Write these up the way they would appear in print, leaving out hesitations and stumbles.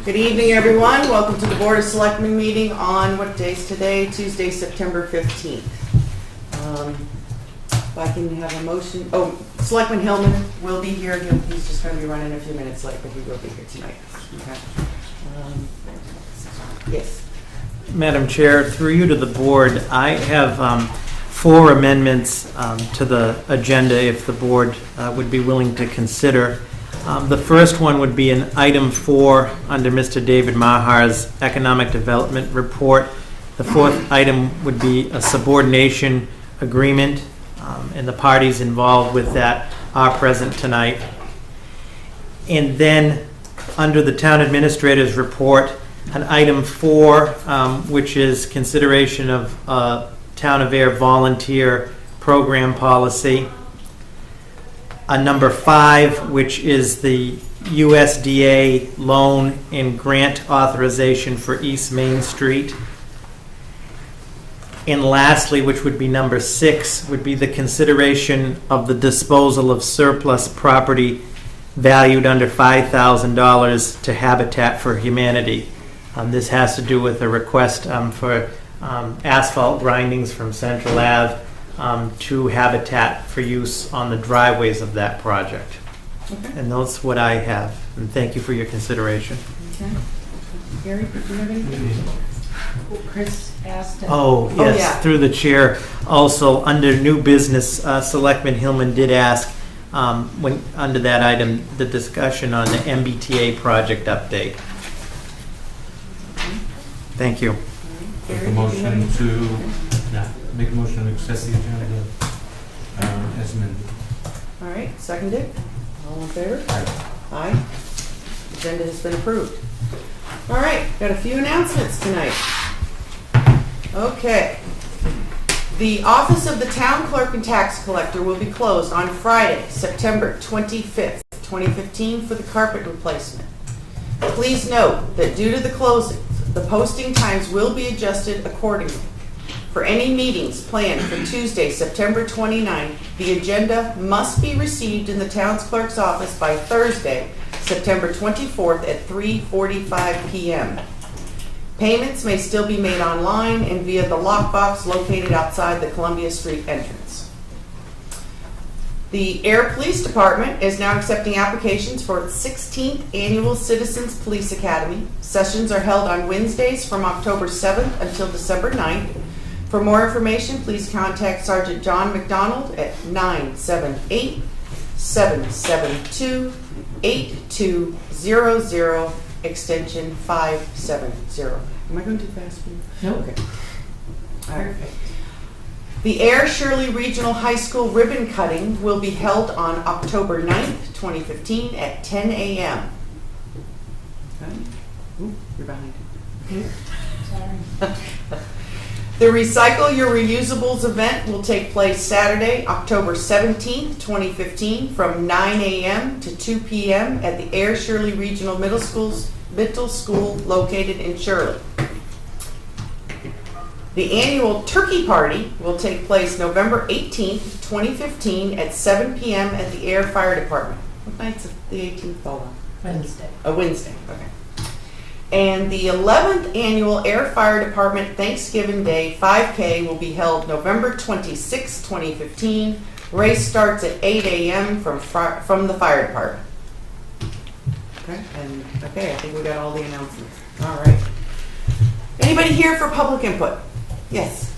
Good evening, everyone. Welcome to the Board of Selectmen meeting on, what day is today? Tuesday, September 15th. If I can have a motion. Oh, Selectman Hillman will be here. He's just going to be running a few minutes late, but he will be here tonight. Okay. Yes. Madam Chair, through you to the board, I have 4 amendments to the agenda if the board would be willing to consider. The first one would be in item 4 under Mr. David Mahar's Economic Development Report. The 4th item would be a subordination agreement, and the parties involved with that are present tonight. And then under the Town Administrator's Report, an item 4, which is consideration of Town of Ayer volunteer program policy. A number 5, which is the USDA loan and grant authorization for East Main Street. And lastly, which would be number 6, would be the consideration of the disposal of surplus property valued under $5,000 to Habitat for Humanity. This has to do with a request for asphalt grindings from Central Ave to Habitat for use on the driveways of that project. Okay. And that's what I have. And thank you for your consideration. Okay. Gary, do you have anything? Chris asked. Oh, yes, yeah. Through the chair. Also, under new business, Selectman Hillman did ask, when under that item, the discussion on the MBTA project update. Thank you. Make a motion to accept the agenda as amended. All right, seconded. All in favor? Aye. Aye. Agenda has been approved. All right, got a few announcements tonight. Okay. The office of the town clerk and tax collector will be closed on Friday, September 25th, 2015 for the carpet replacement. Please note that due to the closing, the posting times will be adjusted accordingly. For any meetings planned for Tuesday, September 29th, the agenda must be received in the town's clerk's office by Thursday, September 24th at 3:45 p.m. Payments may still be made online and via the lockbox located outside the Columbia Street entrance. The Ayer Police Department is now accepting applications for its 16th Annual Citizens Police Academy. Sessions are held on Wednesdays from October 7th until December 9th. For more information, please contact Sergeant John McDonald at 978-772-8200, extension 570. Am I going too fast for you? No. Okay. All right. The Ayer Shirley Regional High School ribbon cutting will be held on October 9th, 2015 at 10 a.m. Okay. Ooh, you're behind. Sorry. The Recycle Your Reusables event will take place Saturday, October 17th, 2015 from 9 a.m. to 2 p.m. at the Ayer Shirley Regional Middle School located in Shirley. The annual turkey party will take place November 18th, 2015 at 7 p.m. at the Ayer Fire Department. What night's the 18th fall on? Wednesday. A Wednesday, okay. And the 11th annual Ayer Fire Department Thanksgiving Day 5K will be held November 26, 2015. Race starts at 8 a.m. from the fire department. Okay, I think we got all the announcements. All right. Anybody here for public input? Yes.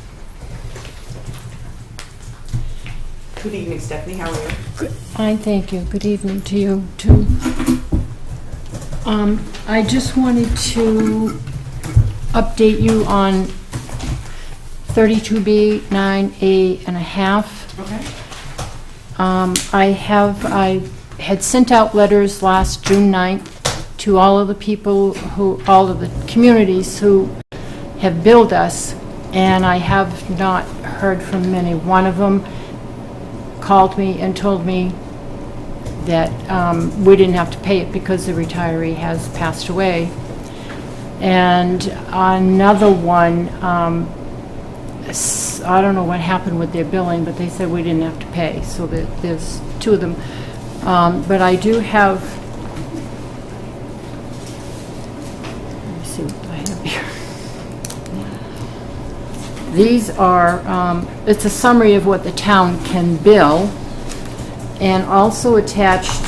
Good evening, Stephanie. How are you? Good. Fine, thank you. Good evening to you, too. I just wanted to update you on 32B, 9A and a half. Okay. I had sent out letters last June 9th to all of the people all of the communities who have billed us, and I have not heard from many. One of them called me and told me that we didn't have to pay it because the retiree has passed away. And another one, I don't know what happened with their billing, but they said we didn't have to pay. So there's 2 of them. But I do have These are, it's a summary of what the town can bill, and also attached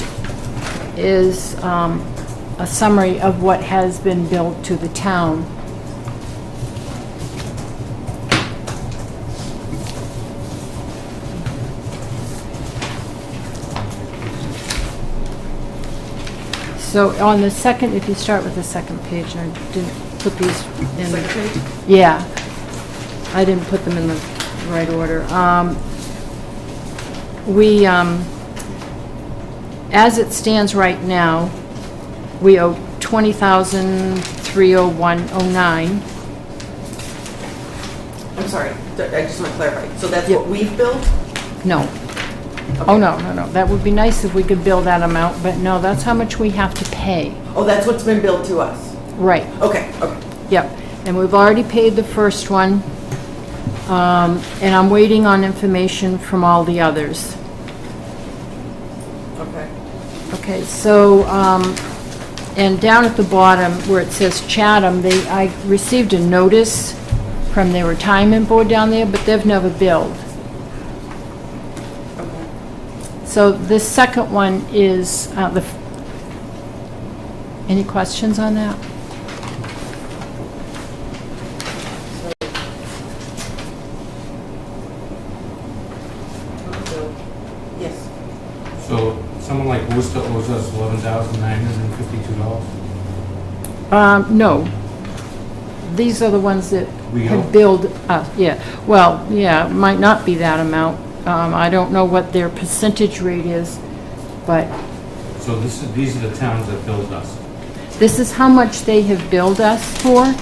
is a summary of what has been billed to the town. So on the second, if you start with the second page, I didn't put these in. Second page? Yeah, I didn't put them in the right order. As it stands right now, we owe $20,301.09. I'm sorry, I just want to clarify. So that's Yep. what we've billed? No. Oh, no. That would be nice if we could bill that amount, but no, that's how much we have to pay. Oh, that's what's been billed to us? Right. Okay. Yep, and we've already paid the first one, and I'm waiting on information from all the others. Okay. Okay, so, and down at the bottom where it says Chatham, I received a notice from their retirement board down there, but they've never billed. Okay. So this second one is, any questions on that? Yes. So someone like Worcester owes us $11,952. No. These are the ones that We owe? have billed us, yeah. Well, yeah, it might not be that amount. I don't know what their percentage rate is, but So these are the towns that billed us. this is how much they have billed us for,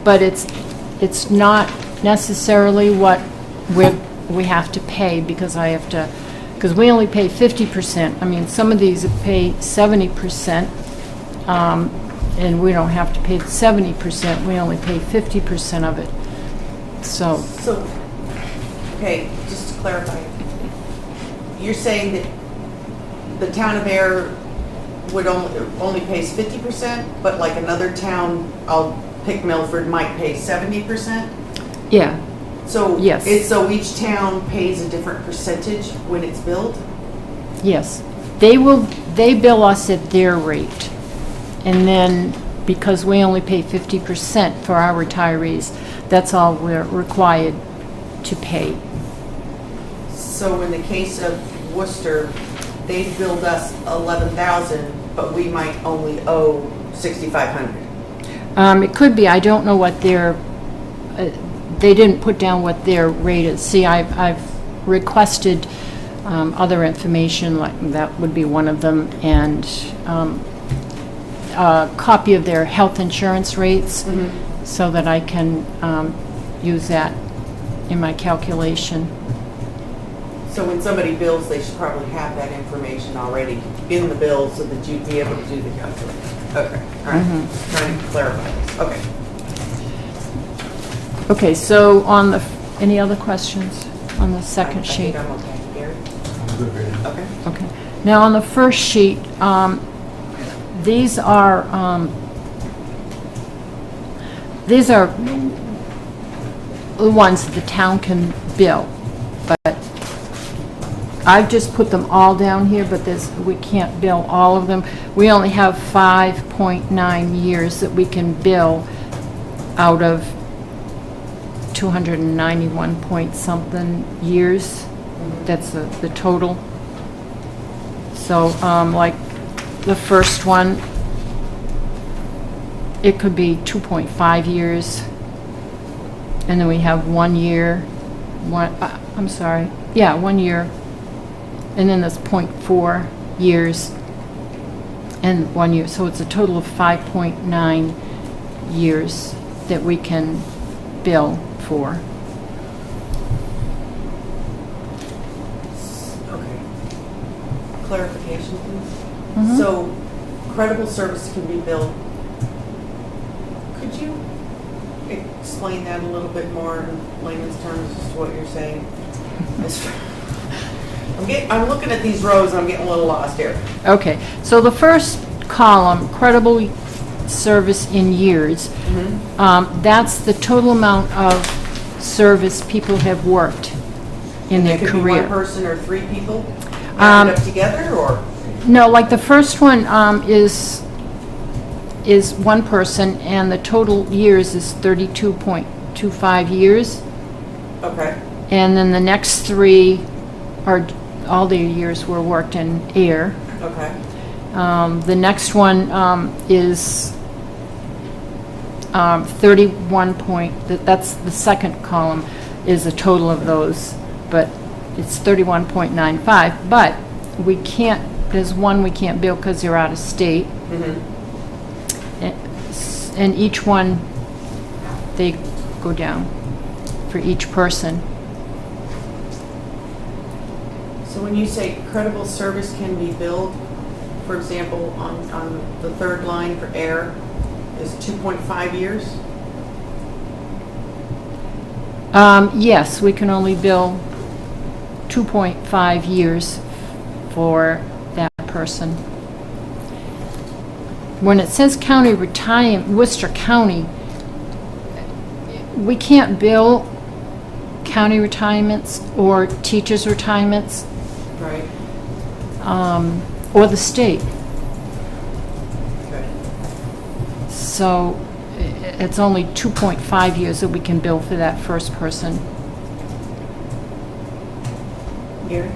but it's not necessarily what we have to pay, because because we only pay 50%. I mean, some of these pay 70%, and we don't have to pay 70%, we only pay 50% of it. So, Okay, just to clarify, you're saying that the town of Ayer would only pays 50%, but like another town, I'll pick Milford, might pay 70%? yeah, So, Yes. so each town pays a different percentage when it's billed? yes. They bill us at their rate. And then, because we only pay 50% for our retirees, that's all we're required to pay. So in the case of Worcester, they billed us 11,000, but we might only owe 6,500. It could be, I don't know what they didn't put down what their rate is. See, I've requested other information, like that would be one of them, and a copy of their health insurance rates, so that I can use that in my calculation. So when somebody bills, they should probably have that information already in the bill so that you'd be able to do the calculation. Okay, all right. Just trying to clarify this. Okay. Okay, so on any other questions on the second sheet? I think I'm okay. Gary? I'm good right now. Okay. Okay. Now, on the first sheet, these are the ones that the town can bill, but I've just put them all down here, but we can't bill all of them. We only have 5.9 years that we can bill out of 291 point something years. That's the total. So, like, the first one, it could be 2.5 years. And then we have 1 year, 1 year. And then there's 0.4 years and 1 year. So it's a total of 5.9 years that we can bill for. Okay. Clarification, please. Mhm. So credible service can be billed. Could you explain that a little bit more in layman's terms as to what you're saying? I'm looking at these rows and I'm getting a little lost here. Okay, so the first column, credible service in years, that's the total amount of service people have worked in their It could be one career. person or three people added up together, or? No, like the first one is one person, and the total years is 32.25 years. Okay, And then the next three are, all their years were worked in Ayer. okay, The next one is 31 point, that's the second column, is a total of those, but it's 31.95. But we can't, there's one we can't bill because they're out of state. And each one, they go down for each person. so when you say credible service can be billed, for example, on the third line for air, is 2.5 years? Yes, we can only bill 2.5 years for that person. When it says county retirement, Worcester County, we can't bill county retirements or teachers' retirements, Right, or the state. okay. So it's only 2.5 years that we can bill for that first person. Gary?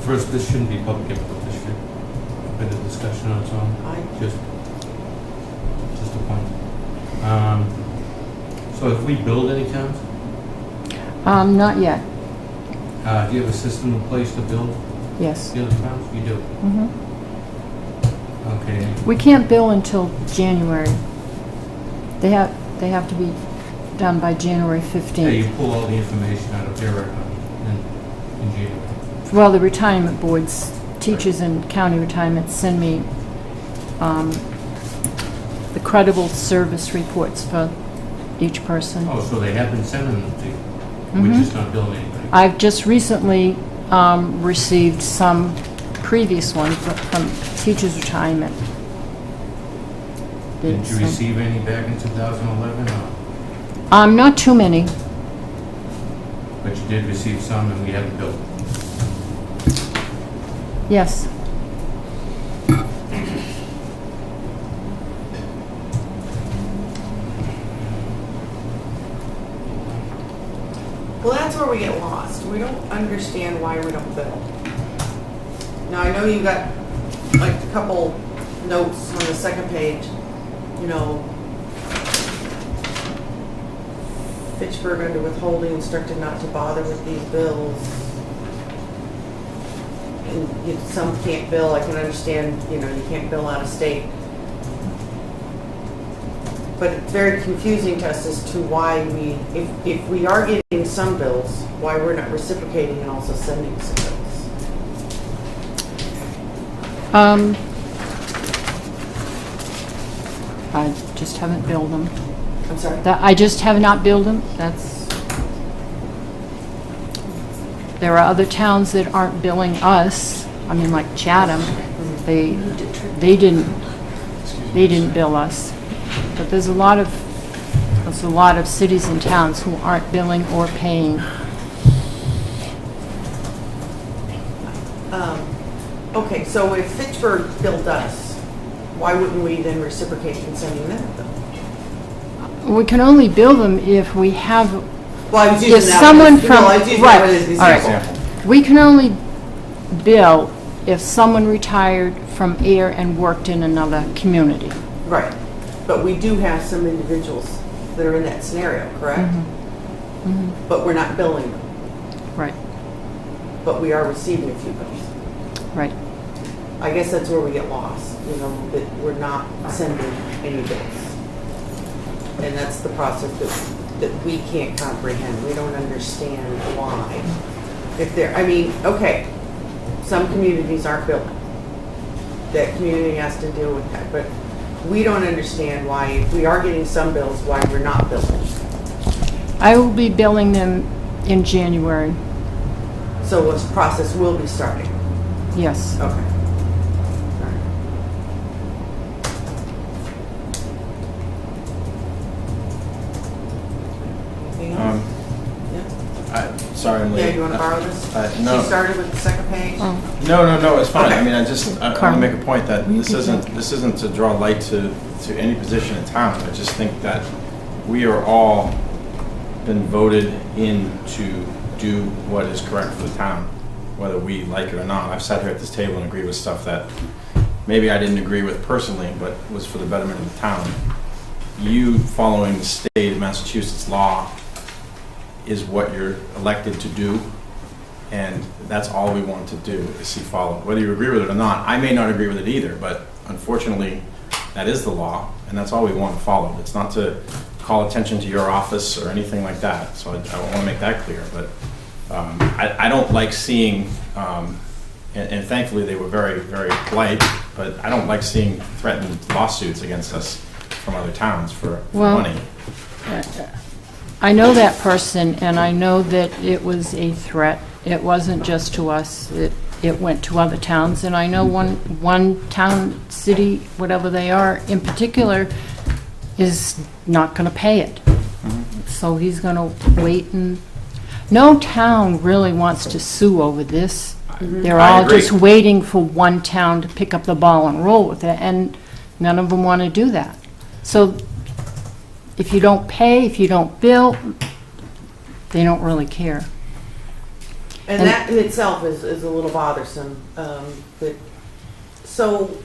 First, this shouldn't be public input, this should be the discussion on its own, just a point. So if we build any towns, Not yet, do you have a system in place to build yes. the other towns? You do? Mhm. Okay, We can't bill until January. They have to be done by January yeah, 15th. you pull all the information out of their record in January. Well, the retirement boards, teachers and county retirement send me the credible service reports for each person. Oh, so they have been sending them to you? Mhm. We're just not building anything? I've just recently received some previous ones from teachers' retirement. Did you Some- receive any back in 2011? Not too many. But you did receive some and we haven't built. Yes. Well, that's where we get lost. We don't understand why we don't bill. Now, I know you got like a couple notes on the second page, you know, Fitchburg under withholding instructed not to bother with these bills. And some can't bill, I can understand, you know, you can't bill out of state. But it's very confusing to us as to why if we are getting some bills, why we're not reciprocating and also sending some bills. I just haven't billed them. I'm sorry? I just have not billed them. There are other towns that aren't billing us. I mean, like Chatham, they didn't bill us. But there's a lot of cities and towns who aren't billing or paying. Okay, so if Fitchburg billed us, why wouldn't we then reciprocate in sending them a bill? We can only bill them if we have, Well, I was if using that someone one as- from, well, I was using that one as an right, all example. right. We can only bill if someone retired from Ayer and worked in another community. Right, but we do have some individuals that are in that scenario, correct? But we're not billing them, Right, but we are receiving a few bills. right. I guess that's where we get lost, you know, that we're not sending any bills. And that's the process that we can't comprehend. We don't understand why. If they're, I mean, okay, some communities aren't billing. That community has to deal with that, but we don't understand why, if we are getting some bills, why we're not billing. I will be billing them in January, So this process will be starting. yes. Okay. All right. sorry I'm late. Yeah, you want to borrow this? No. She started with the second page. Oh, No, it's fine. Okay. I mean, I want to Carmen. make a point that You this can isn't to draw light to any position in town. I just think that we are all been voted in to do what is correct for the town, whether we like it or not. I've sat here at this table and agreed with stuff that maybe I didn't agree with personally, but was for the betterment of the town. You following the state of Massachusetts law is what you're elected to do, and that's all we want to do is see followed. Whether you agree with it or not, I may not agree with it either, but unfortunately, that is the law, and that's all we want to follow. It's not to call attention to your office or anything like that, so I want to make that clear, but I don't like seeing, and thankfully they were very, very polite, but I don't like seeing threatened lawsuits against us from other towns for Well, money. I know that person, and I know that it was a threat. It wasn't just to us. It went to other towns, and I know one town, city, whatever they are, in particular, is not going to pay it. So he's going to wait, and no town really wants to sue over this. They're I all agree. just waiting for one town to pick up the ball and roll with it, and none of them want to do that. So if you don't pay, if you don't bill, they don't really care. And that in itself is a little bothersome. So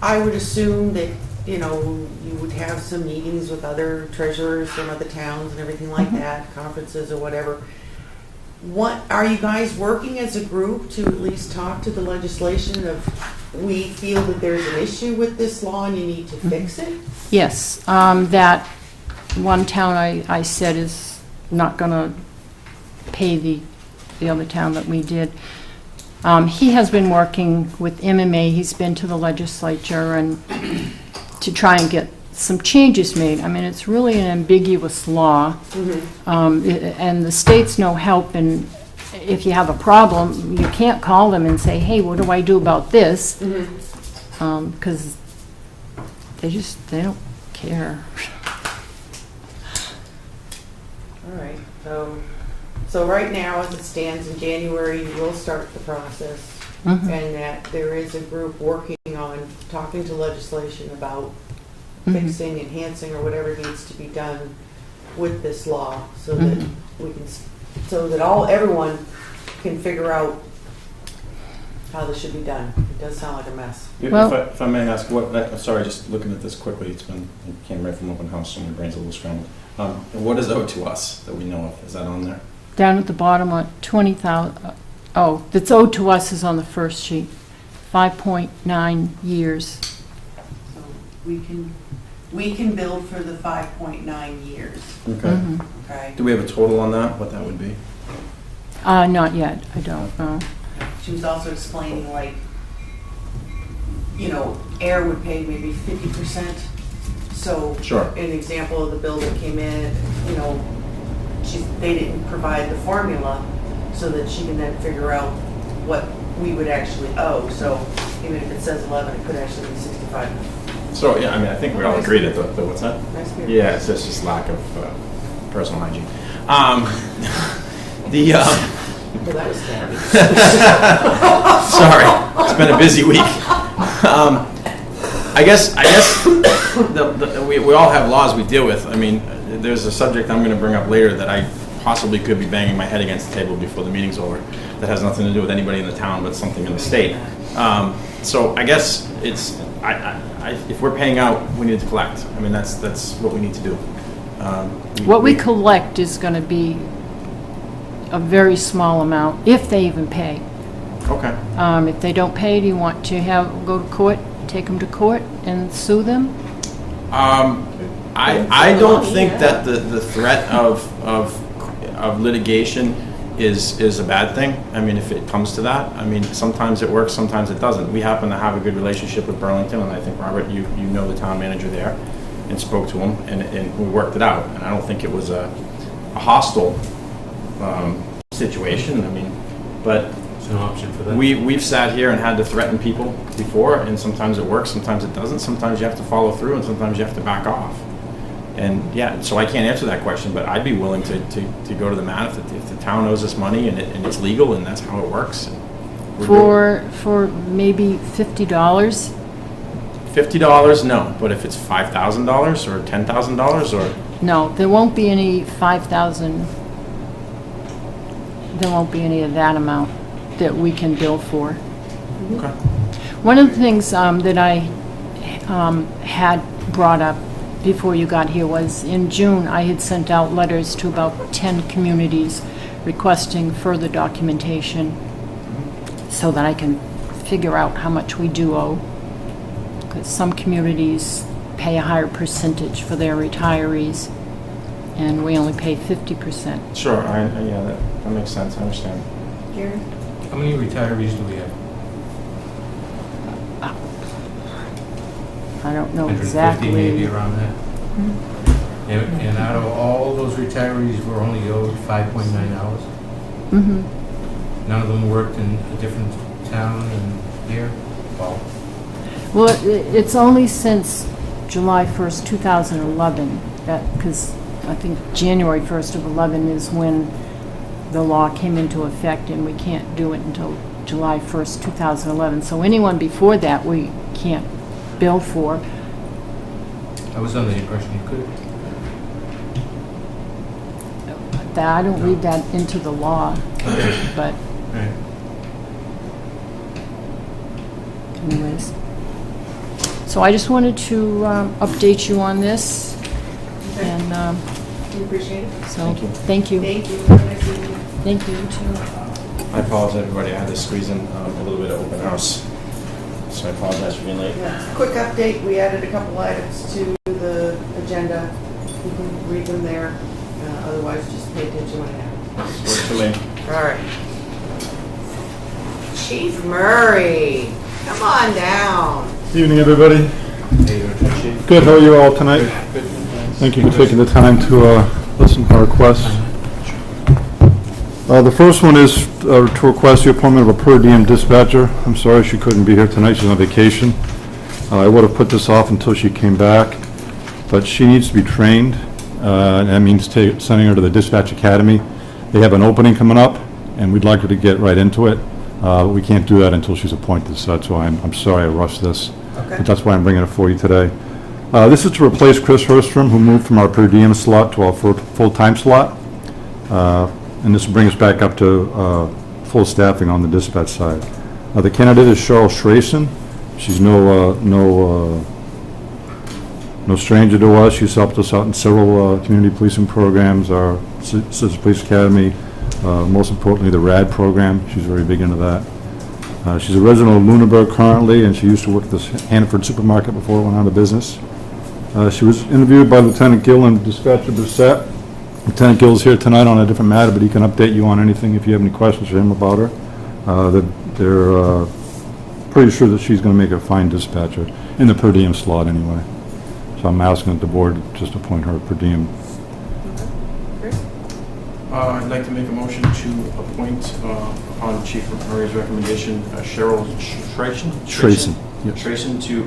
I would assume that, you know, you would have some meetings with other treasurers from other towns and everything like that, conferences or whatever. What, are you guys working as a group to at least talk to the legislation of, we feel that there's an issue with this law and you need to fix it? Yes, that one town I said is not going to pay the other town that we did. He has been working with MMA. He's been to the legislature and to try and get some changes made. I mean, it's really an ambiguous law, and the state's no help. And if you have a problem, you can't call them and say, "Hey, what do I do about this?" Because they don't care. All right, so right now, as it stands in January, you will start the process. And that there is a group working on talking to legislation about fixing, enhancing, or whatever needs to be done with this law, so that we can, so that everyone can figure out how this should be done. It does sound like a mess. If I may ask, sorry, just looking at this quickly, I came right from open house, so my brain's a little scrambled. What is owed to us that we know of? Is that on there? Down at the bottom, 20,000. Oh, that's owed to us is on the first sheet. 5.9 years. So we can build for the 5.9 years, Okay. okay? Do we have a total on that, what that would be? Not yet. I don't know. She was also explaining, like, you know, Ayer would pay maybe 50%. So, Sure. an example of the bill that came in, you know, they didn't provide the formula so that she can then figure out what we would actually owe. So even if it says 11, it could actually be 65. So, yeah, I mean, I think we all agree that what's that? Nice beer. Yeah, it's just lack of personal hygiene. Well, that was scary. Sorry, it's been a busy week. I guess we all have laws we deal with. I mean, there's a subject I'm going to bring up later that I possibly could be banging my head against the table before the meeting's over that has nothing to do with anybody in the town but something in the state. So I guess it's, if we're paying out, we need to collect. I mean, that's what we need to do. What we collect is going to be a very small amount, if they even pay. Okay. If they don't pay, do you want to go to court, take them to court and sue them? I don't think that the threat of litigation is a bad thing. I mean, if it comes to that, I mean, sometimes it works, sometimes it doesn't. We happen to have a good relationship with Burlington, and I think, Robert, you know the town manager there, and spoke to him, and we worked it out. And I don't think it was a hostile situation. I mean, but It's an option for them. we've sat here and had to threaten people before, and sometimes it works, sometimes it doesn't. Sometimes you have to follow through, and sometimes you have to back off. And yeah, so I can't answer that question, but I'd be willing to go to the mat if the town owes us money and it's legal and that's how it works. For maybe $50? $50, no, but if it's $5,000 or $10,000 or, No, there won't be any 5,000, there won't be any of that amount that we can bill for. okay. One of the things that I had brought up before you got here was in June, I had sent out letters to about 10 communities requesting further documentation so that I can figure out how much we do owe. Because some communities pay a higher percentage for their retirees, and we only pay 50%. Sure, yeah, that makes sense, I understand. Gary? How many retirees do we have? I don't know 150, maybe exactly. around that? And out of all those retirees, we're only owed 5.9 hours? Mhm. None of them worked in a different town and here? Well, Well, it's only since July 1st, 2011, because I think January 1st of 11 is when the law came into effect, and we can't do it until July 1st, 2011. So anyone before that, we can't bill for. I was under the impression you could. I don't read that into the law, but Right. anyways. So I just wanted to update you on this, Okay. and We appreciate it. so, Thank you. thank you. Thank you. Have a nice evening. Thank you, too. I apologize, everybody, I had to squeeze in a little bit of open house, so I apologize for being late. Yeah. Quick update, we added a couple items to the agenda. You can read them there. Otherwise, just pay attention when it happens. Works for me. All right. Chief Murray, come on down. Evening, everybody. Hey, you're a chief. Good, how are you all tonight? Good. Thank you for taking the time to listen to our requests. The first one is to request the appointment of a per diem dispatcher. I'm sorry she couldn't be here tonight, she's on vacation. I would have put this off until she came back, but she needs to be trained. And that means sending her to the Dispatch Academy. They have an opening coming up, and we'd like her to get right into it. But we can't do that until she's appointed, so that's why I'm sorry I rushed this. Okay. But that's why I'm bringing it for you today. This is to replace Chris Hurstrom, who moved from our per diem slot to our full-time slot. And this will bring us back up to full staffing on the dispatch side. The candidate is Cheryl Schrayson. She's no stranger to us. She's helped us out in several community policing programs, our Citizen Police Academy, most importantly, the RAD program. She's very big into that. She's a resident of Lunenburg currently, and she used to work at this Hannaford supermarket before it went out of business. She was interviewed by Lieutenant Gill and Dispatcher Brissett. Lieutenant Gill's here tonight on a different matter, but he can update you on anything if you have any questions for him about her. They're pretty sure that she's going to make a fine dispatcher, in the per diem slot anyway. So I'm asking that the board just appoint her per diem. I'd like to make a motion to appoint, upon Chief Murray's recommendation, Cheryl Schrayson? Schrayson, yes. Schrayson to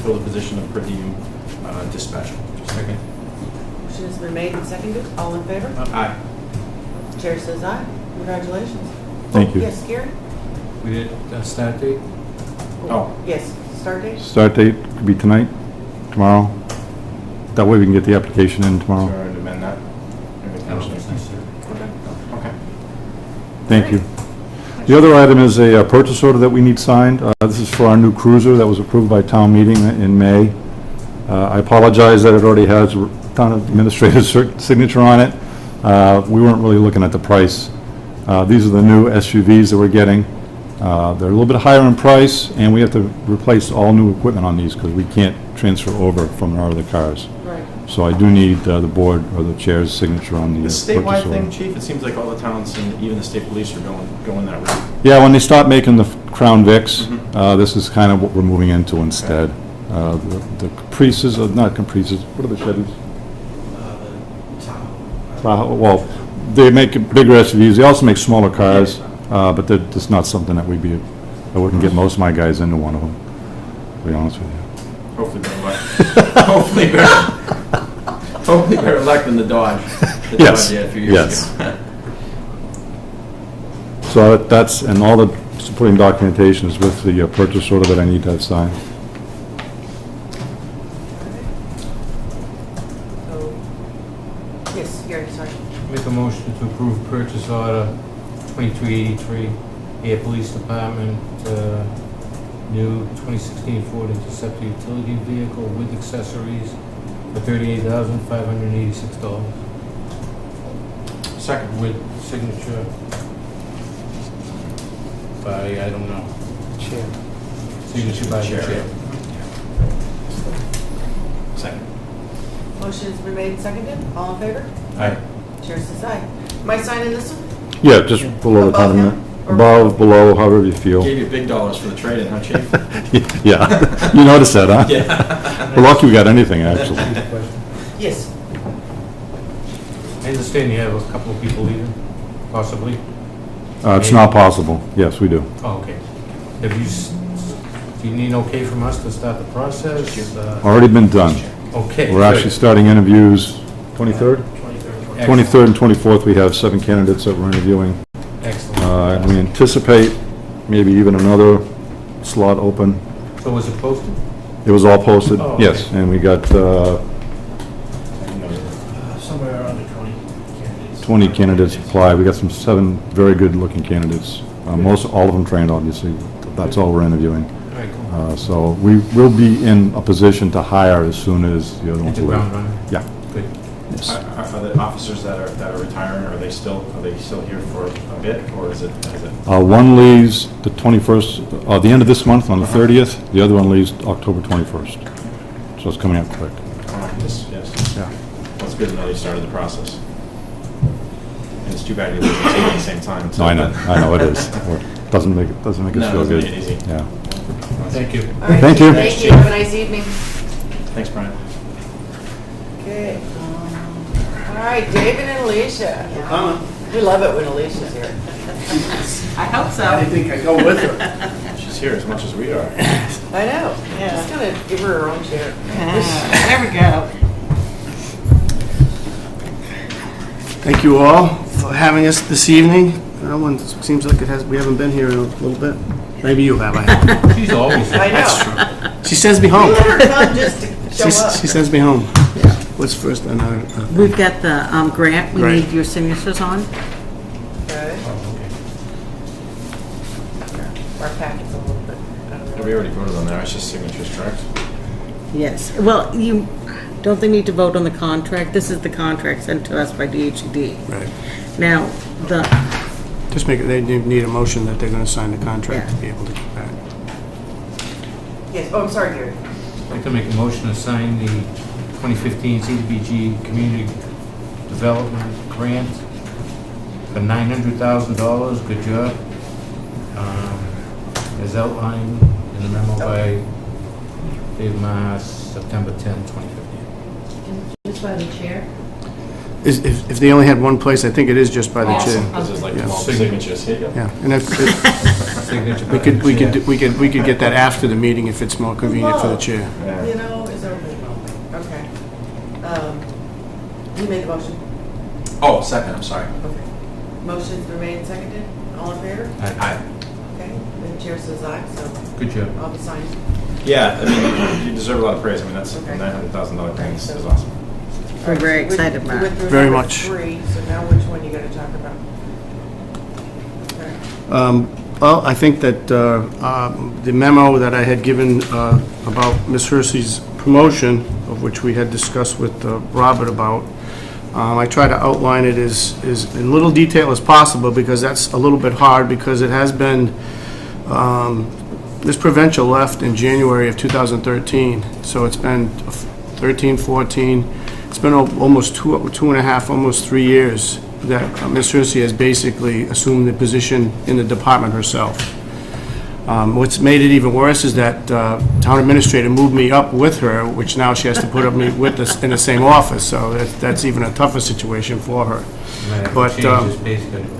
fill the position of per diem dispatcher. Second. Motion has been made and seconded. All in favor? Aye. Chair says aye. Congratulations. Thank you. Yes, Gary? We did start date? Oh. Yes, start date? Start date could be tonight, tomorrow. That way we can get the application in tomorrow. Sorry, I'd amend that. Maybe I don't think Commissioner. it's necessary. Okay. Thank you. The other item is a purchase order that we need signed. This is for our new cruiser that was approved by town meeting in May. I apologize that it already has a town administrator's signature on it. We weren't really looking at the price. These are the new SUVs that we're getting. They're a little bit higher in price, and we have to replace all new equipment on these because we can't transfer over from our other cars. Right. So I do need the board or the chair's signature on the The purchase statewide order. thing, Chief, it seems like all the towns and even the state police are going that route. Yeah, when they stop making the Crown Vics, this is kind of what we're moving into instead. The Caprices, not Caprices, what are the Chevys? Tahoe. Well, they make bigger SUVs, they also make smaller cars, but they're just not something that I wouldn't get most of my guys into one of them, to be honest with you. Hopefully better luck. Hopefully better. Hopefully better luck than the Dodge. The Yes, Dodge, yeah, a few years yes. ago. So that's, and all the supporting documentation is with the purchase order that I need to have signed. So, yes, Gary, sorry. Make a motion to approve purchase order 2383, Air Police Department, new 2016 Ford Interceptor utility vehicle with accessories for $38,586. Second. With signature by, I don't know. Chair. Signature by the Chair. chair. Second. Motion's been made and seconded. All in favor? Aye. Chair says aye. Am I signing this one? Yeah, just below the Above condiment. him? Or- Above, below, however you feel. Gave you big dollars for the trade-in, huh, Chief? Yeah, you noticed that, huh? Yeah. We're lucky we got anything, actually. Yes. I understand you have a couple of people leaving, possibly? It's not possible. Yes, we do. Oh, okay. Have you, do you need an okay from us to start the process? Already been done. Okay. We're actually starting interviews 23rd? 23rd and 24th, we have 7 candidates that we're interviewing. Excellent. And we anticipate maybe even another slot open. So was it posted? It was all posted, Oh, yes, okay. and we got Somewhere around 20 candidates. 20 candidates apply. We got some 7 very good-looking candidates. All of them trained, obviously. That's all we're interviewing. All right, cool. So we will be in a position to hire as soon as the other ones Hit the ground leave. running? Yeah. Good. Yes. Are the officers that are retiring, are they still here for a bit, or is it? One leaves the 21st, the end of this month, on the 30th. The other one leaves October 21st. So it's coming up quick. Yes. Yeah. Well, it's good to know you started the process. And it's too bad you leave at the same time. No, I know, it is. Doesn't make us No, feel doesn't good. make it easy. Yeah. Thank you. All right. Thank you. Thank you. Have a nice evening. Thanks, Brian. Okay. All right, David and Alicia. We love it when Alicia's here. I hope so. I think I go with her. She's here as much as we are. I know. Yeah. Just gonna give her her own chair. There we go. Thank you all for having us this evening. Seems like we haven't been here in a little bit. Maybe you have, I haven't. She's always. I know. She sends me We home. let her come just to show up. She sends me home. What's first? Another. We've got the grant we Right. need your signatures on. Okay. Our packet's a little bit. We already voted on that, it's just signatures, correct? Yes. Well, don't they need to vote on the contract? This is the contract sent to us by DHED. Right. Now, Just make it. They need a motion that they're going to sign the contract to be able to get back. Yes, oh, I'm sorry, Gary. I'd like to make a motion to sign the 2015 CDBG Community Development Grant for $900,000. Good job. As outlined in the memo by Dave Maas, September 10, 2015. Just by the chair? If they only had one place, I think it is just by the chair. This is like Yeah. all signatures, here you go. Yeah, and if Signature by we could, the we chair. could, we could get that after the meeting if it's more convenient for the chair. You know, it's overwhelming. Okay. You made the motion? Oh, second, I'm sorry. Okay. Motion's been made and seconded. All in favor? Aye. Okay. The chair says aye, so Good job. I'll be signing. Yeah, I mean, you deserve a lot of praise, I mean, that's Okay. $900,000 grant is awesome. we're very excited about it. Very much. Three, so now which one you gotta talk about? Okay. Well, I think that the memo that I had given about Ms. Hersey's promotion, of which we had discussed with Robert about, I try to outline it as in little detail as possible, because that's a little bit hard, because it has been, Ms. Provincial left in January of 2013, so it's been 13, 14, it's been almost two and a half, almost 3 years that Ms. Hersey has basically assumed the position in the department herself. What's made it even worse is that town administrator moved me up with her, which now she has to put me with us in the same office, so that's even a tougher situation for her. But, Change his pay schedule.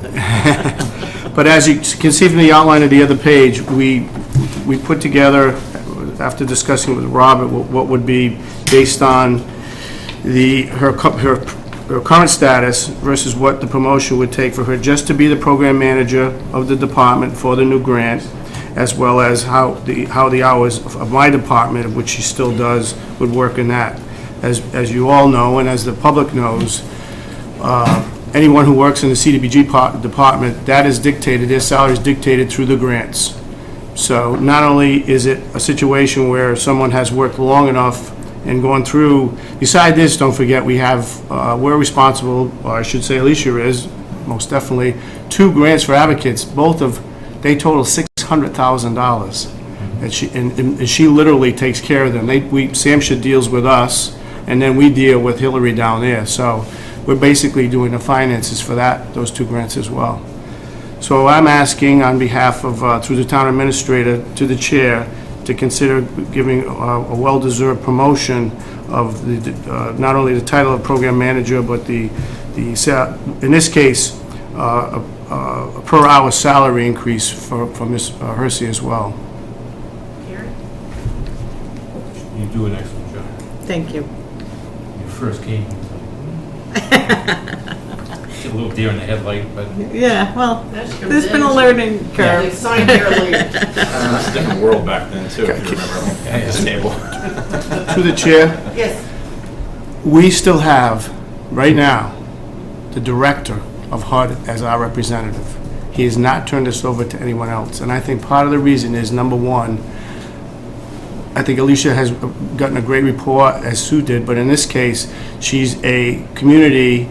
But as you can see from the outline of the other page, we put together, after discussing with Robert, what would be based on her current status versus what the promotion would take for her just to be the program manager of the department for the new grant, as well as how the hours of my department, of which she still does, would work in that. As you all know, and as the public knows, anyone who works in the CDBG department, that is dictated, their salary is dictated through the grants. So not only is it a situation where someone has worked long enough and gone through, beside this, don't forget, we're responsible, or I should say Alicia is, most definitely, 2 grants for advocates, they total $600,000. And she literally takes care of them. Samsha deals with us, and then we deal with Hillary down there. So we're basically doing the finances for those 2 grants as well. So I'm asking on behalf of, through the town administrator, to the chair, to consider giving a well-deserved promotion of not only the title of program manager, but in this case, a per-hour salary increase for Ms. Hersey as well. Karen? You do an excellent job. Thank you. Your first game. A little deer in the headlight, but Yeah, well, Now she comes there's in, been a she- learning They curve. signed here later. It's a different world back then, too, if you remember at this table. To the chair, Yes. we still have, right now, the director of HUD as our representative. He has not turned this over to anyone else. And I think part of the reason is, number one, I think Alicia has gotten a great report, as Sue did, but in this case, she's a community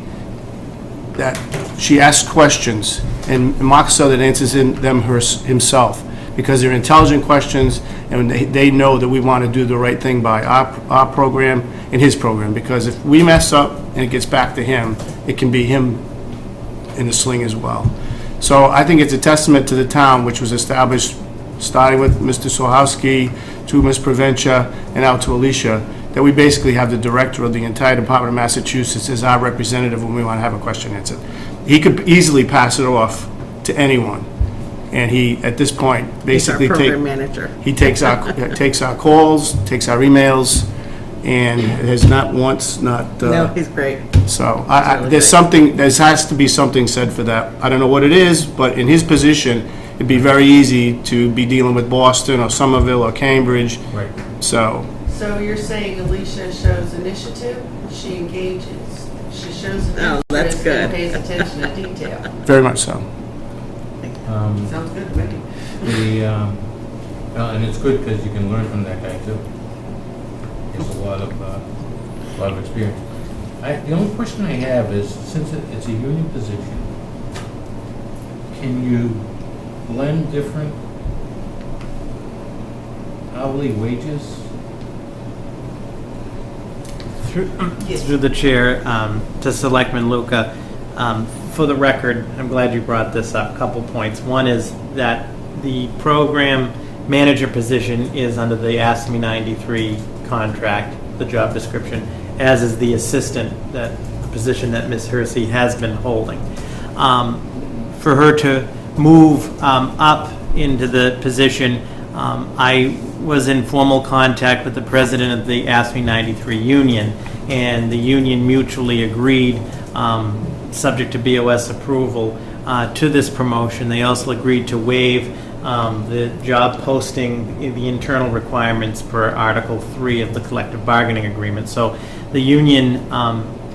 that she asks questions, and Mark Southern answers them himself, because they're intelligent questions, and they know that we want to do the right thing by our program and his program, because if we mess up and it gets back to him, it can be him in the sling as well. So I think it's a testament to the town, which was established starting with Mr. Sohowski, to Ms. Provencha, and out to Alicia, that we basically have the director of the entire Department of Massachusetts as our representative when we want to have a question answered. He could easily pass it off to anyone, and he, at this point, He's our basically program manager. he takes our calls, takes our emails, and has not once, No, he's great. so Really there's great. there has to be something said for that. I don't know what it is, but in his position, it'd be very easy to be dealing with Boston or Somerville or Cambridge, right. so. So you're saying Alicia shows initiative, she engages, she shows an Oh, that's interest good. and pays attention to detail. Very much so. Sounds good to me. And it's good because you can learn from that guy too. He has a lot of experience. The only question I have is, since it's a union position, can you blend different hourly wages? Through the chair, to Selectman Luca, for the record, I'm glad you brought this up, a couple points. One is that the program manager position is under the ASME 93 contract, the job description, as is the assistant, the position that Ms. Hersey has been holding. For her to move up into the position, I was in formal contact with the president of the ASME 93 union, and the union mutually agreed, subject to BOS approval, to this promotion. They also agreed to waive the job posting, the internal requirements per Article 3 of the collective bargaining agreement. So the union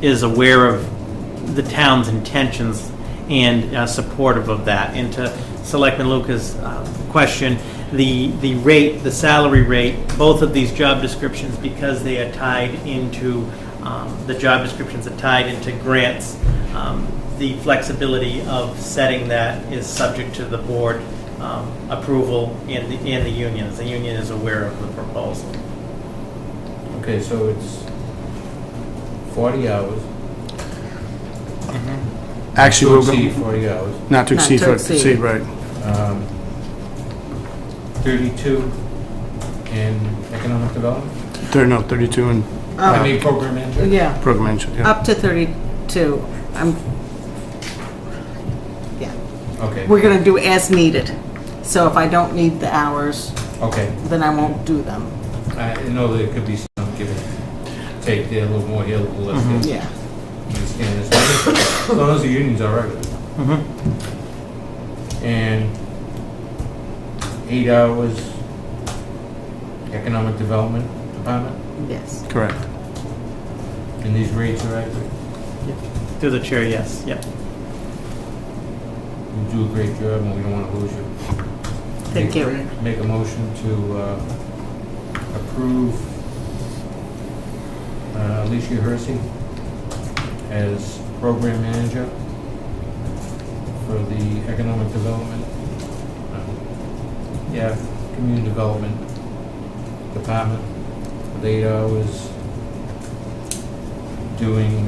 is aware of the town's intentions and supportive of that. And to Selectman Luca's question, the rate, the salary rate, both of these job descriptions, because they are tied into, the job descriptions are tied into grants, the flexibility of setting that is subject to the board approval and the union. The union is aware of the proposal. Okay, so it's 40 hours. Actually, To we're exceed going, 40 hours. not to Not exceed, to to exceed. exceed, right. 32 in economic development? 32 and I mean, program manager? Yeah, program manager, yeah. up to 32. Okay, We're going to do as needed. So if I don't need the hours, okay. then I won't do them. I know there could be some given. take there, a little more here, a little less there. Yeah. Understand this? As long as the union's all right with it. And 8 hours, Economic Development Department, Yes. Correct. and these rates are accurate. Through the chair, yes, yep. You do a great job, and we don't want to lose you. Thank you. Make a motion to approve Alicia Hersey as program manager for the economic development, community development department with 8 hours doing,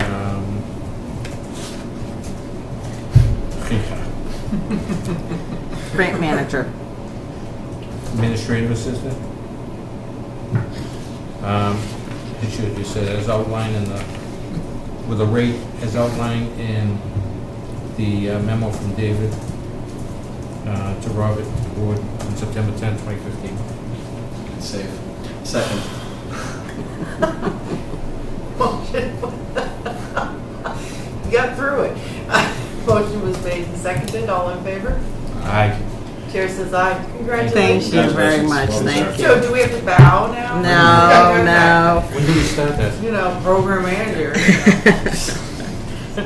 Grant manager. administrative assistant. It should just say as outlined in the, with a rate as outlined in the memo from David to Robert Ward on September 10, 2015. Safe. Second. You got through it. Motion was made and seconded. All in favor? Aye. Chair says aye. Thank Congratulations. you very much, Well thank deserved. you. So do we have to bow now? No, When do we start that? You know, program manager.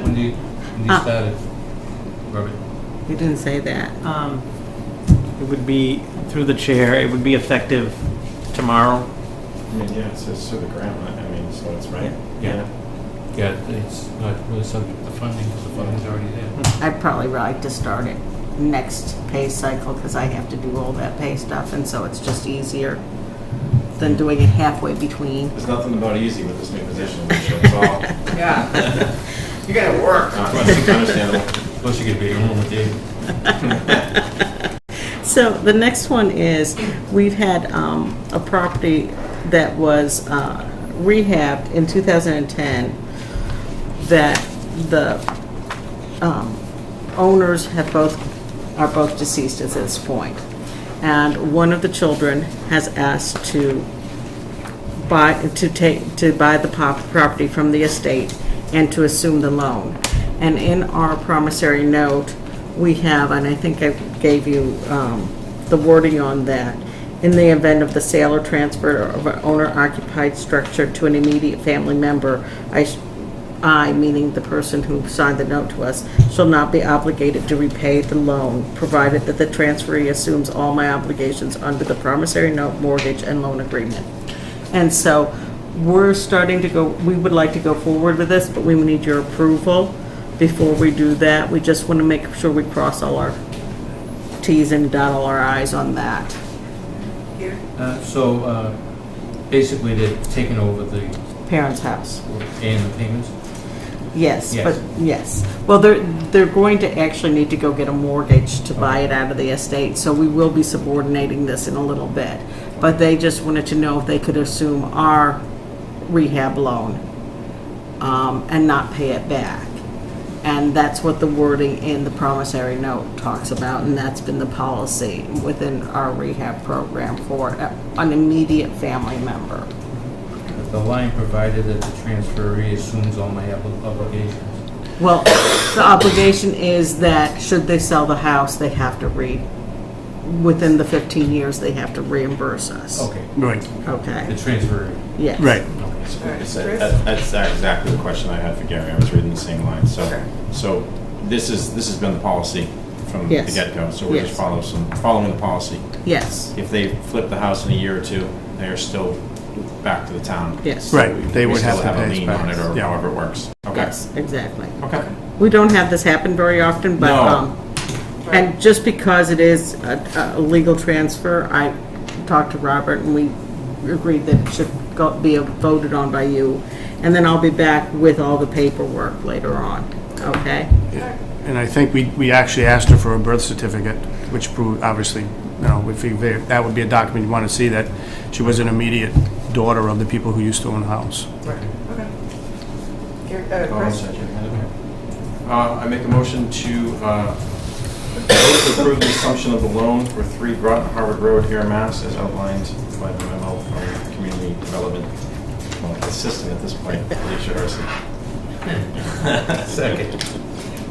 When do you start it, Robert? You didn't say that. It would be, through the chair, it would be effective tomorrow. I mean, yeah, it's through the grant, I mean, so it's right. Yeah. Yeah, it's not really subject to funding because the funding's already there. I'd probably like to start it next pay cycle because I have to do all that pay stuff, and so it's just easier than doing it halfway between. There's nothing about easy with this new position, so it's all, Yeah. You gotta work. it's understandable. Plus you get paid home with David. So the next one is, we've had a property that was rehabbed in 2010 that the owners are both deceased at this point. And one of the children has asked to buy the property from the estate and to assume the loan. And in our promissory note, we have, and I think I gave you the wording on that, in the event of the sale or transfer of an owner-occupied structure to an immediate family member, I, meaning the person who signed the note to us, shall not be obligated to repay the loan, provided that the transferee assumes all my obligations under the promissory note, mortgage, and loan agreement. And so we're starting to go, we would like to go forward with this, but we need your approval before we do that. We just want to make sure we cross all our Ts and dot all our Is on that. Here. So basically they're taking over the Parents' house. and the payments. Yes, Yes. but, yes. Well, they're going to actually need to go get a mortgage to buy it out of the estate, so we will be subordinating this in a little bit. But they just wanted to know if they could assume our rehab loan and not pay it back. And that's what the wording in the promissory note talks about, and that's been the policy within our rehab program for an immediate family member. The line provided that the transferee assumes all my obligations. Well, the obligation is that should they sell the house, they have to within the 15 years, they have to reimburse us. Okay, Right, the Okay, transferee. yes. right. Okay. It's- That's exactly the question I had for Gary. I was reading the same line. So this has been the policy from the Yes. get-go. So we're just Yes. following the policy. Yes, If they flip the house in a year or two, they are still back to the town. yes. Right, they We would still have to have a pay us lien on back. it or Yeah. however it works. Okay. Yes, exactly. Okay. We don't have this happen very often, but, No. and just because it is a legal transfer, I talked to Robert and we agreed that it should be voted on by you. And then I'll be back with all the paperwork later on, okay? And I think we actually asked her for a birth certificate, which proved, obviously, we figured that would be a document you want to see that she was an immediate daughter of the people who used to own the house. Right, okay. Chris? I make a motion to approve the assumption of the loan for 3 Groton Harvard Road here in Mass as outlined by the memo from Community Development Well, assistant at this point, Alicia Hersey. Second.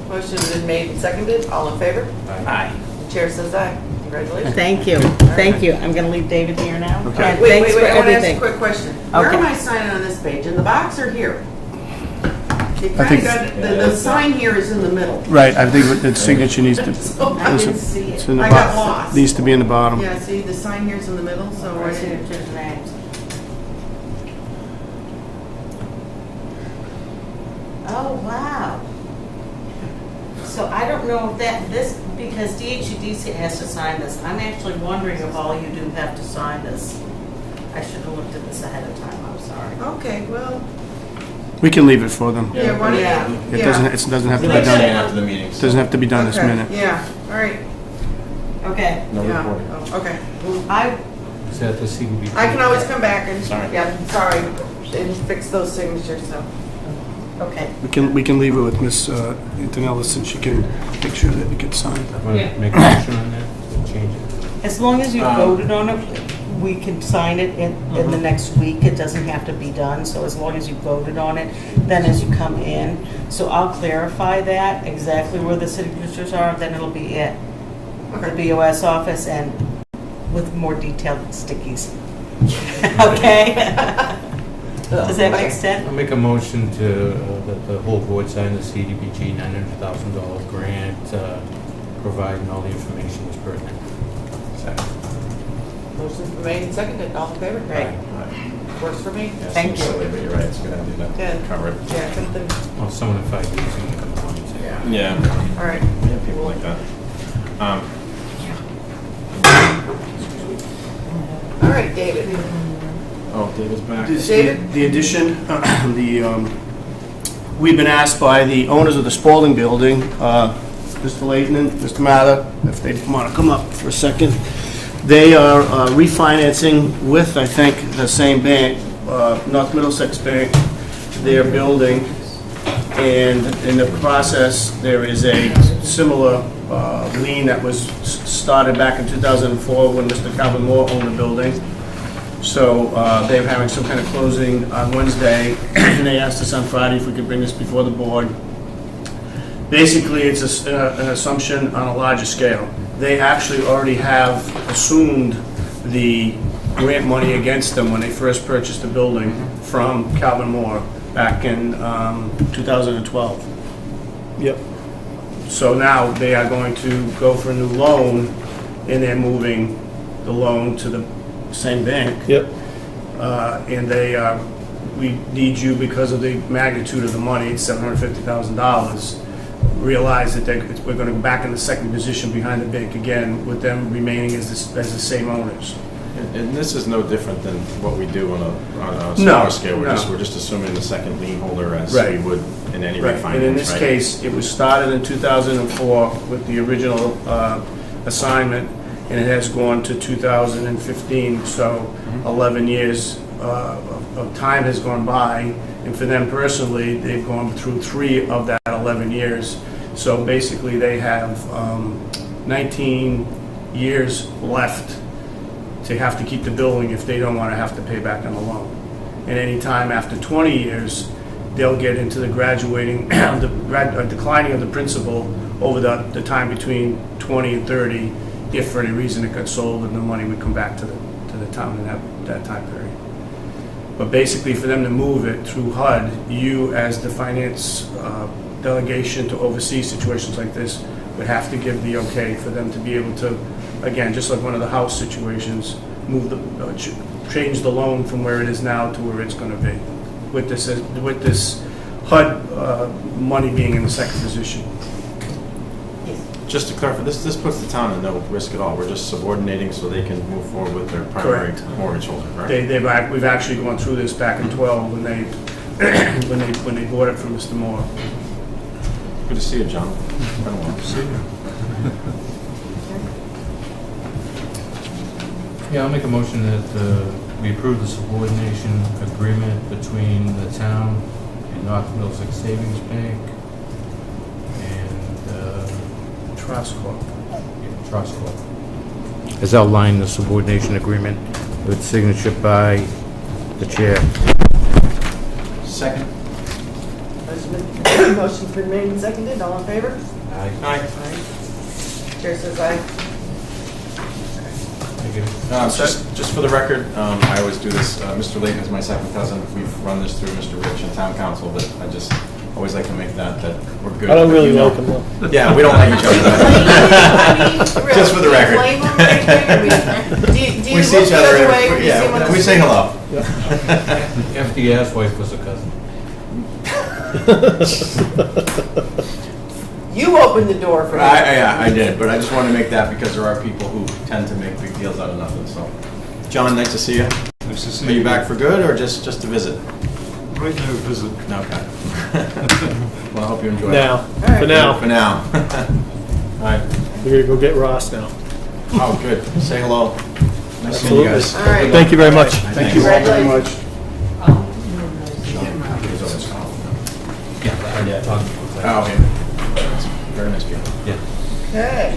Motion has been made and seconded. All in favor? Aye. Chair says aye. Congratulations. Thank you, thank you. I'm going to leave David here now. Okay. And Wait, thanks wait, for wait, I want to ask a everything. quick question. Where Okay. am I signing on this page? In the box or here? You I think- kind of got, the sign here is in the middle. Right, I think the signature needs to, So I didn't see it's it. in the I got bottom, lost. needs to be in the bottom. Yeah, see, the sign here is in the middle, so I didn't. Oh, wow. So I don't know if this, because DHEDC has to sign this, I'm actually wondering if all you do have to sign this. I should have looked at this ahead of time, I'm sorry. Okay, well, We can leave it for them. yeah, why Yeah. don't you? It doesn't have to be Like saying done, after the meeting. it doesn't have to be done this Okay, minute. Yeah, all right, Okay. No yeah, recording. oh, okay. Well, Is that the CDBG? I can always come back and, Sorry. yeah, sorry, and fix those signatures, so. Okay. We can leave it with Ms. Antonella, since she can make sure that it gets signed. Want to make a motion on that, change it? As long as you voted on it, we can sign it in the next week. It doesn't have to be done, so as long as you voted on it, then as you come in. So I'll clarify that, exactly where the signatures are, then it'll be at the BOS office and with more detailed stickies. Okay? Does that make sense? I'll make a motion to, that the whole board sign the CDBG $900,000 grant, providing all the information is pertinent. Second. Motion's been made and seconded, all in favor? Right. Works for me. Yeah, Thank seems you. silly, but you're right, it's a good idea Yeah. to cover it. Yeah, something, Well, someone in 5 years is going to complain. Yeah, all right. yeah, people like that. All right, David. Oh, David's back. David? The addition, we've been asked by the owners of the Spalding Building, Mr. Layton and Mr. Mather, if they want to come up for a second. They are refinancing with, I think, the same bank, North Middlesex Bank, their building. And in the process, there is a similar lien that was started back in 2004 when Mr. Calvin Moore owned the building. So they're having some kind of closing on Wednesday, and they asked us on Friday if we could bring this before the board. Basically, it's an assumption on a larger scale. They actually already have assumed the grant money against them when they first purchased the building from Calvin Moore back in 2012. Yep. So now they are going to go for a new loan, and they're moving the loan to the same bank. Yep. And we need you, because of the magnitude of the money, it's $750,000, realize that we're going to go back in the second position behind the bank again, with them remaining as the same owners. And this is no different than what we do on a No, smaller scale. no. We're just assuming the second lien holder as Right. we would in any Right, refinance, and in this right? case, it was started in 2004 with the original assignment, and it has gone to 2015, so 11 years of time has gone by, and for them personally, they've gone through 3 of that 11 years. So basically, they have 19 years left to have to keep the building if they don't want to have to pay back on the loan. And any time after 20 years, they'll get into the graduating, declining of the principal over the time between 20 and 30, if for any reason it got sold and the money would come back to the town in that time period. But basically, for them to move it through HUD, you as the finance delegation to oversee situations like this would have to give the okay for them to be able to, again, just like one of the house situations, move change the loan from where it is now to where it's going to be, with this HUD money being in the second position. Just to clarify, this puts the town at no risk at all. We're just subordinating so they can move forward with their primary Correct. mortgage holder, right? We've actually gone through this back in 12 when they when they bought it from Mr. Moore. Good to see you, John. Been a while. Yeah, I'll make a motion that we approve the subordination agreement between the town and North Middlesex Savings Bank and Trust Corp. Trust Corp. As outlined in the subordination agreement with signature by the chair. Second. Motion's been made and seconded. All in favor? Aye. Aye. Chair says aye. Thank you. Just for the record, I always do this, Mr. Layton is my second cousin. We've run this through Mr. Rich and Town Council, but I just always like to make that we're good. I don't really You know. like him though. Yeah, we don't like each other. Just for the record. Blame them or anything? Do you We see look each the other, other way? when you see them on yeah, the we say street? hello. FDR's wife was a cousin. You opened the door for me. Yeah, I did, but I just wanted to make that because there are people who tend to make big deals out of nothing, so. John, nice to see you. Nice to Are you back for good or just to visit? Right now, visit. Okay. Well, I hope you enjoy Now, right. for it. now, For now. All right. we're gonna go get Ross now. Oh, good. Say hello. Nice seeing you guys. All right. Thank you very much. Thank you all very much. Yeah, talk. Oh, okay. Very nice people. Okay.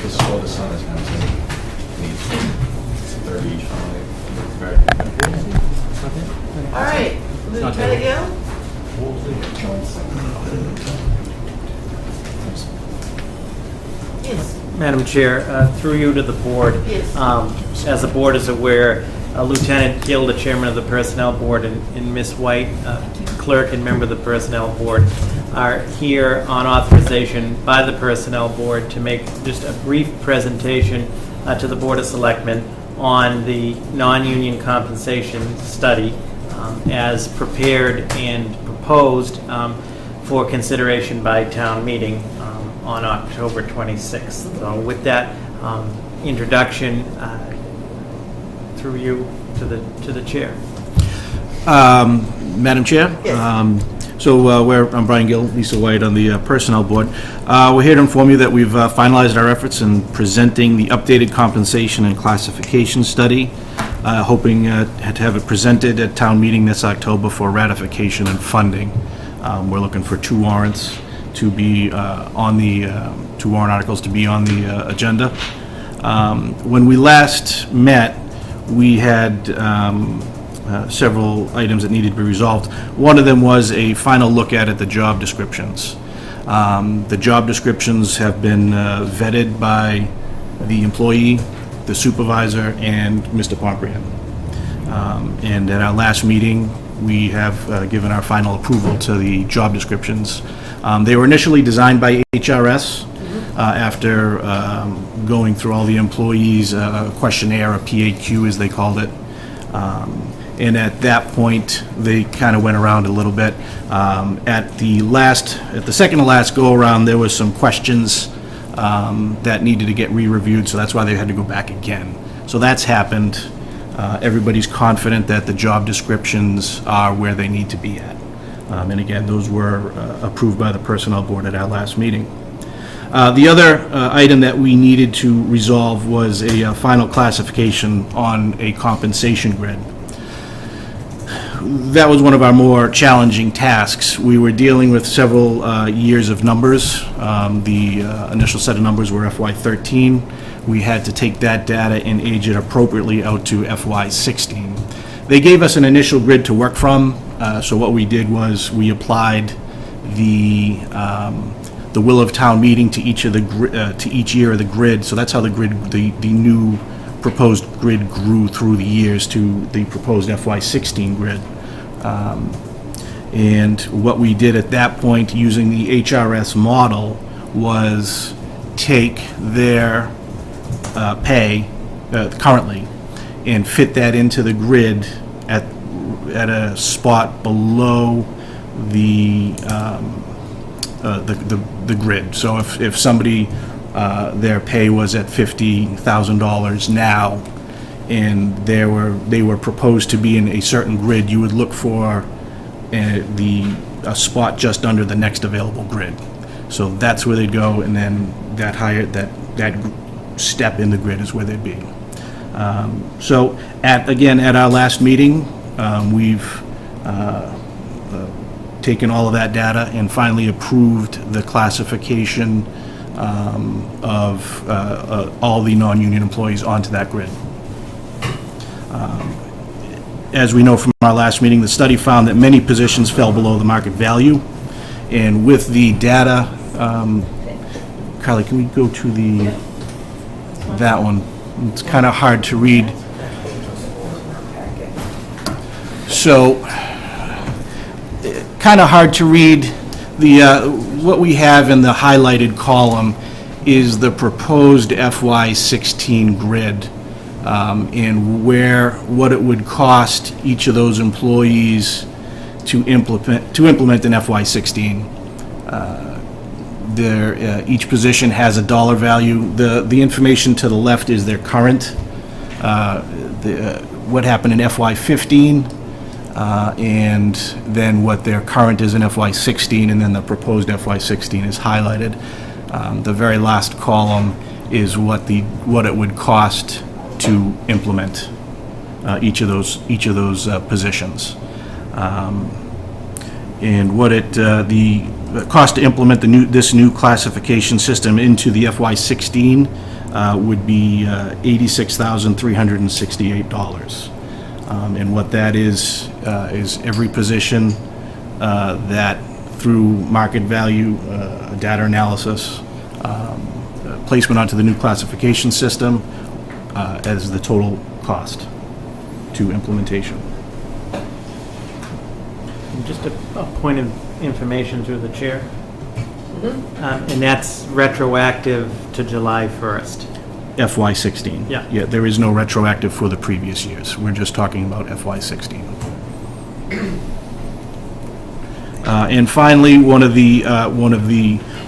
This is what the sun is now. It's 30 each. Very All right. Lieutenant Gill? Yes. Madam Chair, through you to the board. Yes. As the board is aware, Lieutenant Gill, the chairman of the Personnel Board, and Ms. White, clerk and member of the Personnel Board, are here on authorization by the Personnel Board to make just a brief presentation to the Board of Selectmen on the non-union compensation study as prepared and proposed for consideration by town meeting on October 26th. So with that introduction, through you to the chair. Madam Chair? Yes. I'm Brian Gill, Lisa White on the Personnel Board. We're here to inform you that we've finalized our efforts in presenting the updated compensation and classification study, hoping to have it presented at town meeting this October for ratification and funding. We're looking for two warrants to be two warrant articles to be on the agenda. When we last met, we had several items that needed to be resolved. One of them was a final look at the job descriptions. The job descriptions have been vetted by the employee, the supervisor, and Mr. Pomprian. And at our last meeting, we have given our final approval to the job descriptions. They were initially designed by HRS after going through all the employees' questionnaire, a PAQ as they called it. And at that point, they kind of went around a little bit. At the second to last go-around, there was some questions that needed to get re-reviewed, so that's why they had to go back again. So that's happened. Everybody's confident that the job descriptions are where they need to be at. And again, those were approved by the Personnel Board at our last meeting. The other item that we needed to resolve was a final classification on a compensation grid. That was one of our more challenging tasks. We were dealing with several years of numbers. The initial set of numbers were FY13. We had to take that data and age it appropriately out to FY16. They gave us an initial grid to work from, so what we did was we applied the will of town meeting to each year of the grid. So that's how the new proposed grid grew through the years to the proposed FY16 grid. And what we did at that point using the HRS model was take their pay currently and fit that into the grid at a spot below the grid. So if somebody their pay was at $50,000 now, and they were proposed to be in a certain grid, you would look for a spot just under the next available grid. So that's where they'd go, and then that step in the grid is where they'd be. So at our last meeting, we've taken all of that data and finally approved the classification of all the non-union employees onto that grid. as we know from our last meeting, the study found that many positions fell below the market value. And with the data, Carly, can we go to that one? It's kind of hard to read. So, kind of hard to read. What we have in the highlighted column is the proposed FY16 grid, and what it would cost each of those employees to implement an FY16. Each position has a dollar value. The information to the left is their current, what happened in FY15, and then what their current is in FY16, and then the proposed FY16 is highlighted. The very last column is what it would cost to implement each of those positions. And what the cost to implement this new classification system into the FY16 would be $86,368. And what that is every position that through market value, data analysis, placement onto the new classification system as the total cost to implementation. Just a point of information through the chair. And that's retroactive to July 1st. FY16. Yeah. Yeah, there is no retroactive for the previous years. We're just talking about FY16. And finally, one of the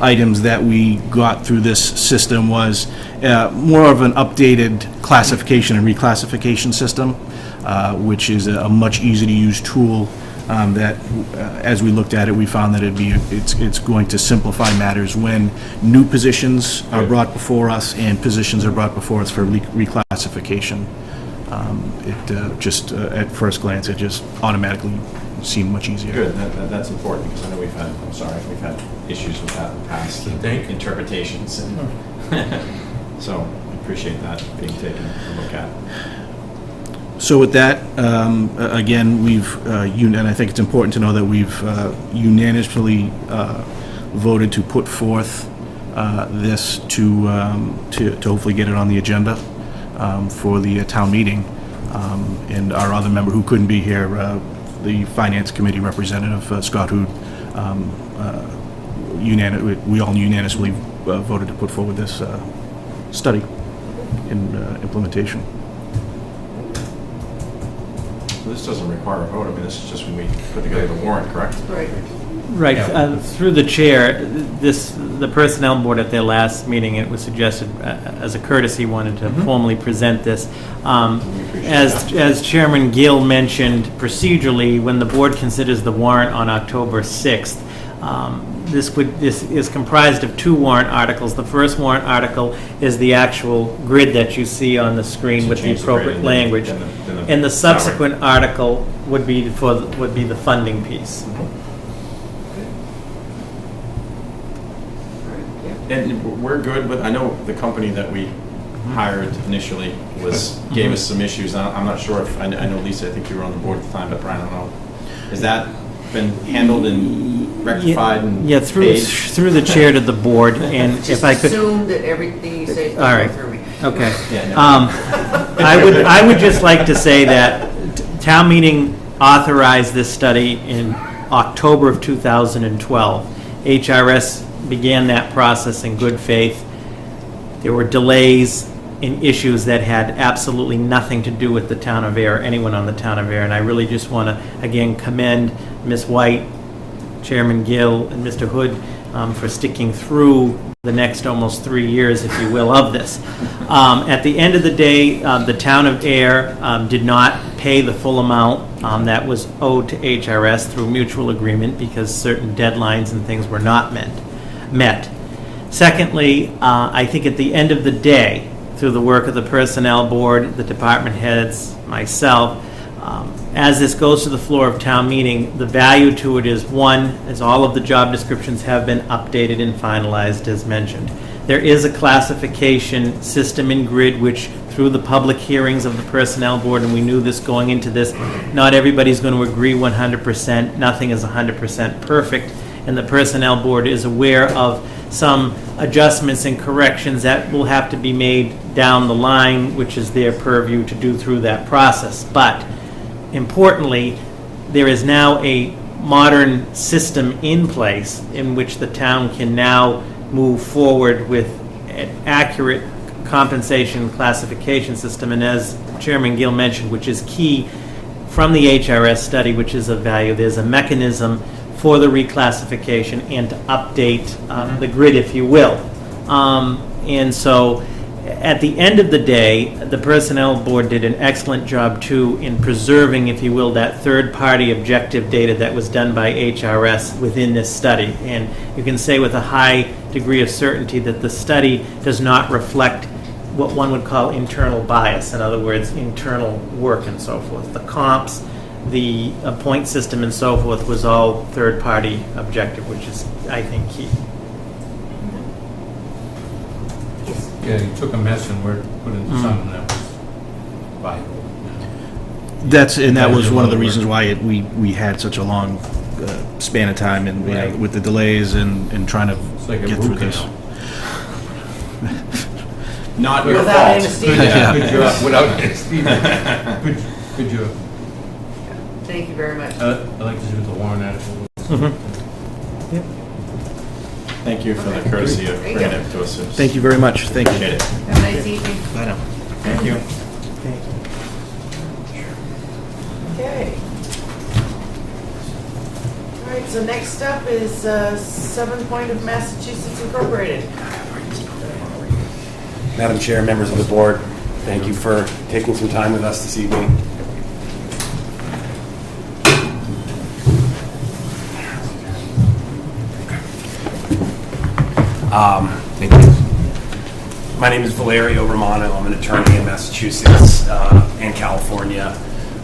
items that we got through this system was more of an updated classification and reclassification system, which is a much easier to use tool. That, as we looked at it, we found that it's going to simplify matters when new positions are brought before us and positions are brought before us for reclassification. At first glance, it just automatically seemed much easier. Good, that's important, because I know we've had issues with that in the past, interpretations, and so I appreciate that being taken a look at. So with that, again, and I think it's important to know that we've unanimously voted to put forth this to hopefully get it on the agenda for the town meeting. And our other member who couldn't be here, the Finance Committee representative, Scott Hood, we all unanimously voted to put forward this study and implementation. This doesn't require a vote. I mean, this is just when we put together the warrant, correct? Right. Right, through the chair, the Personnel Board at their last meeting, it was suggested as a courtesy, wanted to formally present this. As Chairman Gill mentioned, procedurally, when the board considers the warrant on October 6th, this is comprised of two warrant articles. The first warrant article is the actual grid that you see on the screen with the appropriate language, and the subsequent article would be the funding piece. And we're good with, I know the company that we hired initially gave us some issues. I'm not sure if, I know Lisa, I think you were on the board at the time, but Brian, I don't know. Has that been handled and rectified and Yeah, paid? through the chair to the board, and if I could... Assume that everything you say is All right. going through me. Okay. Yeah, no. I would just like to say that town meeting authorized this study in October of 2012. HRS began that process in good faith. There were delays in issues that had absolutely nothing to do with the town of Ayer, anyone on the town of Ayer, and I really just want to, again, commend Ms. White, Chairman Gill, and Mr. Hood for sticking through the next almost 3 years, if you will, of this. At the end of the day, the town of Ayer did not pay the full amount that was owed to HRS through mutual agreement because certain deadlines and things were not met. Secondly, I think at the end of the day, through the work of the Personnel Board, the department heads, myself, as this goes to the floor of town meeting, the value to it is, one, as all of the job descriptions have been updated and finalized as mentioned. There is a classification system in grid which, through the public hearings of the Personnel Board, and we knew this going into this, not everybody's going to agree 100%. Nothing is 100% perfect, and the Personnel Board is aware of some adjustments and corrections that will have to be made down the line, which is their purview to do through that process. But importantly, there is now a modern system in place in which the town can now move forward with an accurate compensation classification system, and as Chairman Gill mentioned, which is key from the HRS study, which is of value, there's a mechanism for the reclassification and to update the grid, if you will. And so at the end of the day, the Personnel Board did an excellent job, too, in preserving, if you will, that third-party objective data that was done by HRS within this study. And you can say with a high degree of certainty that the study does not reflect what one would call internal bias, in other words, internal work and so forth. The comps, the point system and so forth was all third-party objective, which is, I think, key. Yeah, you took a mess and put in something that was viable. That was one of the reasons why we had such a long span of time, and you know, Right. with the delays and trying to It's like a get through root this. canal. Not your Without fault. anesthesia. Yeah, good job, without anesthesia. Good job. Thank you very much. I like to do the warrant article. Thank you for the courtesy of There you bringing go. it to us. Thank you very much. Thank you. Appreciate it. Have a nice evening. Bye now. Thank you. Okay. All right, so next up is 7 Point of Massachusetts Incorporated. Madam Chair, members of the board, thank you for taking some time with us this evening. Thank you. My name is Valerio Romano. I'm an attorney in Massachusetts and California.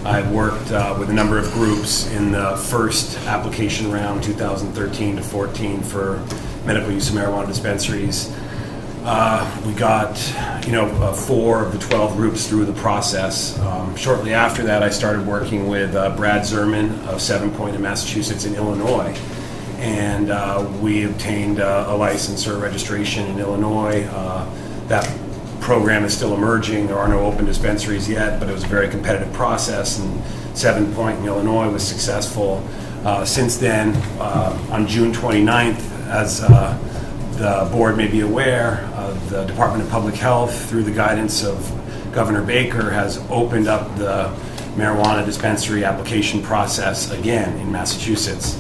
I worked with a number of groups in the first application round, 2013 to 14, for medical use of marijuana dispensaries. We got, 4 of the 12 groups through the process. Shortly after that, I started working with Brad Zerman of 7 Point in Massachusetts and Illinois. And we obtained a license or registration in Illinois. That program is still emerging. There are no open dispensaries yet, but it was a very competitive process, and 7 Point in Illinois was successful. Since then, on June 29th, as the board may be aware, the Department of Public Health, through the guidance of Governor Baker, has opened up the marijuana dispensary application process again in Massachusetts.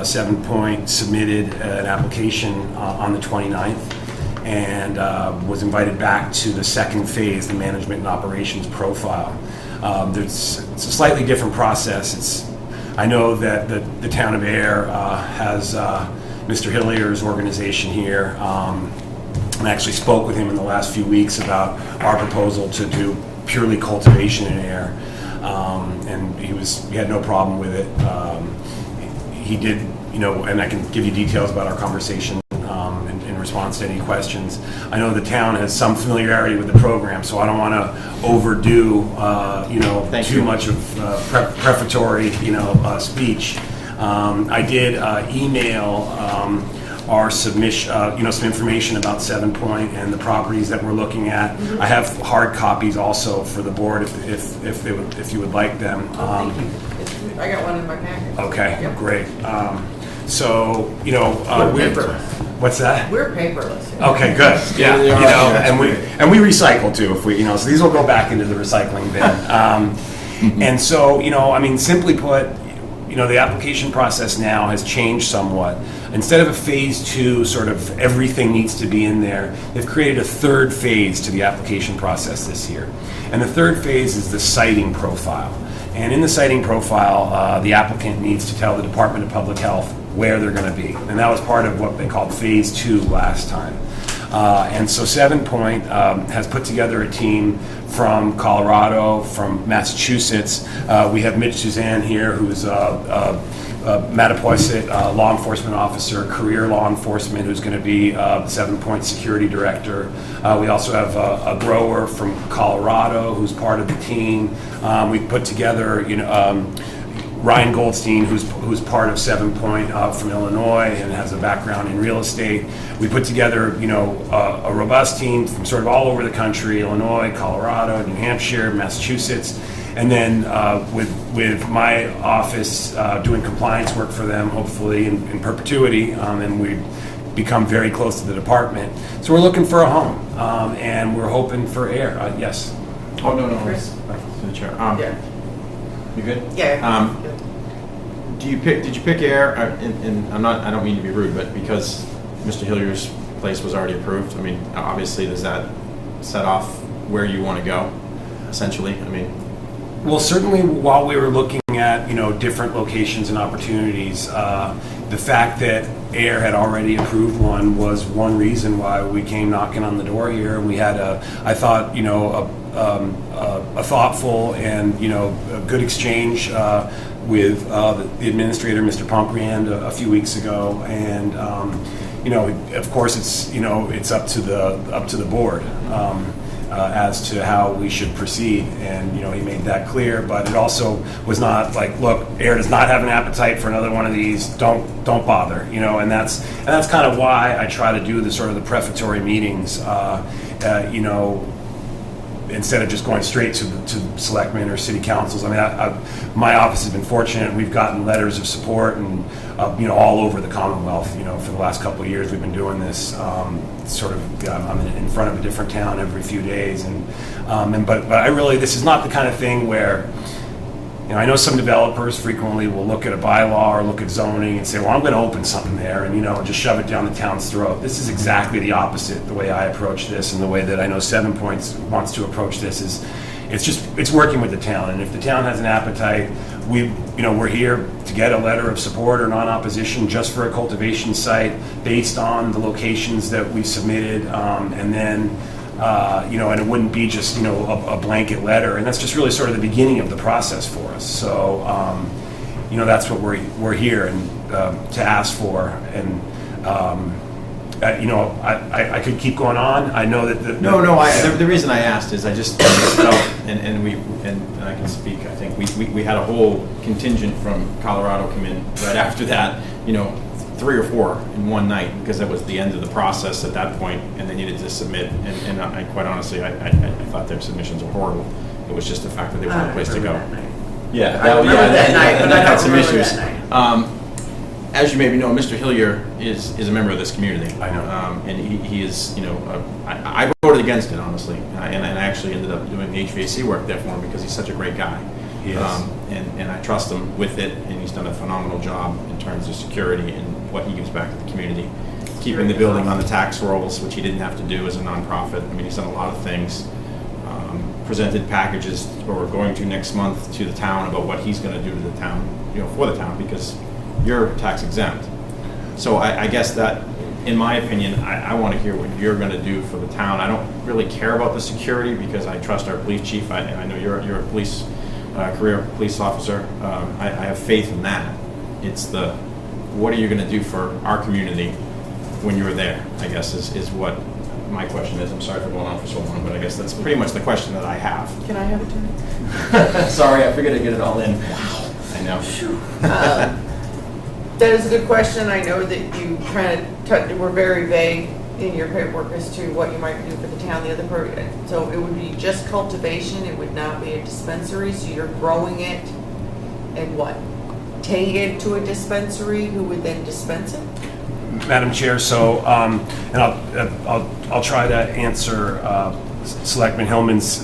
7 Point submitted an application on the 29th and was invited back to the second phase, the management and operations profile. It's a slightly different process. I know that the town of Ayer has Mr. Hillier's organization here. I actually spoke with him in the last few weeks about our proposal to do purely cultivation in Ayer, and he had no problem with it. He did, and I can give you details about our conversation in response to any questions. I know the town has some familiarity with the program, so I don't want to overdo, too much of prefatory, speech. I did email our submission, some information about 7 Point and the properties that we're looking at. I have hard copies also for the board if you would like them. Thank you. I got one in my packet. Okay, Yep. great. We're paperless. What's that? We're paperless. Okay, good. Yeah, they are. Yeah, and we recycle too. If we, so these will go back into the recycling bin. And so, simply put, the application process now has changed somewhat. Instead of a phase 2, sort of everything needs to be in there, they've created a third phase to the application process this year. And the third phase is the siting profile. And in the siting profile, the applicant needs to tell the Department of Public Health where they're going to be. And that was part of what they called phase 2 last time. And so 7 Point has put together a team from Colorado, from Massachusetts. We have Mitch Suzanne here, who's Mattapoisett law enforcement officer, career law enforcement, who's going to be 7 Point security director. We also have a grower from Colorado who's part of the team. We've put together, Ryan Goldstein, who's part of 7 Point from Illinois and has a background in real estate. We put together, a robust team from sort of all over the country: Illinois, Colorado, New Hampshire, Massachusetts. And then with my office doing compliance work for them, hopefully in perpetuity, and we become very close to the department. So we're looking for a home, and we're hoping for Ayer. Yes. Oh, no. Chris? To the chair. Yeah. You good? Yeah. Did you pick Ayer? And I don't mean to be rude, but because Mr. Hillier's place was already approved. I mean, obviously, does that set off where you want to go? Essentially, I mean. Well, certainly while we were looking at, different locations and opportunities, the fact that Ayer had already approved one was one reason why we came knocking on the door here. We had a thoughtful and, a good exchange with the administrator, Mr. Pompriand, a few weeks ago. And, of course, it's up to the board. As to how we should proceed, and he made that clear. But it also was not like, look, Ayer does not have an appetite for another one of these. Don't bother, and that's kind of why I try to do the sort of the prefatory meetings, instead of just going straight to selectmen or city councils. I mean, my office has been fortunate. We've gotten letters of support and all over the Commonwealth. For the last couple of years, we've been doing this. I'm in front of a different town every few days, but I really, this is not the kind of thing where. I know some developers frequently will look at a bylaw or look at zoning and say, well, I'm going to open something there and, just shove it down the town's throat. This is exactly the opposite, the way I approach this, and the way that I know 7 Points wants to approach this is it's working with the town. And if the town has an appetite, we're here to get a letter of support or non-opposition just for a cultivation site based on the locations that we submitted, and then and it wouldn't be just, a blanket letter. And that's just really sort of the beginning of the process for us. So, that's what we're here and to ask for. And, I could keep going on. I know that the reason I asked is I just felt, and I can speak, I think we had a whole contingent from Colorado come in right after that, 3 or 4 in one night, because that was the end of the process at that point, and they needed to submit. And I quite honestly, I thought their submissions were horrible. It was just the fact that they wanted a place to go. Yeah, I remember that night, but I had don't some remember issues. that night. As you maybe know, Mr. Hillier is a member of this community. I know. And he is, I voted against it, honestly. And I actually ended up doing the HVAC work there for him because he's such a great guy. He is. And I trust him with it, and he's done a phenomenal job in terms of security and what he gives back to the community. Keeping the building on the tax rolls, which he didn't have to do as a nonprofit. I mean, he's done a lot of things. Presented packages, or we're going to next month, to the town about what he's going to do to the town, for the town, because you're tax exempt. So I guess that, in my opinion, I want to hear what you're going to do for the town. I don't really care about the security because I trust our police chief. I know you're a police career police officer. I have faith in that. It's the, what are you going to do for our community when you're there, I guess, is what my question is. I'm sorry for going on for so long, but I guess that's pretty much the question that I have. Can I have a turn? Sorry, I figured I'd get it all in. Wow. I know. That is a good question. I know that you kind of were very vague in your paperwork as to what you might do for the town. The other part, so it would be just cultivation. It would not be a dispensary. So you're growing it and what? Taking it to a dispensary who would then dispense it? Madam Chair, so, and I'll try to answer Selectman Hillman's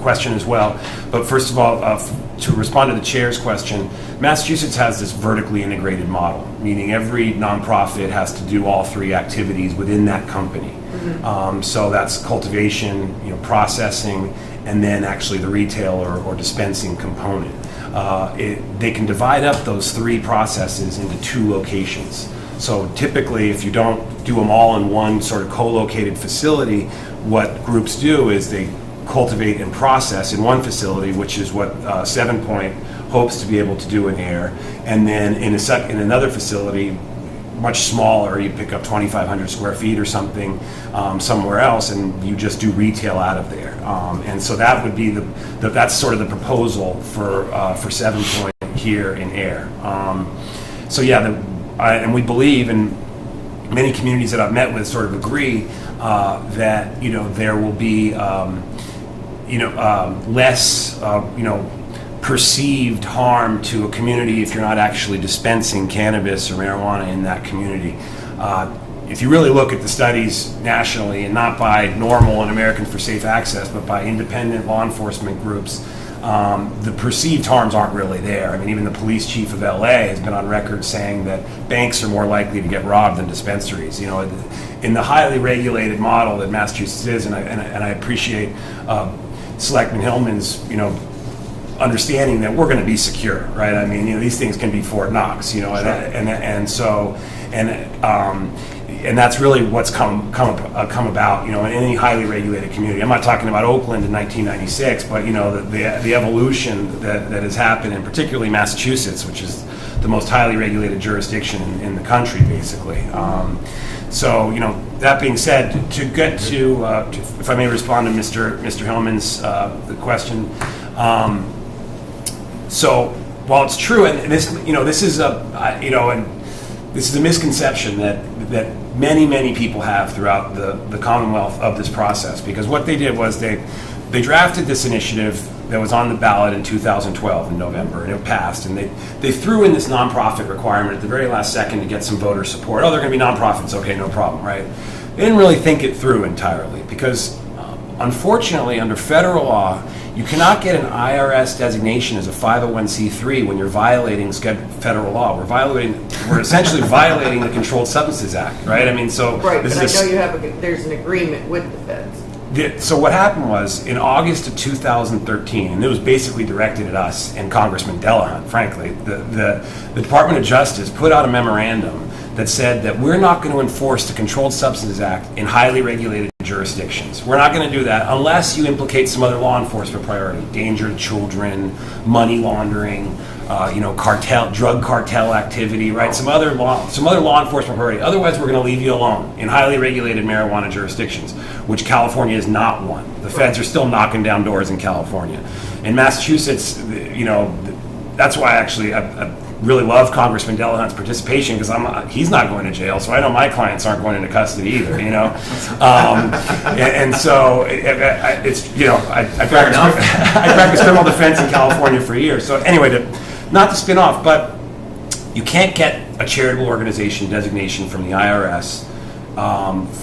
question as well. But first of all, to respond to the chair's question, Massachusetts has this vertically integrated model, meaning every nonprofit has to do all 3 activities within that company. Mm-hmm. So that's cultivation, processing, and then actually the retail or dispensing component. They can divide up those 3 processes into 2 locations. So typically, if you don't do them all in one sort of co-located facility, what groups do is they cultivate and process in one facility, which is what 7 Point hopes to be able to do in Ayer. And then in another facility, much smaller, you pick up 2,500 square feet or something somewhere else, and you just do retail out of there. And so that would be that's sort of the proposal for 7 Point here in Ayer. So yeah, and we believe, and many communities that I've met with sort of agree that there will be less perceived harm to a community if you're not actually dispensing cannabis or marijuana in that community. If you really look at the studies nationally, and not by normal and Americans for Safe Access, but by independent law enforcement groups, the perceived harms aren't really there. I mean, even the police chief of LA has been on record saying that banks are more likely to get robbed than dispensaries. In the highly regulated model that Massachusetts is, and I appreciate Selectman Hillman's, understanding that we're going to be secure, right? I mean, these things can be Fort Knox, and that's really what's come about, in any highly regulated community. I'm not talking about Oakland in 1996, but the evolution that has happened, and particularly Massachusetts, which is the most highly regulated jurisdiction in the country, basically. So, that being said, to get to if I may respond to Mr. Hillman's the question. So while it's true, and this is a misconception that many people have throughout the Commonwealth of this process, because what they did was they drafted this initiative that was on the ballot in 2012 in November, and it passed, and they threw in this nonprofit requirement at the very last second to get some voter support. Oh, they're going to be nonprofits, okay, no problem, right? They didn't really think it through entirely, because unfortunately, under federal law, you cannot get an IRS designation as a 501c3 when you're violating federal law. We're essentially violating the Controlled Substances Act, right? I mean, so Right, but I know there's an agreement with the feds. So what happened was, in August of 2013, and it was basically directed at us and Congressman Delahunt, frankly, the Department of Justice put out a memorandum that said that we're not going to enforce the Controlled Substances Act in highly regulated jurisdictions. We're not going to do that unless you implicate some other law enforcement priority, danger to children, money laundering, drug cartel activity, right? Some other law enforcement priority. Otherwise, we're going to leave you alone in highly regulated marijuana jurisdictions, which California is not one. The feds are still knocking down doors in California. In Massachusetts, that's why actually I really love Congressman Delahunt's participation, because he's not going to jail, so I know my clients aren't going into custody either, and so I practiced criminal defense in California for years. So anyway, not to spin off, but you can't get a charitable organization designation from the IRS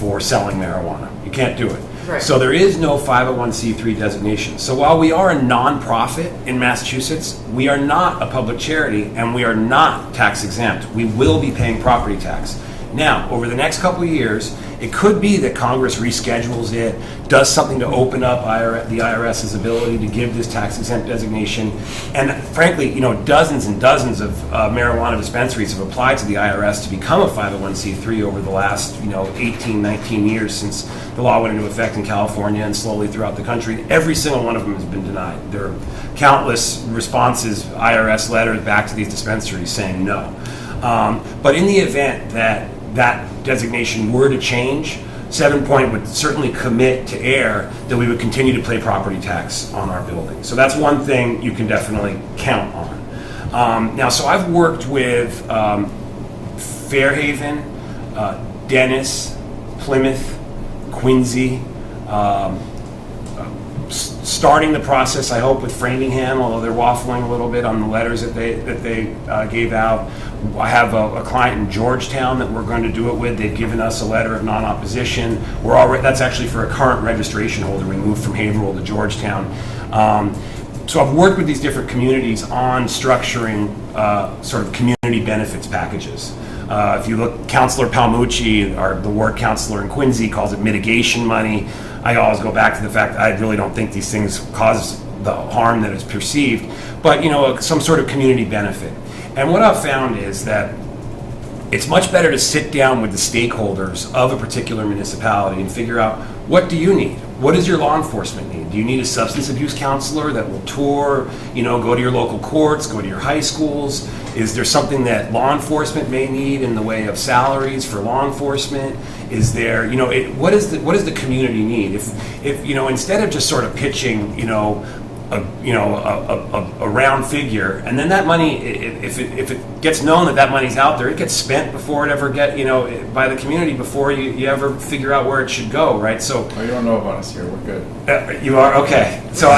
for selling marijuana. You can't do it. Right. So there is no 501c3 designation. So while we are a nonprofit in Massachusetts, we are not a public charity, and we are not tax exempt. We will be paying property tax. Now, over the next couple of years, it could be that Congress reschedules it, does something to open up the IRS's ability to give this tax exempt designation. And frankly, dozens and dozens of marijuana dispensaries have applied to the IRS to become a 501c3 over the last, 18, 19 years since the law went into effect in California and slowly throughout the country. Every single one of them has been denied. There are countless responses, IRS letters back to these dispensaries saying no. But in the event that designation were to change, 7 Point would certainly commit to Ayer that we would continue to pay property tax on our building. So that's one thing you can definitely count on. Now, so I've worked with Fairhaven, Dennis, Plymouth, Quincy, starting the process, I hope, with Framingham, although they're waffling a little bit on the letters that they gave out. I have a client in Georgetown that we're going to do it with. They've given us a letter of non-opposition. That's actually for a current registration holder. We moved from Haverhill to Georgetown. So I've worked with these different communities on structuring sort of community benefits packages. If you look, Councilor Palmucci, the ward councilor in Quincy, calls it mitigation money. I always go back to the fact that I really don't think these things cause the harm that is perceived, but some sort of community benefit. And what I've found is that it's much better to sit down with the stakeholders of a particular municipality and figure out, what do you need? what does your law enforcement need? Do you need a substance abuse counselor that will tour, go to your local courts, go to your high schools? Is there something that law enforcement may need in the way of salaries for law enforcement? Is there, what does the community need? If instead of just sort of pitching, a round figure, and then that money, if it gets known that money's out there, it gets spent before it ever by the community before you ever figure out where it should go, right? So Oh, you don't know about us here, we're good. you are okay. So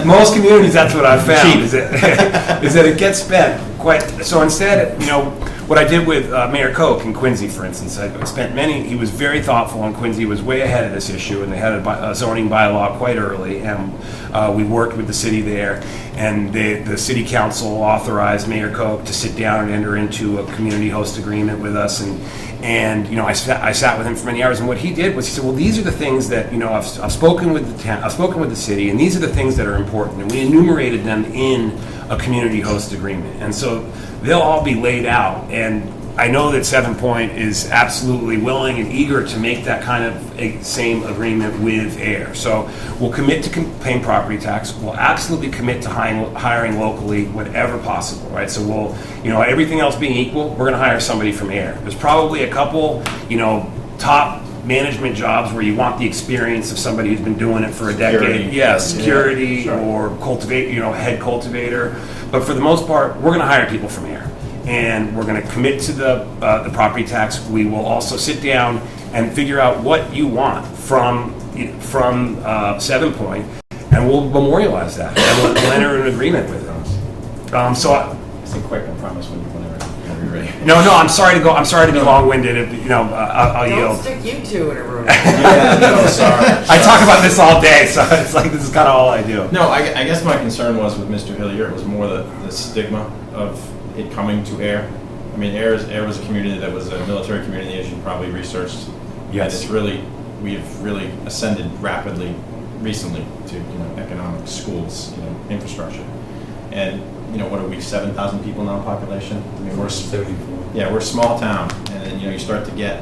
most communities, that's what I've found is that it gets spent quite. So instead, what I did with Mayor Koch in Quincy, for instance, I spent he was very thoughtful, and Quincy was way ahead of this issue, and they had a zoning bylaw quite early, and we worked with the city there, and the city council authorized Mayor Koch to sit down and enter into a community host agreement with us, and I sat with him for many hours, and what he did was he said, well, these are the things that I've spoken with the town, I've spoken with the city, and these are the things that are important, and we enumerated them in a community host agreement, and so they'll all be laid out, and I know that 7 Point is absolutely willing and eager to make that kind of same agreement with Ayer. So we'll commit to paying property tax. We'll absolutely commit to hiring locally whenever possible, right? So we'll, everything else being equal, we're going to hire somebody from Ayer. There's probably a couple, top management jobs where you want the experience of somebody who's been doing it for a decade. Yeah, security or head cultivator. But for the most part, we're going to hire people from Ayer. And we're going to commit to the property tax. We will also sit down and figure out what you want from 7 Point, and we'll memorialize that, and we'll enter an agreement with them. Say quick, I promise whenever you're ready. No, I'm sorry to be long-winded. I'll Don't yield. stick you two in a room. Yeah, no, sorry. I talk about this all day, so it's like this is kind of all I do. No, I guess my concern was with Mr. Hillier, it was more the stigma of it coming to Ayer. I mean, Ayer was a community that was a military community, as you probably researched. Yes. And we've really ascended rapidly recently to, economic, schools, infrastructure. And, what are we, 7,000 people now population? I mean, we're 74. Yeah, we're a small town, and then, you start to get,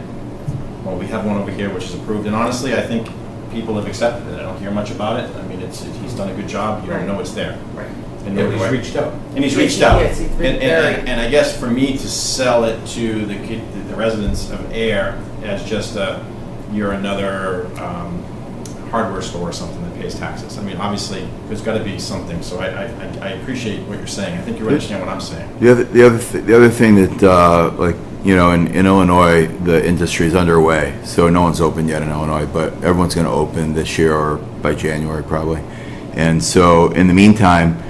well, we have one over here which is approved, and honestly, I think people have accepted it. I don't hear much about it. I mean, he's done a good job. You don't know it's there. Right. And Yeah, he's reached out. And he's reached out. Yes, he's been very- And I guess for me to sell it to the residents of Ayer as just you're another hardware store or something that pays taxes. I mean, obviously, there's got to be something. So I appreciate what you're saying. I think you understand what I'm saying. The other thing that, in Illinois, the industry is underway. So no one's open yet in Illinois, but everyone's going to open this year or by January probably. And so in the meantime,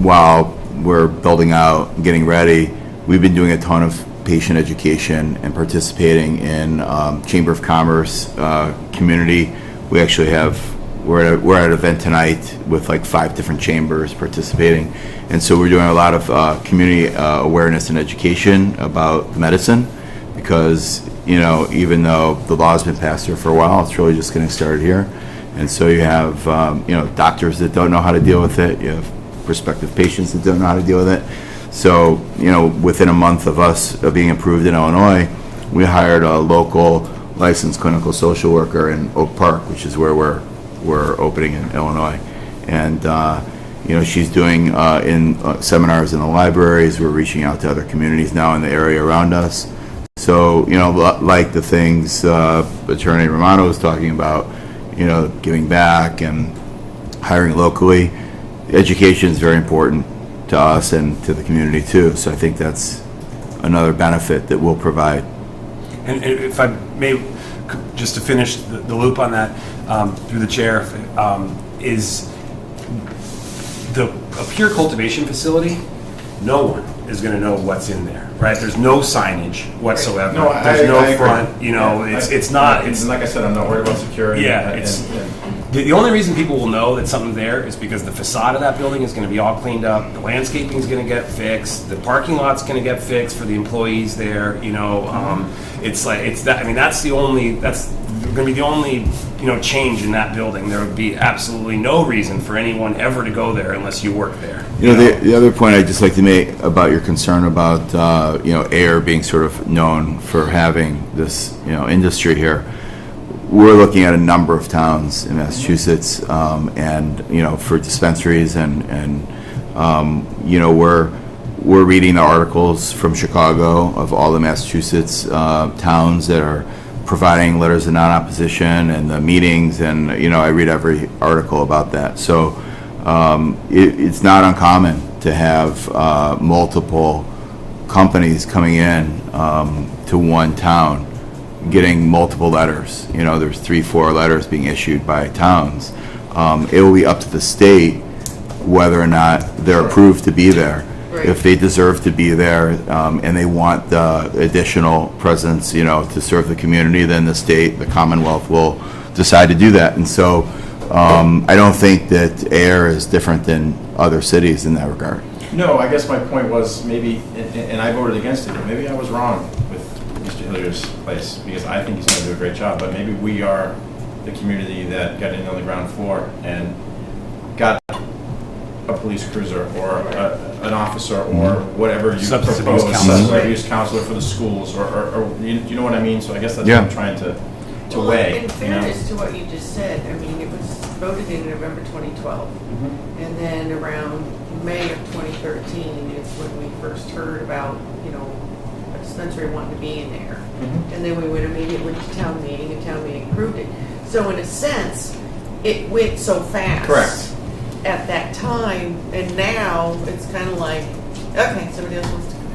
while we're building out and getting ready, we've been doing a ton of patient education and participating in Chamber of Commerce community. We actually we're at an event tonight with like 5 different chambers participating, and so we're doing a lot of community awareness and education about medicine, because even though the law has been passed here for a while, it's really just getting started here. And so you have, doctors that don't know how to deal with it. You have prospective patients that don't know how to deal with it. So, within a month of us being approved in Illinois, we hired a local licensed clinical social worker in Oak Park, which is where we're opening in Illinois. And, she's doing seminars in the libraries. We're reaching out to other communities now in the area around us. So, like the things Attorney Romano was talking about, giving back and hiring locally. Education is very important to us and to the community too. So I think that's another benefit that we'll provide. And if I may, just to finish the loop on that, through the chair, is a pure cultivation facility, no one is going to know what's in there, right? There's no signage whatsoever. No, There's no I agree. front, it's not, And like I said, I'm not worried about security. Yeah, and the only reason people will know that something's there is because the facade of that building is going to be all cleaned up, the landscaping is going to get fixed, the parking lot's going to get fixed for the employees there. That's going to be the only change in that building. There would be absolutely no reason for anyone ever to go there unless you work there. The other point I'd just like to make about your concern about Ayer being sort of known for having this industry here. we're looking at a number of towns in Massachusetts, and, for dispensaries and we're reading the articles from Chicago of all the Massachusetts towns that are providing letters of non-opposition and the meetings, and, I read every article about that. So it's not uncommon to have multiple companies coming in to one town, getting multiple letters. There's 3-4 letters being issued by towns. It will be up to the state whether or not they're approved to be there. Right. If they deserve to be there, and they want the additional presence, to serve the community, then the state, the Commonwealth will decide to do that. And so I don't think that Ayer is different than other cities in that regard. No, I guess my point was maybe, and I voted against it, but maybe I was wrong with Mr. Hillier's place, because I think he's gonna do a great job, but maybe we are the community that got in on the ground floor and got a police cruiser or an officer or whatever you Substance propose, abuse counselor. substance abuse counselor for the schools, or you know what I mean? So I guess that's what I'm trying to Well, weigh. in fairness to what you just said, I mean, it was voted in November 2012. And then around May of 2013 is when we first heard about, a dispensary wanting to be in there. And then we went immediately to town meeting, and town meeting approved it. So in a sense, it went so fast. Correct. At that time, and now it's kind of like, okay, somebody else wants to come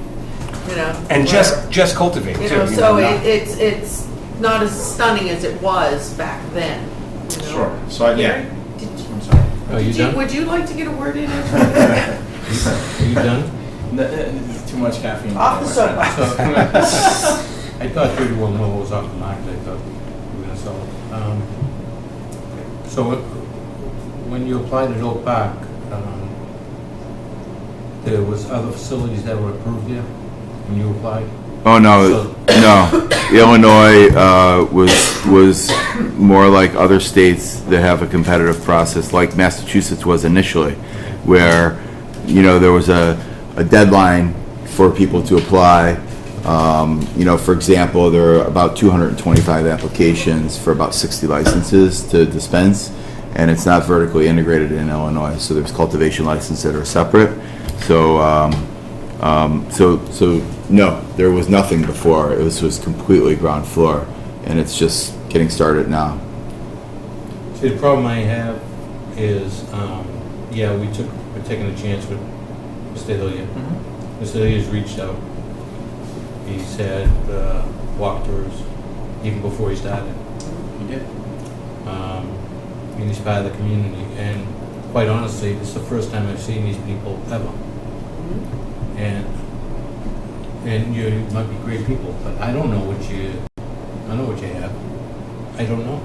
in, And whatever. just cultivate, too. So not- it's not as stunning as it was back then. Sure, so Gary, I'm sorry. Are you done? would you like to get a word in? Are you done? Too much caffeine. Off the soapbox. I thought 31 Lowell was off the market, I thought we were gonna sell it. So when you applied at Oak Park, there was other facilities that were approved there when you applied? Oh, no, no. Illinois was more like other states that have a competitive process, like Massachusetts was initially, where, there was a deadline for people to apply. For example, there are about 225 applications for about 60 licenses to dispense, and it's not vertically integrated in Illinois, so there's cultivation licenses that are separate. So, no, there was nothing before. It was completely ground floor, and it's just getting started now. See, the problem I have is, we're taking a chance with Mr. Hillier. Mr. Hillier's reached out. He's had walkthroughs even before he started. You did. And he's part of the community, and quite honestly, this is the first time I've seen these people ever. And you might be great people, but I don't know what you have. I don't know.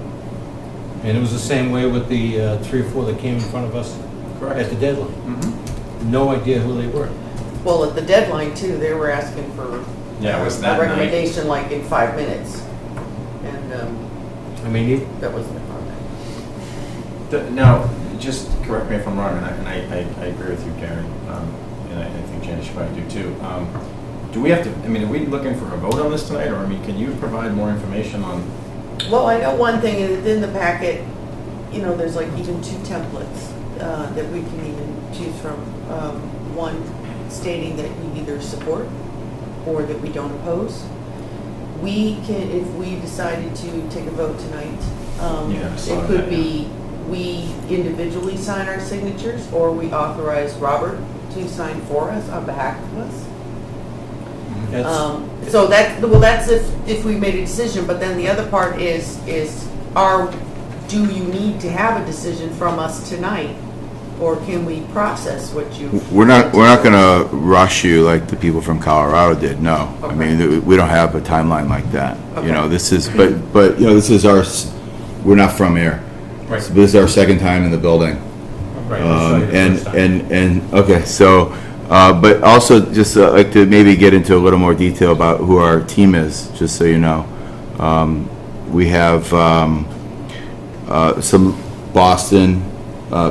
And it was the same way with the 3 or 4 that came in front of us at the deadline. No idea who they were. Well, at the deadline too, they were asking for Yeah, it was that a night. recommendation like in 5 minutes. And I mean, that wasn't a comment. Now, just correct me if I'm wrong, and I agree with you, Gary, and I think Jenny should probably do too. Do we have to, are we looking for a vote on this tonight, or, can you provide more information on? Well, I know one thing is in the packet, there's like even 2 templates that we can even choose from. One stating that we either support or that we don't oppose. We can, if we decided to take a vote tonight, Yeah, I saw it that, could be we individually sign our signatures, or we authorize Robert to sign for us on behalf of us. So that's if we made a decision, but then the other part is do you need to have a decision from us tonight, or can we process what you? We're not gonna rush you like the people from Colorado did, no. Okay. We don't have a timeline like that. Okay. This is, but this is we're not from here. Right. So this is our second time in the building. right, I saw you the first time. And okay, so, but also just like to maybe get into a little more detail about who our team is, just so you know. We have some Boston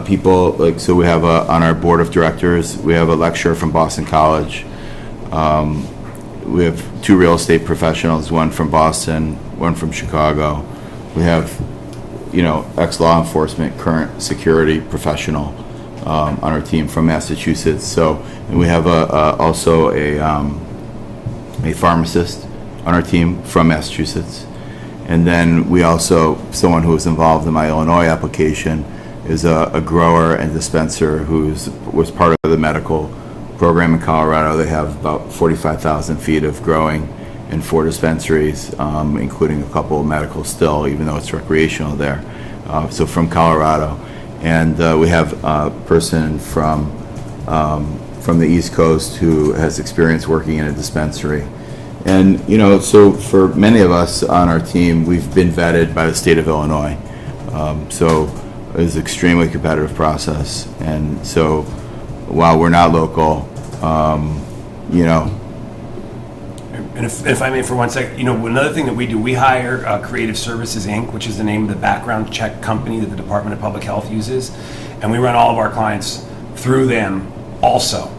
people, like, so we have on our board of directors, we have a lecturer from Boston College. We have 2 real estate professionals, one from Boston, one from Chicago. We have, ex-law enforcement, current security professional on our team from Massachusetts. So, and we have also a pharmacist on our team from Massachusetts. And then we also, someone who was involved in my Illinois application is a grower and dispenser was part of the medical program in Colorado. They have about 45,000 feet of growing and 4 dispensaries, including a couple of medical still, even though it's recreational there. So from Colorado. And we have a person from the East Coast who has experience working in a dispensary. And, so for many of us on our team, we've been vetted by the state of Illinois. So it was an extremely competitive process. And so while we're not local, And if I may for 1 second, another thing that we do, we hire Creative Services, Inc., which is the name of the background check company that the Department of Public Health uses, and we run all of our clients through them also.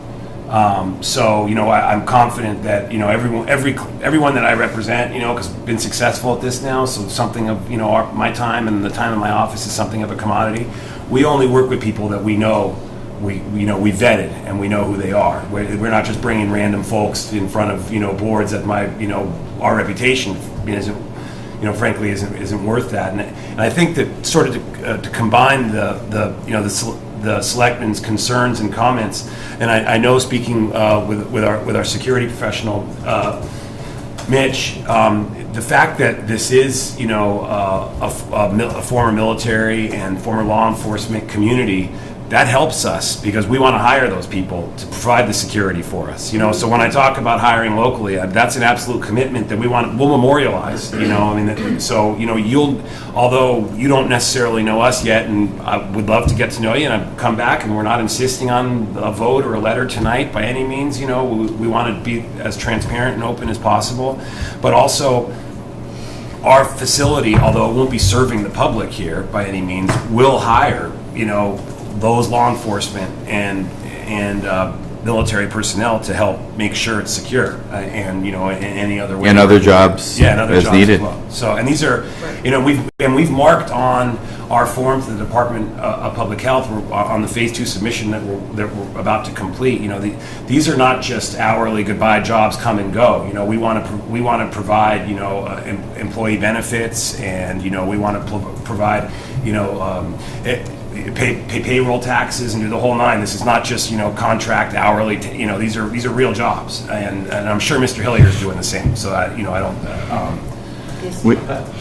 So, I'm confident that, everyone that I represent, because I've been successful at this now, so something of, my time and the time in my office is something of a commodity. We only work with people that we know. We vetted and we know who they are. We're not just bringing random folks in front of boards that our reputation isn't frankly isn't worth that. And I think that sort of to combine the selectmen's concerns and comments, and I know speaking with our security professional Mitch, the fact that this is a former military and former law enforcement community, that helps us because we want to hire those people to provide the security for us. So when I talk about hiring locally, that's an absolute commitment that we'll memorialize. Although you don't necessarily know us yet, and I would love to get to know you, and I've come back, and we're not insisting on a vote or a letter tonight by any means. We want to be as transparent and open as possible, but also our facility, although it won't be serving the public here by any means, will hire those law enforcement and military personnel to help make sure it's secure, and in any other way. And other jobs, yeah, and other as jobs needed. as well. So, and these are, we've marked on our form to the Department of Public Health on the Phase 2 submission that we're about to complete. These are not just hourly goodbye jobs, come and go. We want to provide employee benefits, and we want to provide pay payroll taxes and do the whole nine. This is not just contract hourly. These are real jobs, and I'm sure Mr. Hillier is doing the same. So I don't.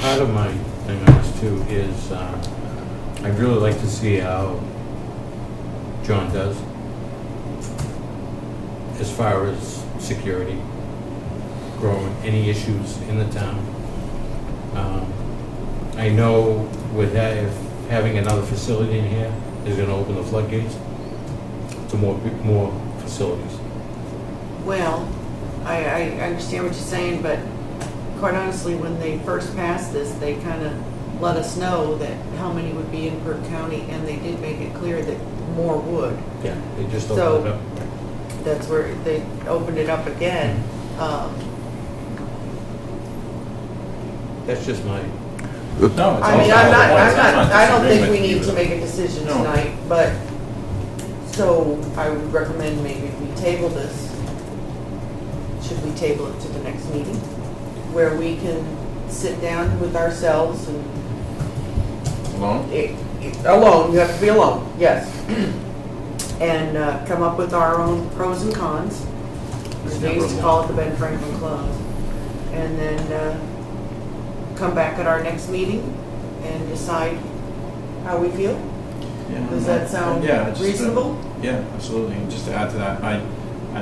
Part of my thing on this too is I'd really like to see how John does as far as security, growing any issues in the town. I know with that, if having another facility in here is going to open the floodgates to more facilities. Well, I understand what you're saying, but quite honestly, when they first passed this, they kind of let us know that how many would be in per county, and they did make it clear that more would. Yeah, they just opened it up. That's where they opened it up again. That's just my... No, it's I don't think we need to make a decision tonight, but, so I would recommend maybe we table this. Should we table it to the next meeting? Where we can sit down with ourselves and... Alone? Alone, you have to be alone, yes. And come up with our own pros and cons. They used to call it the Ben Franklin Clause. And then come back at our next meeting and decide how we feel. Yeah. Does that sound reasonable? Yeah, absolutely. And just to add to that, I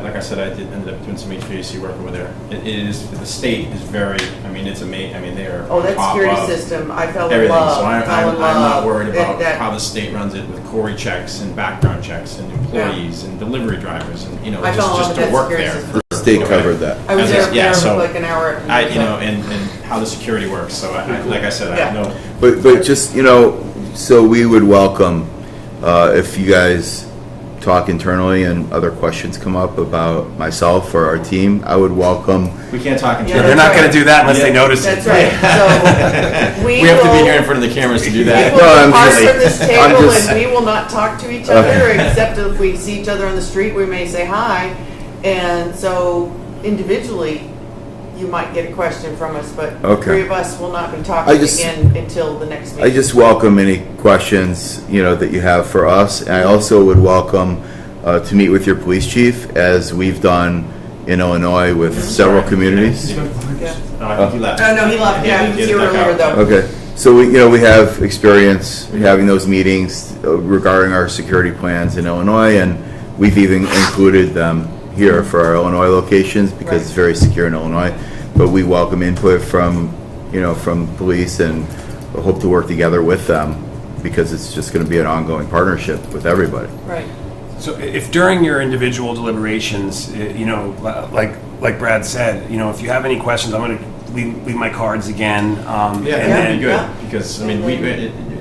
like I said, I ended up doing some HVAC work over there. It is, the state is very, it's amazing. They are that top security of system, I fell in everything. love. So I'm not worried about that- how the state runs it with Cory checks and background checks and employees and delivery drivers and, I fell in love just with to that work security there. system. The state covered that. I was there Yeah, so for like an hour. and how the security works. So like I said, I have no. But just, so we would welcome if you guys talk internally and other questions come up about myself or our team, I would welcome. We can't talk in Yeah, They're not going to do that unless Yeah. they notice it. That's right. So We have to be here in front of the cameras to do We that. will No, I'm depart just- from this I'm table just- and we will not talk to each other, except if we see each other on the street, we may say hi. And so individually, you might get a question from us, but the Okay. three of us will not be I talking just- again until the next I meeting. just welcome any questions, that you have for us. And I also would welcome to meet with your police chief, as we've done in Illinois with several communities. No, I think he left. Oh, no, he left, yeah, he was here ducked earlier out. though. Okay, so we have experience having those meetings regarding our security plans in Illinois, and we've even included them here for our Illinois locations because it's very secure in Illinois. But we welcome input from police, and hope to work together with them because it's just going to be an ongoing partnership with everybody. Right. So if during your individual deliberations, like Brad said, if you have any questions, I'm going to leave my cards again. Yeah, and that'd be then- good, because, I mean,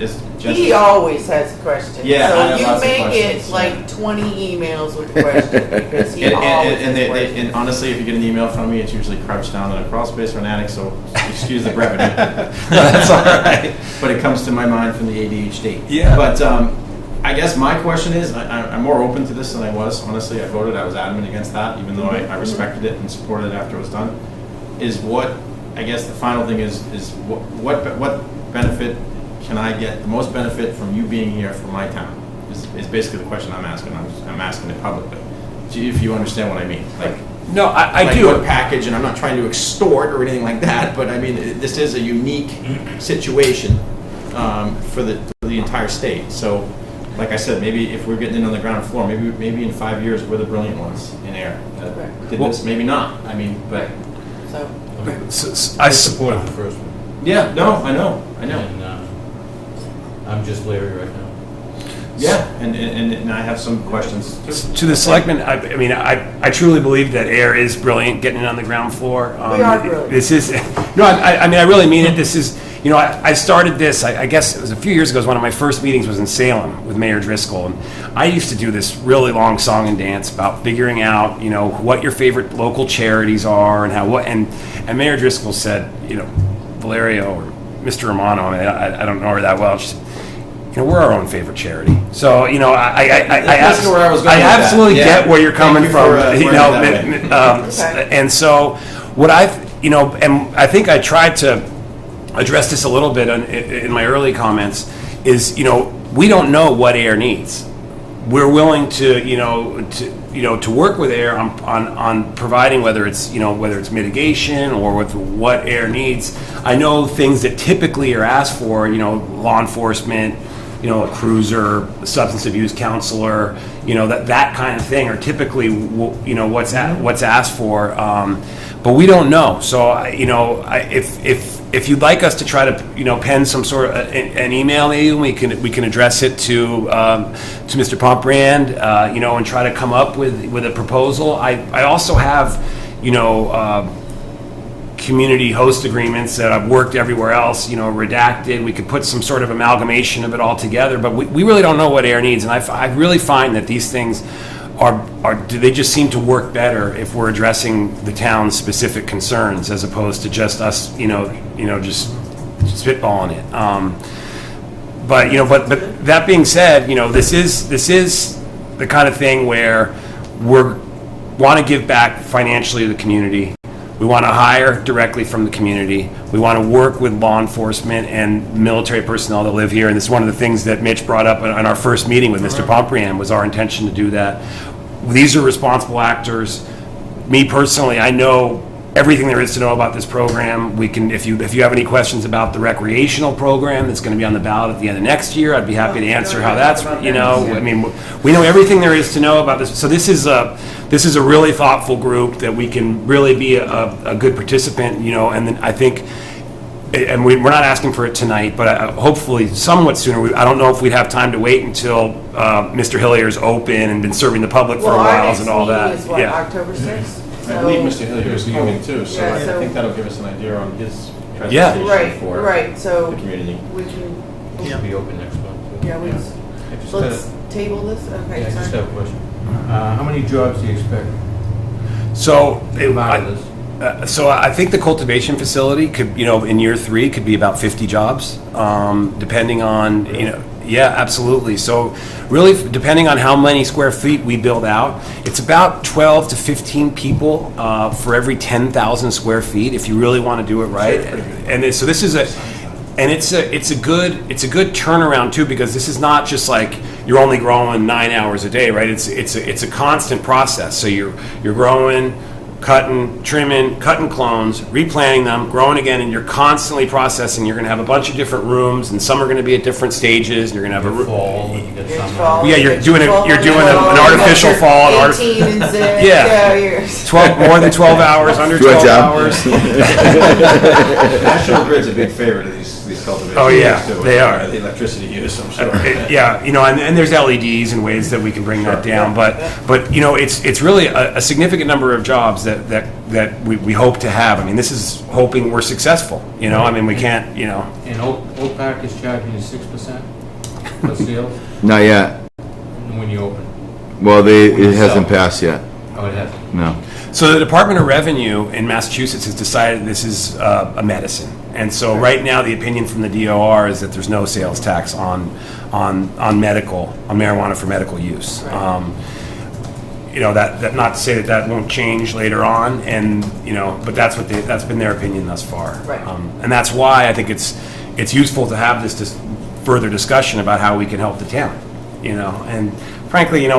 it's just. He always has questions. Yeah, I So have you lots of may get questions, like 20 emails with questions because he And, always and, has questions. and honestly, if you get an email from me, it's usually crouched down in a crawl space or an attic, so excuse the brevity. That's all right. But it comes to my mind from the ADHD. Yeah. But I guess my question is, I'm more open to this than I was. Honestly, I was adamant against that, even though I respected it and supported it after it was done. I guess the final thing is what benefit can I get, the most benefit from you being here for my town? Is basically the question I'm asking. I'm asking it publicly. If you understand what I mean. Like, No, I like do. what package, and I'm not trying to extort or anything like that, but I mean, this is a unique situation for the entire state. So, like I said, maybe if we're getting in on the ground floor, maybe in 5 years we're the brilliant ones in Ayer that did this. Maybe not. I mean, but So, I supported the first one. yeah, no, I know. And I'm just Larry right now. Yeah, and I have some questions too. To the selectmen, I truly believe that Ayer is brilliant, getting it on the ground floor. We are brilliant. This is, no, I really mean it. This is, I started this, I guess it was a few years ago. One of my first meetings was in Salem with Mayor Driscoll. And I used to do this really long song and dance about figuring out, what your favorite local charities are and and Mayor Driscoll said, Valerio or Mr. Romano, I don't know her that well. She said, we're our own favorite charity. So, That's where I was going with that. absolutely Yeah. get where you're coming Thank you from. for, wording it that way. And so, what and I think I tried to address this a little bit in my early comments, is, we don't know what Ayer needs. We're willing to, to work with Ayer on providing whether it's mitigation or with what Ayer needs. I know things that typically are asked for, law enforcement, a cruiser, a substance abuse counselor, that kind of thing are typically, what's asked for. But we don't know. So, if you'd like us to try to, pen some sort of an email, maybe we can address it to Mr. Pomprand, and try to come up with a proposal. I also have, community host agreements that I've worked everywhere else, redacted. We could put some sort of amalgamation of it all together, but we really don't know what Ayer needs. And I really find that these things they just seem to work better if we're addressing the town's specific concerns as opposed to just us, just spitballing it. But that being said, this is the kind of thing where we want to give back financially to the community. We want to hire directly from the community. We want to work with law enforcement and military personnel that live here. And this is one of the things that Mitch brought up on our first meeting with Mr. Pomprian, was our intention to do that. These are responsible actors. Me personally, I know everything there is to know about this program. We can, if you have any questions about the recreational program that's going to be on the ballot at the end of next year, I'd be happy to answer how that's, we know everything there is to know about this. So this is a really thoughtful group that we can really be a good participant, and then I think, and we're not asking for it tonight, but hopefully somewhat sooner. I don't know if we'd have time to wait until Mr. Hillier's open and been serving the public for a while and all that. Well, our next meeting is October 6th? I believe Mr. Hillier is coming too, so Yeah, I so- think that'll give us an idea on his Yeah. presentation for Right, so the community. we can, It'll be open next month. too. yeah, I just let's table this? Yeah, Okay, I just sorry. have a question. How many jobs do you expect So, to come out of this? so I think the cultivation facility could, in year 3, could be about 50 jobs, depending on, yeah, absolutely. So really, depending on how many square feet we build out, it's about 12 to 15 people for every 10,000 square feet, if you really want to do it right. So this is it's a good turnaround too, because this is not just like you're only growing 9 hours a day, right? It's a constant process. So you're growing, cutting, trimming, cutting clones, replanting them, growing again, and you're constantly processing. You're going to have a bunch of different rooms, and some are going to be at different stages. You're going to have a Fall, and you get It's some. fall, Yeah, you're it's doing fall, an artificial fall, an 18 and 6, Yeah. years. 12 more than 12 hours, under Do a 12 job. hours. National Grid's a big favorite of these cultivations. Oh, yeah, too. they are. The electricity use, I'm sure. Yeah, and there's LEDs and ways that we can bring that down, but it's really a significant number of jobs that we hope to have. I mean, this is hoping we're successful. I mean, we can't. And Oak Park is charging you 6% for sales Not yet. when you open. Well, it you hasn't sell. passed yet. Oh, it hasn't. No. So the Department of Revenue in Massachusetts has decided this is a medicine, and so right now the opinion from the DOR is that there's no sales tax on marijuana for medical use. That not to say that won't change later on, and but that's been their opinion thus far. Right. And that's why I think it's useful to have this further discussion about how we can help the town. And frankly,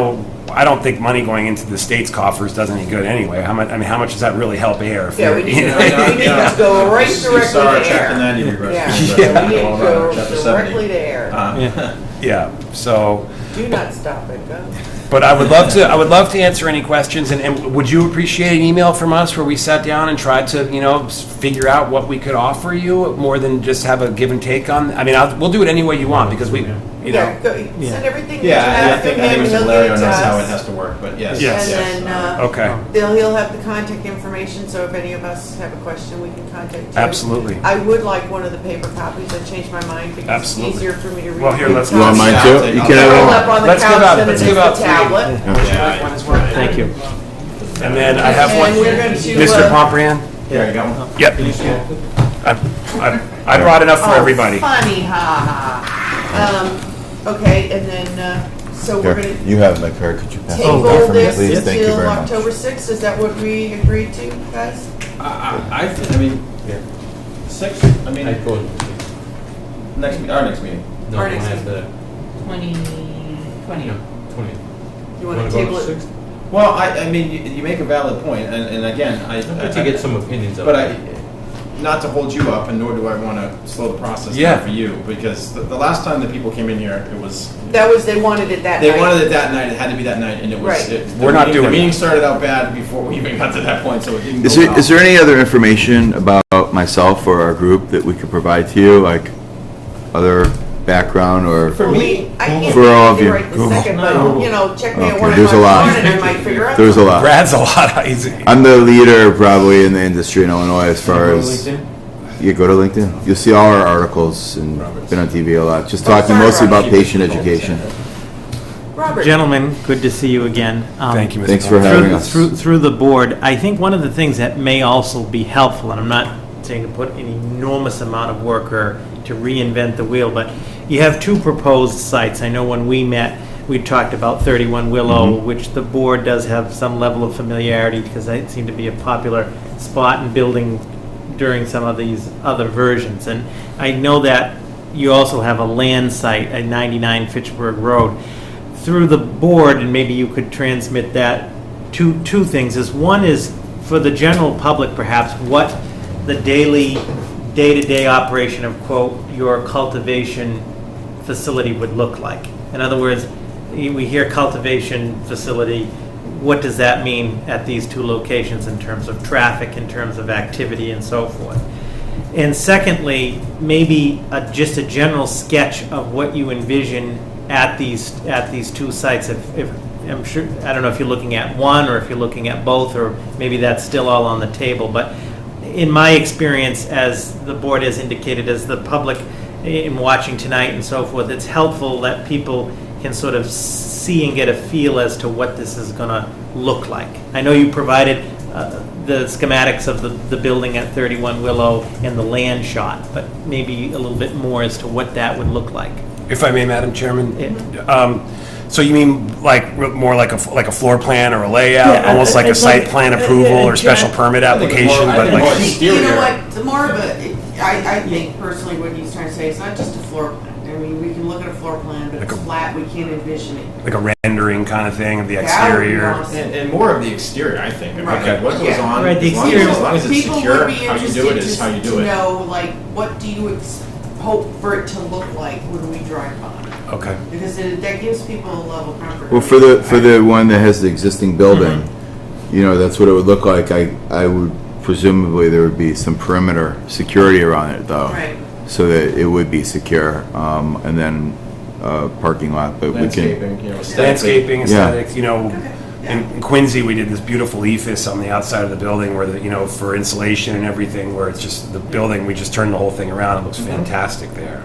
I don't think money going into the state's coffers does any good anyway. How much does that really help Ayer? Yeah, we need to go right directly Saw our to chapter air. 90 reverse. Yeah, we need to go Chapter 70. directly to air. Yeah. So. Do not stop it, go. But I would love to answer any questions, and would you appreciate an email from us where we sat down and tried to, figure out what we could offer you more than just have a give and take on? I mean, we'll do it any way you want, because Yeah, send everything that you Yeah, I have to think him, Mr. he'll Valerio get it to knows how it us. has to work, but yes. Yes. And then, Okay, he'll have the contact information, so if any of us have a question, we can contact you. absolutely. I would like one of the paper copies. I changed my mind because Absolutely. it's easier for me to read. Well, here, let's- You want mine too? You can Curl have up on the Let's give couch out- than it let's is give the out three. tablet. Thank you. And then I have one, And we're going to, Mr. Pompran. Here, you got one? Yep. I brought enough for Oh, everybody. funny, ha ha. Okay, and then, so we're Here, gonna you have my card. Could you pass it table over for me, this please? Thank you until very much. October 6th. Is that what we agreed to, guys? I mean, 6, I mean, I told you. our next meeting. No, Our one next after that. 20. No, 20. You want to table it? Well, I mean, you make a valid point, and again, But to get some opinions of But it. not to hold you up, and nor do I want to slow the process Yeah. down for you, because the last time that people came in here, it was, That was, they wanted it that night. they wanted it that night, it had to be that night, and it was. Right. We're not doing The meeting that. started out bad before we even got to that point, so it didn't Is go there, well. is there any other information about myself or our group that we could provide to you, like other background or? For me, I can't For all of think you. right this second, but, check me Okay, at 1 there's a lot. o'clock and I might figure out. There's a lot. Brad's a lot. He's, I'm the leader probably in the industry in Illinois as far Go to as, LinkedIn? you go to LinkedIn. You'll see all our articles and been on TV a lot. Just talking sorry, mostly about Robert. patient education. Robert. Gentlemen, good to see you again. thank you, Mr. Thanks for Pompran. having Through, us. through the board, I think one of the things that may also be helpful, and I'm not saying to put an enormous amount of work or to reinvent the wheel, but you have 2 proposed sites. I know when we met, we talked about 31 Willow, which the board does have some level of familiarity because that seemed to be a popular spot in building during some of these other versions. And I know that you also have a land site at 99 Fitchburg Road. Through the board, and maybe you could transmit that, two things. One is for the general public perhaps, what the daily, day-to-day operation of, quote, your cultivation facility would look like. In other words, we hear cultivation facility, what does that mean at these 2 locations in terms of traffic, in terms of activity, and so forth? And secondly, maybe just a general sketch of what you envision at these 2 sites. If I'm sure, I don't know if you're looking at one or if you're looking at both, or maybe that's still all on the table. But in my experience, as the board has indicated, as the public in watching tonight and so forth, it's helpful that people and sort of see and get a feel as to what this is going to look like. I know you provided the schematics of the building at 31 Willow and the land shot, but maybe a little bit more as to what that would look like. If I may, Madam Chairman? Yeah. So you mean like, more like a floor plan or a layout, Yeah, almost like a it's site like- plan approval or special permit application, but You like, know what, the more of a, I think personally what he's trying to say, it's not just a floor plan. I mean, we can look at a floor plan, but it's flat, we can't envision it. like a rendering kind of thing of the That would be exterior? awesome. And more of the exterior, I think. I mean, Right. like, what goes Yeah. on, Right, the as long exterior- as it's People secure, would be how you do it interested is how you do to it. know, like, what do you hope for it to look like when we drive by? Okay. Because that gives people a level of comfort. Well, for the one that has the existing building, you know, that's what it would look like. I would presumably there would be some perimeter security around it though. Right. So that it would be secure, and then parking lot, but we can. Landscaping, you know, aesthetically. Landscaping, aesthetics, you know, Yeah. in Quincy, we did this beautiful ephes on the outside of the building where, you know, for insulation and everything, where it's just the building, we just turned the whole thing around. It looks fantastic there.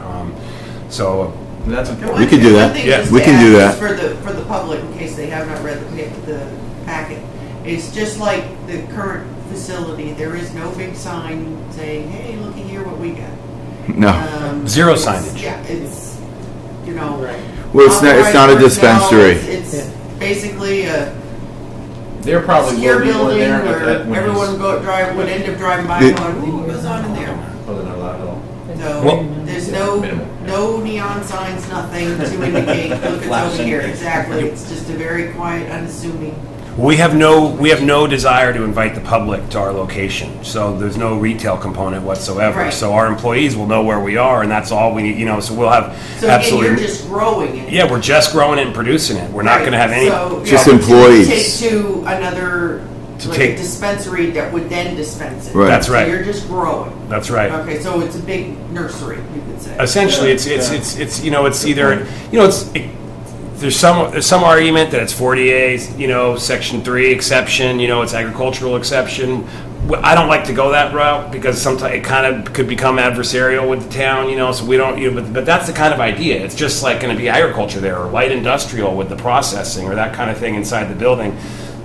So, And that's And important. We could do that. one thing Yeah, just we to can add, do just that. For the public, in case they have not read the packet, it's just like the current facility, there is no big sign saying, hey, looky here what we got. No. Zero It's- signage. Yeah, it's, you know. Well, it's not a authorized dispensary. personnel, It's basically a There probably secure will be one building there where when everyone he's- would end up driving by The- and going, ooh, what goes on in there? Oh, they're not allowed at all. No, Well- there's Minimal. no neon signs, nothing to indicate, look, it's over Flashing. here, exactly. It's just a very quiet, unassuming. we have no desire to invite the public to our location. So there's no retail component whatsoever. Right. So our employees will know where we are, and that's all we need, you know, so we'll have So again, absolutely. you're just growing it. Yeah, we're just growing it and producing it. We're not going to have any. So, Just yeah, employees. To take to another, To like take- a dispensary that would then dispense it. Right. That's right. So you're just growing. That's right. Okay, so it's a big nursery, you could say. Essentially, it's you know, it's either, you know, there's some argument that it's 40A, you know, Section 3 exception, you know, it's agricultural exception. I don't like to go that route because sometimes it kind of could become adversarial with the town, you know, so we don't, you know, but that's the kind of idea. It's just like going to be agriculture there or light industrial with the processing or that kind of thing inside the building.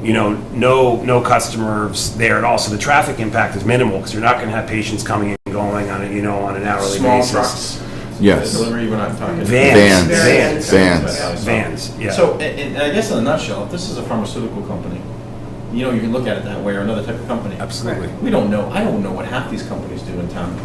You know, no customers there at all. So the traffic impact is minimal because you're not going to have patients coming and going on a, you know, on an hourly Small basis. trucks. Yes. Delivery, we're not talking. Vans. Vans. Yeah. So, and I guess in a nutshell, if this is a pharmaceutical company, you know, you can look at it that way, or another type of company. Absolutely. We don't know, I don't know what half these companies do in town.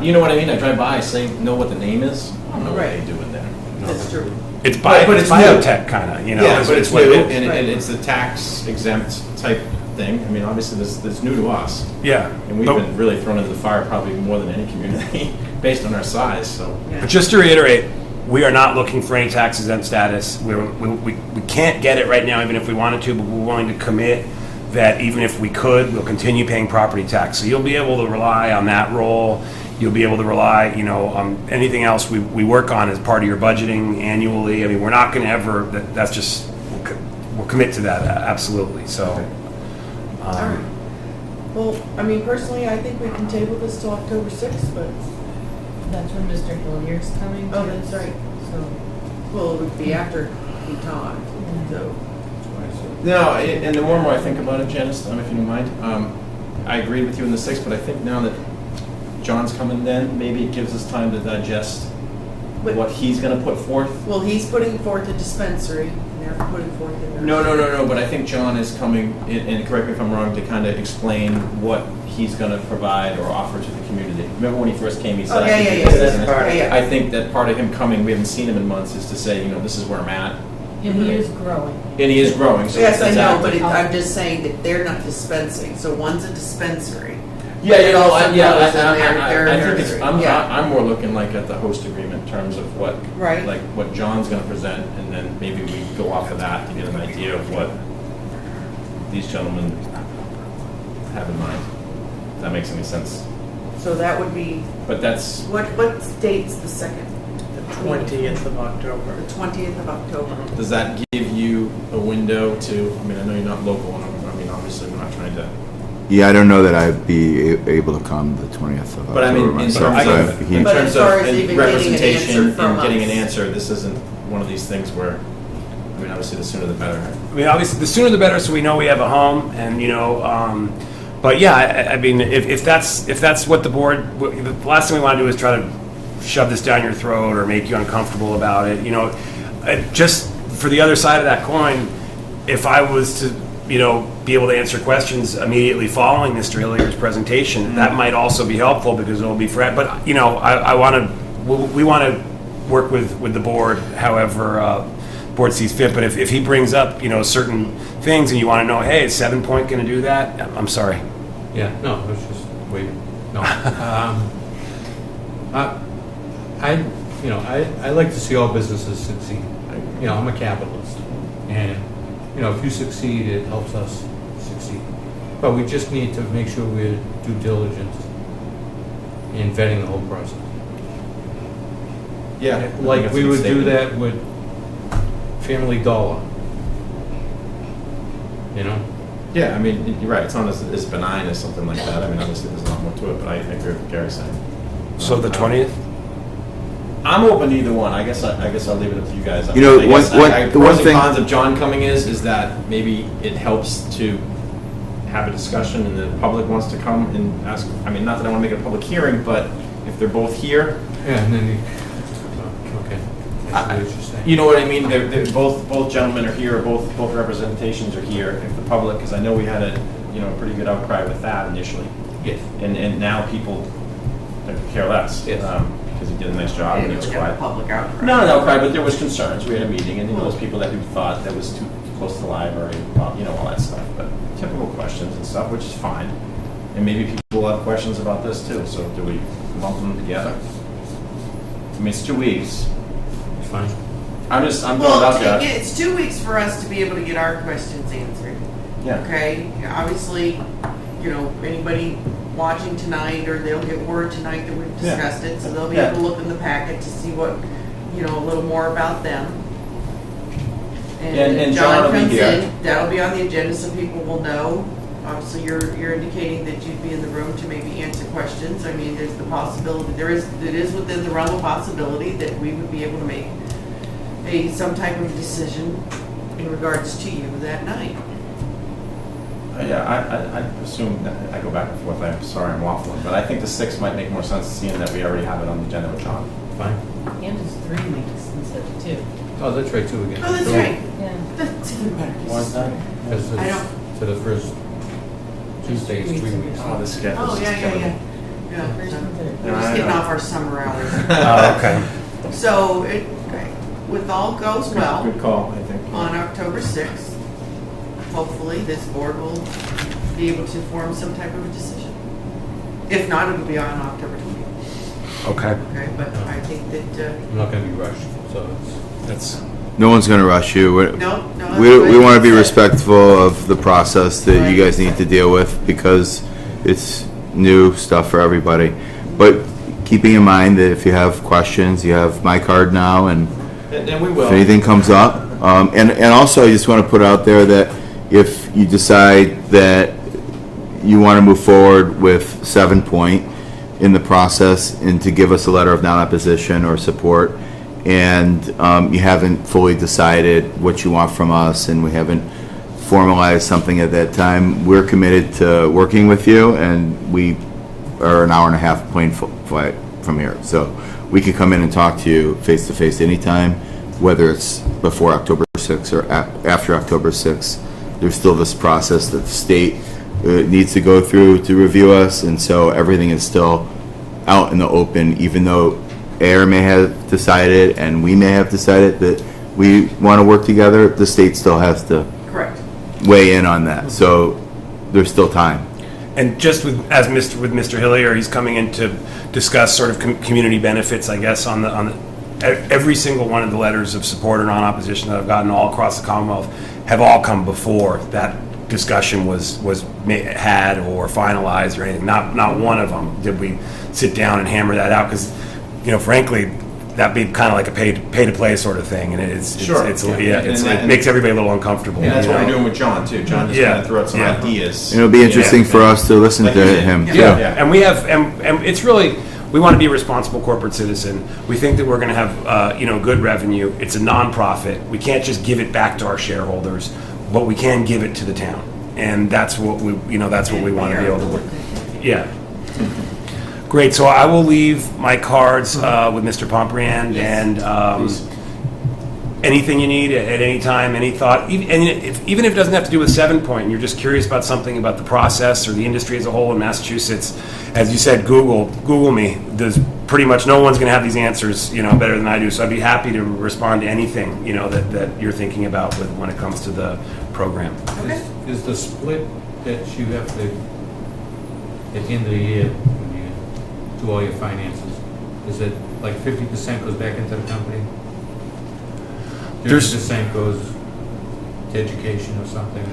You know what I mean? I drive by, know what the name is, I don't know what they do in there. That's true. It's But it's it's new. biotech kind of, you know. Yeah, but it's what new, it is. and it's the tax exempt type thing. I mean, obviously, this is new to us. Yeah. And we've But- been really thrown into the fire probably more than any community, based on our size, so. But just to reiterate, we are not looking for any tax exempt status. We can't get it right now, even if we wanted to, but we're willing to commit that even if we could, we'll continue paying property tax. So you'll be able to rely on that role. You'll be able to rely, you know, on anything else we work on as part of your budgeting annually. I mean, we're not going to ever, that's just, we'll commit to that, absolutely, so. All right. Well, I mean, personally, I think we can table this till October 6th, but, That's when Mr. Hillier's coming. oh, that's right. So, well, it would be after he talked, so. No, and the more and more I think about it, Janice, if you don't mind, I agree with you in the 6th, but I think now that John's coming then, maybe it gives us time to digest But- what he's gonna put forth. Well, he's putting forth a dispensary, and they're putting forth a nursery. No, but I think John is coming, and correct me if I'm wrong, to kind of explain what he's gonna provide or offer to the community. Remember when he first came, he said, Oh, I yeah, can yeah, do yeah. this, That's and part- this. yeah. I think that part of him coming, we haven't seen him in months, is to say, you know, this is where I'm at, And he is growing. and he is growing, so. Yes, I that's know, active. but I'm just saying that they're not dispensing, so one's a dispensary. Yeah, you know, Also I goes in their think it's, nursery. I'm Yeah. more looking like at the host agreement in terms of what, Right. like, what John's gonna present, and then maybe we go off of that to get an idea of what these gentlemen have in mind. If that makes any sense. So that would be, But that's, what date's the second? The 20th of October. The 20th of October. does that give you a window to, I mean, I know you're not local, and I mean, obviously, we're not trying to. Yeah, I don't know that I'd be able to come the 20th of But I October mean, in myself. terms so of, he- in But terms as far of as even in getting an answer representation from and getting an us. answer, this isn't one of these things where, I mean, obviously the sooner the better. I mean, obviously, the sooner the better, so we know we have a home, and, but yeah, I mean, if that's what the board, the last thing we want to do is try to shove this down your throat or make you uncomfortable about it, just for the other side of that coin, if I was to, be able to answer questions immediately following Mr. Hillier's presentation, that might also be helpful because it'll be for, but, we want to work with the board however board sees fit, but if he brings up, certain things and you want to know, hey, is 7 Point going to do that? I'm sorry. Yeah, no, let's just wait. No. I like to see all businesses succeed. I'm a capitalist. And, if you succeed, it helps us succeed. But we just need to make sure we're due diligence in vetting the whole process. Yeah. Like we would do that with Family Dollar. Yeah, I mean, you're right, it's not as benign as something like that. I mean, obviously there's a lot more to it, but I agree with what Gary's saying. So the 20th? I'm open to either one. I guess I'll leave it up to you guys. You know, I guess the one pros and thing- cons of John coming is that maybe it helps to have a discussion and the public wants to come and ask. I mean, not that I want to make it a public hearing, but if they're both here, Yeah, and then okay. I see what you're saying. you know what I mean. They're both gentlemen are here. Both representations are here. If the public, because I know we had a pretty good outcry with that initially, Yes. and now people care less. Yes. Because he did a nice job and he was quiet. Public outcry. Not an outcry, but there was concerns. We had a meeting, and there was people who thought that was too close to the library, all that stuff. But typical questions and stuff, which is fine. And maybe people will have questions about this too. So do we lump them together? I mean, it's 2 weeks. It's fine. I'm throwing it Well, out there. it's 2 weeks for us to be able to get our questions answered. Yeah. Okay, obviously, anybody watching tonight, or they'll get word tonight that we've discussed it, so they'll be able to look in the packet to see what, a little more about them. And John will be comes here. in, that'll be on the agenda so people will know. Obviously, you're indicating that you'd be in the room to maybe answer questions. I mean, there's the possibility, it is within the realm of possibility that we would be able to make some type of decision in regards to you that night. Yeah, I assume that I go back and forth. I'm sorry I'm waffling, but I think the 6th might make more sense seeing that we already have it on the agenda with John. Fine. And it's 3 weeks instead of 2. Oh, that's right, too, again. Oh, that's right. Yeah. That's even better. Why's that? Because I it's don't- to the first Tuesday, it's 3 weeks. Oh, the schedule. Oh, yeah. We're just getting off our summer hours. Oh, okay. So, with all goes well, Good call, I think. on October 6th, hopefully this board will be able to form some type of a decision. If not, it'll be on October 20th. Okay. Okay, but I think that, I'm not going to be rushed, so That's, No one's going to rush you. no. We want to be respectful of the process that you guys need to deal with because it's new stuff for everybody. But keeping in mind that if you have questions, you have my card now, and And we will. if anything comes up. And also, I just want to put out there that if you decide that you want to move forward with 7 Point in the process and to give us a letter of non-opposition or support, and you haven't fully decided what you want from us, and we haven't formalized something at that time, we're committed to working with you, and we are an hour and a half plane flight from here. So we could come in and talk to you face-to-face anytime, whether it's before October 6th or after October 6th. There's still this process that the state needs to go through to review us, and so everything is still out in the open, even though Ayer may have decided and we may have decided that we want to work together, the state still has to Correct. weigh in on that. So there's still time. and just with Mr. Hillier, he's coming in to discuss sort of community benefits, I guess, on the every single one of the letters of support or non-opposition that I've gotten all across the Commonwealth have all come before that discussion was had or finalized or anything. Not one of them did we sit down and hammer that out because, frankly, that'd be kind of like a pay to play sort of thing, and it makes everybody a little uncomfortable. Yeah, that's what we're doing with John too. John just kind of threw out some ideas. And it'll be interesting for us to listen to him. Yeah. too. Yeah. And we have, and it's really, we want to be a responsible corporate citizen. We think that we're going to have, good revenue. It's a nonprofit. We can't just give it back to our shareholders, but we can give it to the town. And that's what we want to be able to work. Yeah. Great, so I will leave my cards with Mr. Pompriand, and anything you need at any time, any thought, even if it doesn't have to do with 7 Point, and you're just curious about something about the process or the industry as a whole in Massachusetts, as you said, Google me. There's pretty much no one's going to have these answers, better than I do. So I'd be happy to respond to anything, that you're thinking about when it comes to the program. Is the split that you have to, at the end of the year, when you do all your finances, is it like 50% goes back into the company? 50% goes to education or something?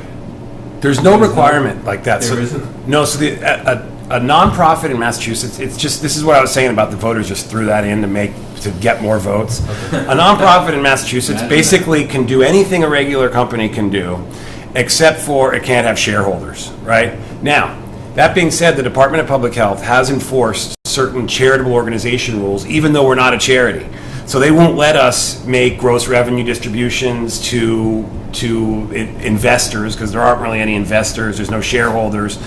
There's no requirement like that. There isn't? No, so a nonprofit in Massachusetts, it's just, this is what I was saying about the voters just threw that in to get more votes. A nonprofit in Massachusetts basically can do anything a regular company can do, except for it can't have shareholders, right? Now, that being said, the Department of Public Health has enforced certain charitable organization rules, even though we're not a charity. So they won't let us make gross revenue distributions to investors, because there aren't really any investors. There's no shareholders.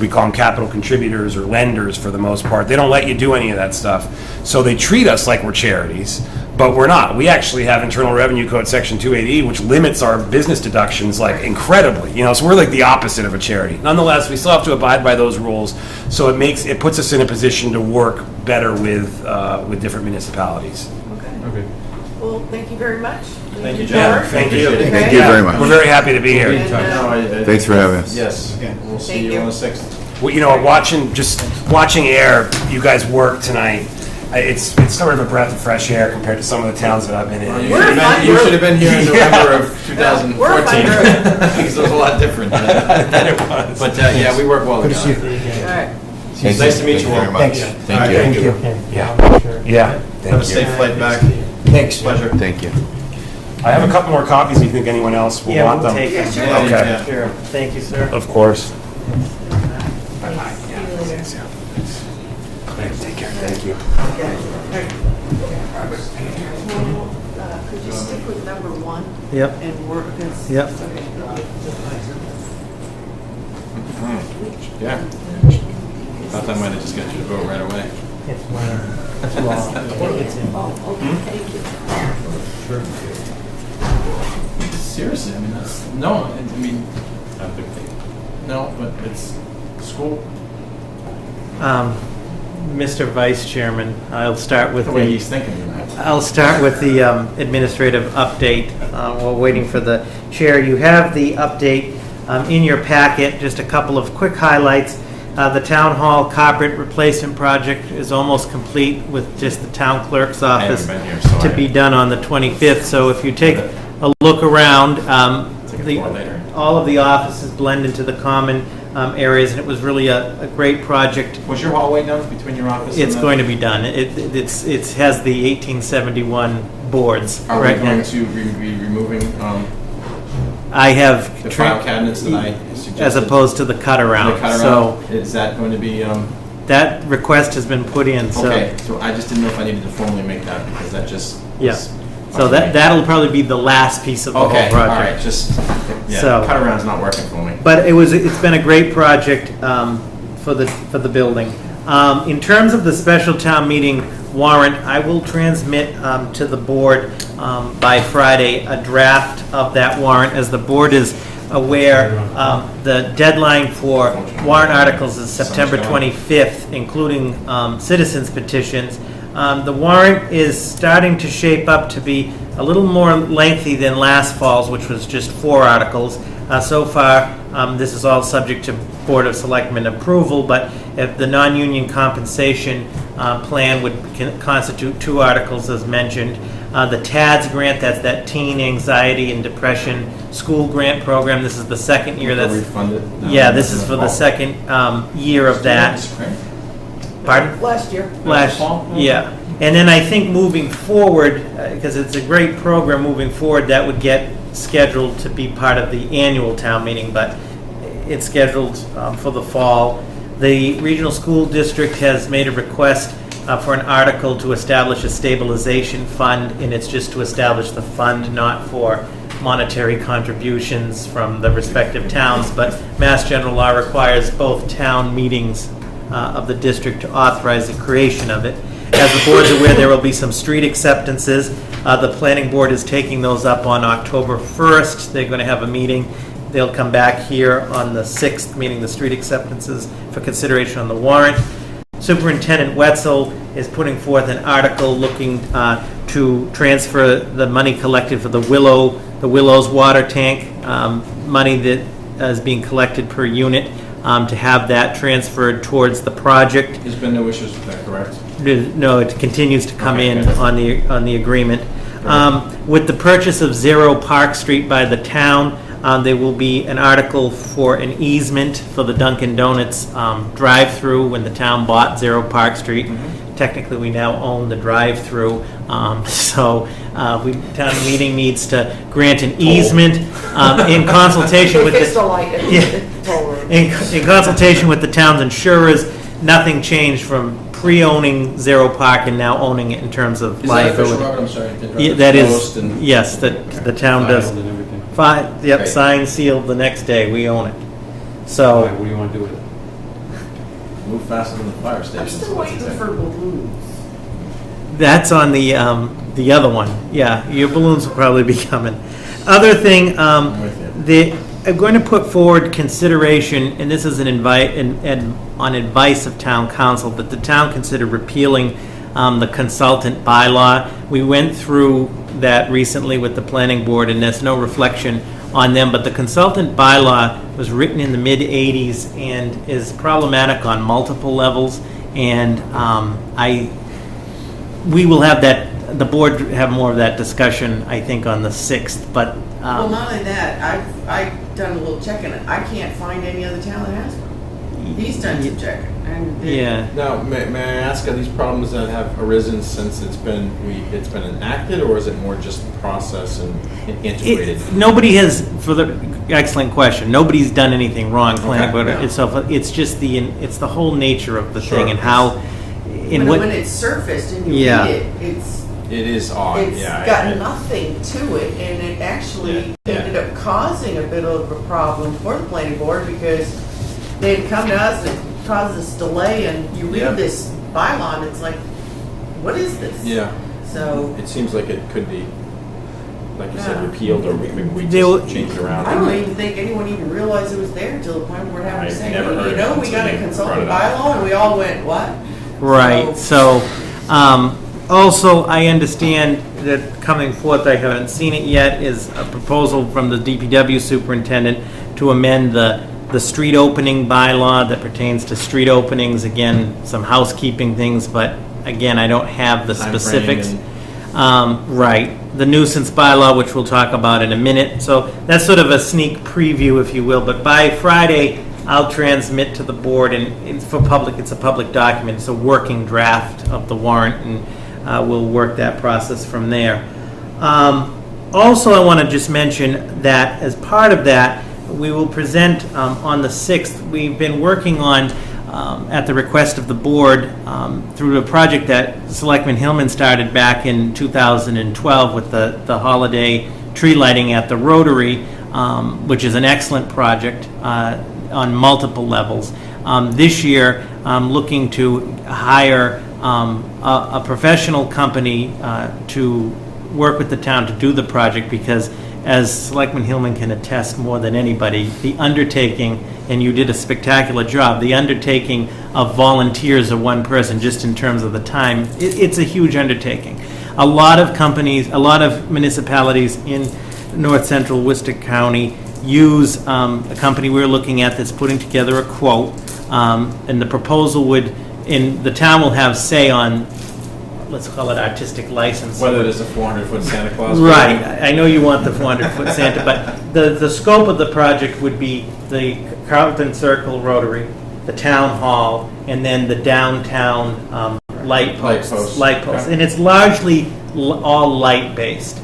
We call them capital contributors or lenders for the most part. They don't let you do any of that stuff. So they treat us like we're charities, but we're not. We actually have Internal Revenue Code Section 280, which limits our business deductions like incredibly. So we're like the opposite of a charity. Nonetheless, we still have to abide by those rules. So it puts us in a position to work better with different municipalities. Okay. Well, thank you very much. Thank you, George. John. Thank you. Okay. Thank you very much. We're very happy to be here. And, Thanks for having us. Yes, we'll see Thank you you. on the 6th. Well, watching Ayer, you guys work tonight. It's sort of a breath of fresh air compared to some of the towns that I've been in. You should have been here in November of 2014. We're a fun group. Because it was a lot different than it was. But yeah, we work well together. All right. It's nice to meet you all. Thanks. Thank you. Yeah. Have a safe flight back. Thanks. Pleasure. Thank you. I have a couple more copies if you think anyone else will want them. Take Yeah, them. sure. Yeah, Okay. yeah. Sure. Thank you, sir. Of course. Take care. Thank you. Could you stick with number 1 Yep. and work this? Yep. Yeah. Thought that might have just got you to vote right away. It's law. It's in. Seriously, I mean, no, but it's school. Mr. Vice Chairman, I'll start with The way the, he's thinking of that. I'll start with the administrative update while waiting for the chair. You have the update in your packet, just a couple of quick highlights. The Town Hall carpet replacement project is almost complete with just the town clerk's office been here, so to be done on the 25th. So if you take a look around, all of the offices blend into the common areas, and it was really a great project. Was your hallway done between your office and It's going to be done. It has the 1871 boards Are we right going now. to be removing I have the file cabinets that I suggested? as opposed to the cut around. The cut So around? Is that going to be, that request has been put in, so. okay, so I just didn't know if I needed to formally make that, because that just Yeah. was So that'll probably be the last piece of the whole okay, project. all right, just, yeah, So- cut around's not working for me. But it's been a great project for the building. In terms of the special town meeting warrant, I will transmit to the board by Friday a draft of that warrant. As the board is aware, the deadline for warrant articles is September 25th, including citizens petitions. The warrant is starting to shape up to be a little more lengthy than last fall's, which was just 4 articles. So far, this is all subject to Board of Selectmen approval, but if the non-union compensation plan would constitute 2 articles, as mentioned. The TADS grant, that's that Teen Anxiety and Depression School Grant Program. This is the second year that's... Refunded? Yeah, this is for the second year of that. Spring? Pardon? Last year. Fall? Yeah. And then I think moving forward, because it's a great program moving forward, that would get scheduled to be part of the annual town meeting, but it's scheduled for the fall. The regional school district has made a request for an article to establish a stabilization fund, and it's just to establish the fund, not for monetary contributions from the respective towns, but Mass General Law requires both town meetings of the district to authorize the creation of it. As the board's aware, there will be some street acceptances. The planning board is taking those up on October 1st. They're going to have a meeting. They'll come back here on the 6th, meeting the street acceptances, for consideration on the warrant. Superintendent Wetzel is putting forth an article looking to transfer the money collected for the Willows water tank, money that is being collected per unit, to have that transferred towards the project. There's been no issues with that, correct? No, it continues to come in Okay. on the agreement. With the purchase of 0 Park Street by the town, there will be an article for an easement for the Dunkin' Donuts drive-through when the town bought 0 Park Street. Technically, we now own the drive-through, so town meeting needs to grant an easement in consultation with We fixed the the... light at Yeah. the toll road. In consultation with the town's insurers, nothing changed from pre-owning 0 Park and now owning it in terms of Is that official, liability. Robert? I'm sorry. to interrupt. Yeah, that is, Post and- yes, the town does. Filed and everything. Yep, Great. signed, sealed the next day, we own it. Why, So, what do you want to do with it? Move faster than the fire station. I'm still waiting for balloons. that's on the other one, yeah, your balloons will probably be coming. Other thing, I'm with you. I'm going to put forward consideration, and this is on advice of town council, that the town consider repealing the consultant bylaw. We went through that recently with the planning board, and there's no reflection on them, but the consultant bylaw was written in the mid-'80s and is problematic on multiple levels, and we will have that, the board have more of that discussion, I think, on the 6th, but... Well, not only that, I've done a little checking. I can't find any other town that has one. He's done some checking. And Yeah. Now, may I ask, are these problems that have arisen since it's been enacted, or is it more just process and integrated? Nobody has, for the, excellent question, nobody's done anything wrong, planning board yeah. itself, it's just it's the whole nature of the thing Sure. and how, in what... when it's surfaced and you Yeah. read it, It is odd, it's yeah. got nothing to it, and it actually Yeah. ended up causing a bit of a problem for the planning board because they had come to us and it caused this delay, and you read Yeah. this bylaw and it's like, what is this? Yeah, So it seems like it could be, like you said, Yeah. repealed, or we They will- just change it around. I don't even think anyone even realized it was there until the planning board happened to I've say, never hey, heard you of know, it we got a until they consultant brought it up. bylaw, and we all went, what? Right, so, also, I understand that coming forth, I haven't seen it yet, is a proposal from the DPW superintendent to amend the street opening bylaw that pertains to street openings, again, some housekeeping things, but again, I don't have the Timeframe specifics. Right, the nuisance bylaw, which we'll talk about in a minute, so that's sort of a sneak preview, if you will, but by Friday, I'll transmit to the board, and it's for public, it's a public document, it's a working draft of the warrant, and we'll work that process from there. Also, I want to just mention that as part of that, we will present on the 6th, we've been working on, at the request of the board, through a project that Selectman Hillman started back in 2012 with the holiday tree lighting at the Rotary, which is an excellent project on multiple levels. This year, I'm looking to hire a professional company to work with the town to do the project, because as Selectman Hillman can attest more than anybody, the undertaking, and you did a spectacular job, the undertaking of volunteers of one person, just in terms of the time, it's a huge undertaking. A lot of companies, a lot of municipalities in north central Worcester County use a company we're looking at that's putting together a quote, and the proposal would, the town will have say on, let's call it artistic license. Whether it is a 400-foot Santa Claus. Right, building. I know you want the 400-foot Santa, but the scope of the project would be the Carlton Circle Rotary, the town hall, and then the downtown light posts. Light posts, Okay. and it's largely all light-based.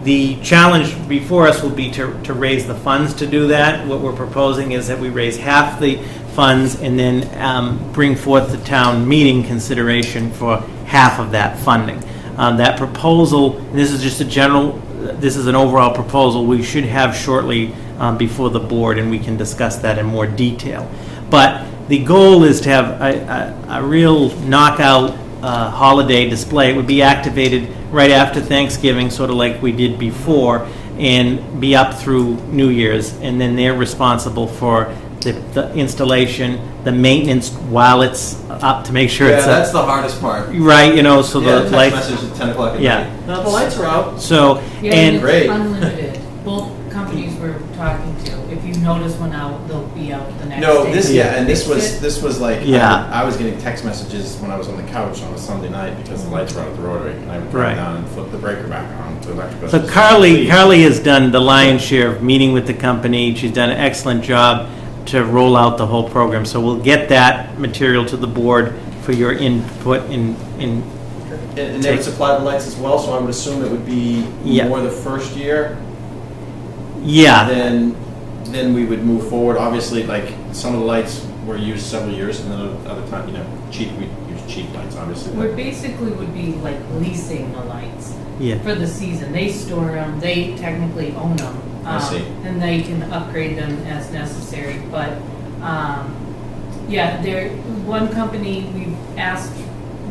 The challenge before us will be to raise the funds to do that. What we're proposing is that we raise half the funds and then bring forth the town meeting consideration for half of that funding. That proposal, this is just a general, this is an overall proposal we should have shortly before the board, and we can discuss that in more detail. But the goal is to have a real knockout holiday display. It would be activated right after Thanksgiving, sort of like we did before, and be up through New Year's. And then they're responsible for the installation, the maintenance while it's up to make sure Yeah, it's that's the hardest part. right, you know, so Yeah, the text lights. message at 10 o'clock at Yeah. night. No, the lights are out. So, Yeah, and it's Great. unlimited. Both companies we're talking to, if you notice one out, they'll be out the next day. No, this, yeah, and this Fix was, it. like, Yeah. I was getting text messages when I was on the couch on a Sunday night because the lights were out at the Rotary, and I would Right. drive down and flip the breaker back on to electrical. So Carly has done the lion's share of meeting with the company. She's done an excellent job to roll out the whole program. So we'll get that material to the board for your input in And they would supply the lights as well, so I would assume it would be Yeah. more the first year. yeah. Then we would move forward. Obviously, like, some of the lights were used several years, and then other time, we use cheap lights, obviously. We basically would be like leasing the lights Yeah. for the season. They store them, they technically own them. I see. And they can upgrade them as necessary, but, yeah, one company we've asked,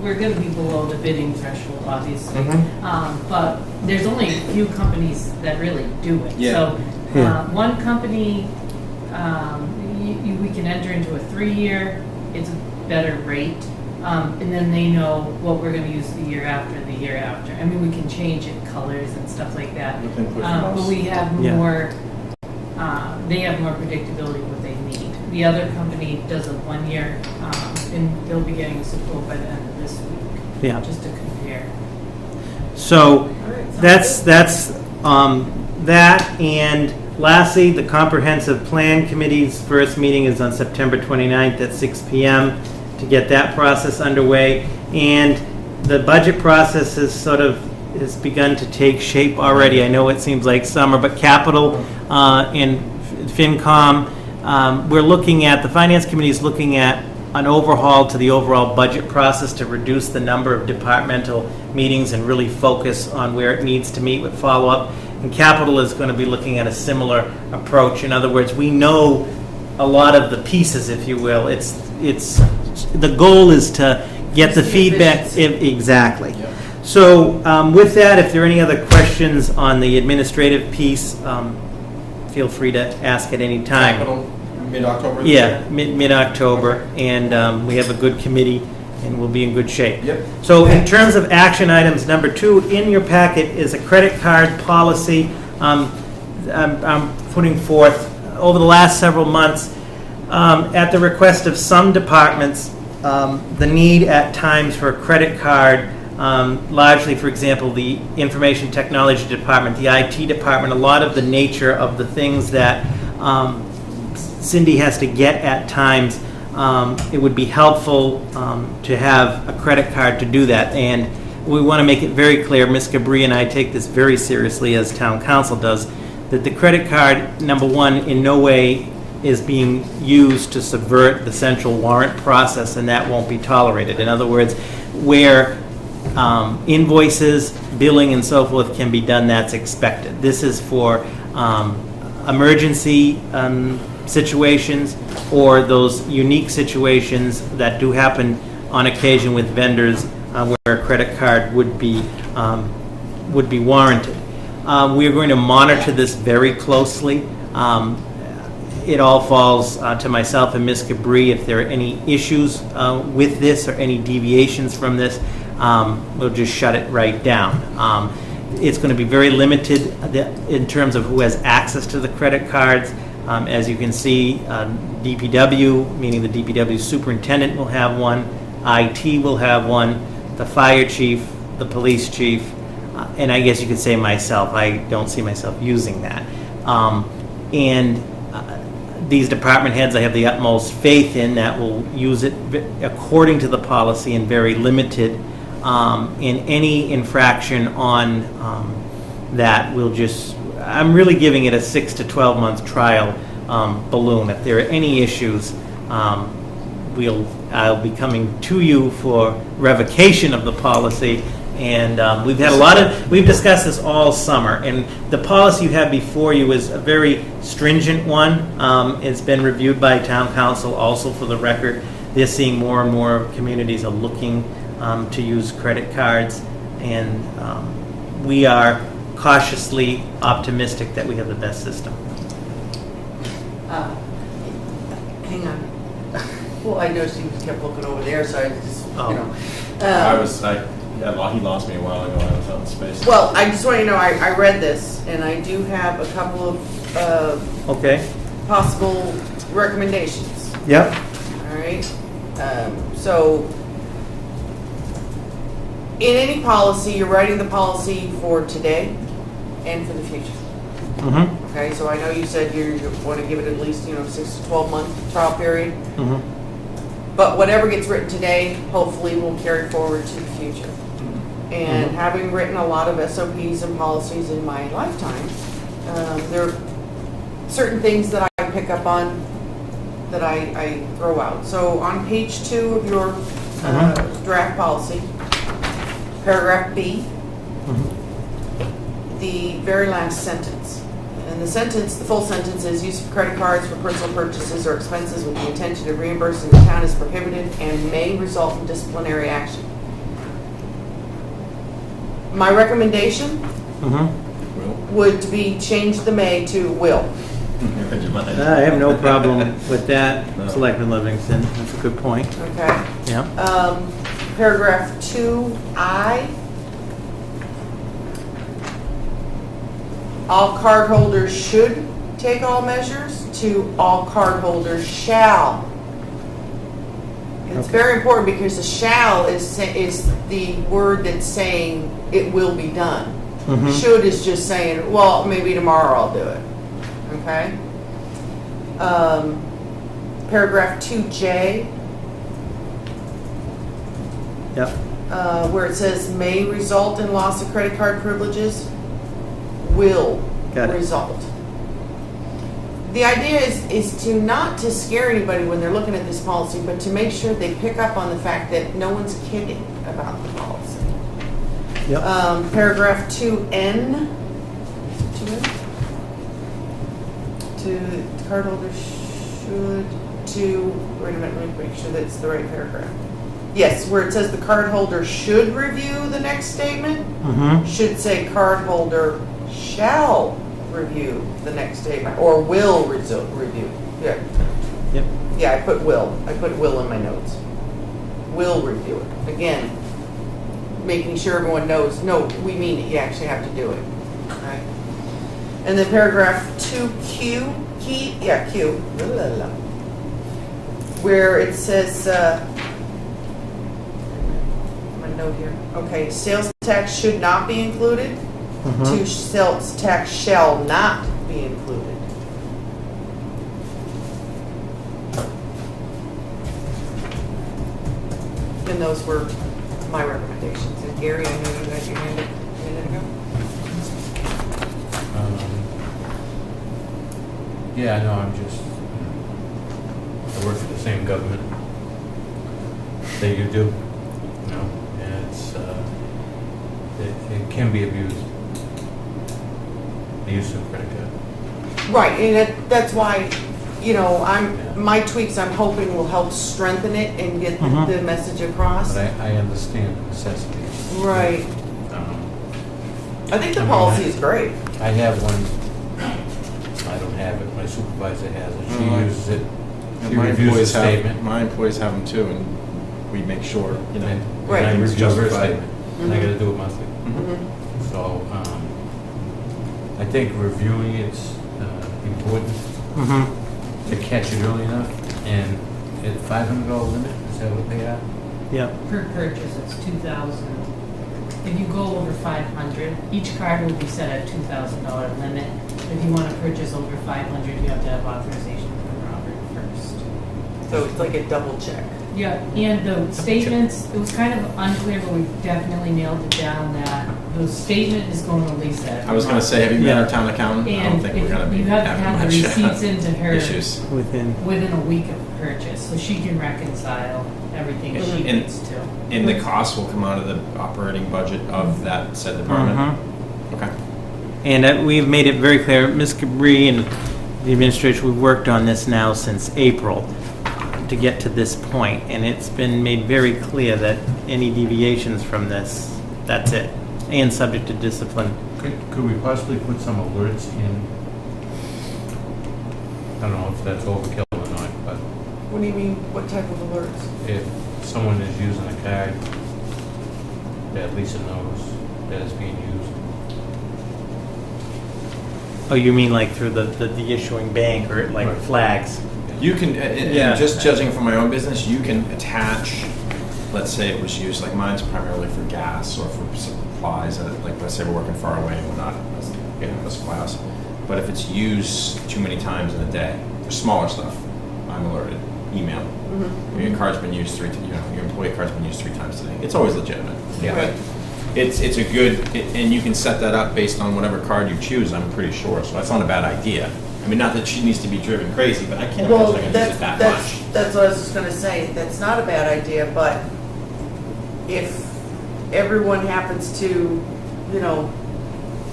we're gonna be below the bidding threshold, obviously. But there's only a few companies that really do it. Yeah. So, Yeah. one company, we can enter into a 3-year, it's a better rate. And then they know what we're gonna use the year after. I mean, we can change it, colors and stuff like that. Within push But mouse. we have Yeah. more, they have more predictability what they need. The other company does a 1-year, and they'll be getting us a quote by the end of this week. Yeah. Just to compare. So that's that. And lastly, the Comprehensive Plan Committee's first meeting is on September 29th at 6 p.m. to get that process underway. And the budget process has begun to take shape already. I know it seems like summer, but Capital and FinCom, the Finance Committee is looking at an overhaul to the overall budget process to reduce the number of departmental meetings and really focus on where it needs to meet with follow-up. And Capital is going to be looking at a similar approach. In other words, we know a lot of the pieces, if you will. The goal is to get the feedback. Exactly. So with that, if there are any other questions on the administrative piece, feel free to ask at any time. Capital, mid-October? Yeah, mid-October, and we have a good committee, and we'll be in good shape. Yep. So in terms of action items, number 2 in your packet is a credit card policy. I'm putting forth, over the last several months, at the request of some departments, the need at times for a credit card, largely, for example, the Information Technology Department, the IT Department, a lot of the nature of the things that Cindy has to get at times, it would be helpful to have a credit card to do that. And we want to make it very clear, Ms. Cabri and I take this very seriously, as town council does, that the credit card, number one, in no way is being used to subvert the central warrant process, and that won't be tolerated. In other words, where invoices, billing, and so forth can be done, that's expected. This is for emergency situations or those unique situations that do happen on occasion with vendors where a credit card would be warranted. We are going to monitor this very closely. It all falls to myself and Ms. Cabri. If there are any issues with this or any deviations from this, we'll just shut it right down. It's going to be very limited in terms of who has access to the credit cards. As you can see, DPW, meaning the DPW superintendent, will have one, IT will have one, the fire chief, the police chief, and I guess you could say myself. I don't see myself using that. And these department heads, I have the utmost faith in that will use it according to the policy and very limited. In any infraction on that, I'm really giving it a 6 to 12 month trial balloon. If there are any issues, I'll be coming to you for revocation of the policy. And we've had a lot of, we've discussed this all summer, and the policy you have before you is a very stringent one. It's been reviewed by town council also, for the record. They're seeing more and more communities are looking to use credit cards, and we are cautiously optimistic that we have the best system. Hang on. Well, I noticed you kept looking over there, so I just, Oh. He lost me a while ago. I was out in space. Well, I just want you to know, I read this, and I do have a couple of Okay? possible recommendations, Yep. all right? So, in any policy, you're writing the policy for today and for the future. Mm-hmm. Okay, so I know you said you want to give it at least, 6 to 12 month trial period. Mm-hmm. But whatever gets written today, hopefully will carry forward to the future. And having written a lot of SOPs and policies in my lifetime, there are certain things that I pick up on that I throw out. So on page 2 of your draft policy, paragraph B, the very last sentence. And the full sentence is, use of credit cards for personal purchases or expenses with the intention of reimbursing the town is prohibited and may result in disciplinary action. My recommendation would be change the may to will. I have no problem with that, Selectman Livingston. That's a good point. Okay. Yeah. Paragraph 2I. All cardholders should take all measures to all cardholders shall. It's very important because the shall is the word that's saying it will be done. Should is just saying, well, maybe tomorrow I'll do it. Okay? Paragraph 2J. Yep. Where it says may result in loss of credit card privileges, will result. The idea is to not to scare anybody when they're looking at this policy, but to make sure they pick up on the fact that no one's kidding about the policy. Yep. Paragraph 2N. To cardholders should wait a minute, let me make sure that's the right paragraph. Yes, where it says the cardholder should review the next statement, should say cardholder shall review the next statement, or will review. Yeah. Yep. Yeah, I put will. I put will in my notes. Will review it. Again, making sure everyone knows, no, we mean it. You actually have to do it. Right? And then paragraph 2Q, Q, where it says, my note here. Okay, sales tax should not be included. To sales tax shall not be included. And those were my recommendations. And Gary, I know you had your hand up a minute ago. Yeah, I know, I work for the same government that you do, and it can be abused, the use of credit card. Right, and that's why, my tweaks I'm hoping will help strengthen it and get the message across. But I understand the necessity. Right. I think the policy is great. I have one. I don't have it. My supervisor has it. She uses it. She reviews the statement. My employees have them too, and we make sure, And Right. I it's review her justified. statement. And I gotta do it monthly. So, I think reviewing it's important to catch it early enough. And at $500 limit, is that what they are? Yeah. Per purchase, it's 2,000. If you go over 500, each card will be set at $2,000 limit. If you want to purchase over 500, you have to have authorization from Robert first. So it's like a double check. Yeah, and the statements, it was kind of unclear, but we definitely nailed it down that the statement is going to Lisa. I was gonna say, have you met our town accountant? I don't And think we're gonna be you have to having have the much receipts into her issues. Within, within a week of purchase, so she can reconcile everything she And- needs to. And the cost will come out of the operating budget of that said department? Okay. and we've made it very clear, Ms. Cabri and the administration, we've worked on this now since April to get to this point, and it's been made very clear that any deviations from this, that's it, and subject to discipline. Could we possibly put some alerts in? I don't know if that's overkill or not, but What do you mean, what type of alerts? if someone is using a card that Lisa knows that is being used. Oh, you mean like through the issuing bank or like Right. flags? You can, Yeah. and just judging from my own business, you can attach, let's say it was used, like mine's primarily for gas or for supplies, like let's say we're working far away and we're not, a supply house. But if it's used too many times in a day, for smaller stuff, I'm alerted, email. Your card's been used your employee card's been used 3 times today. It's always legitimate. Yeah. But it's a good, and you can set that up based on whatever card you choose, I'm pretty sure, so that's not a bad idea. I mean, not that she needs to be driven crazy, but I can't Well, imagine I can use it that much. that's what I was just gonna say, that's not a bad idea, but if everyone happens to,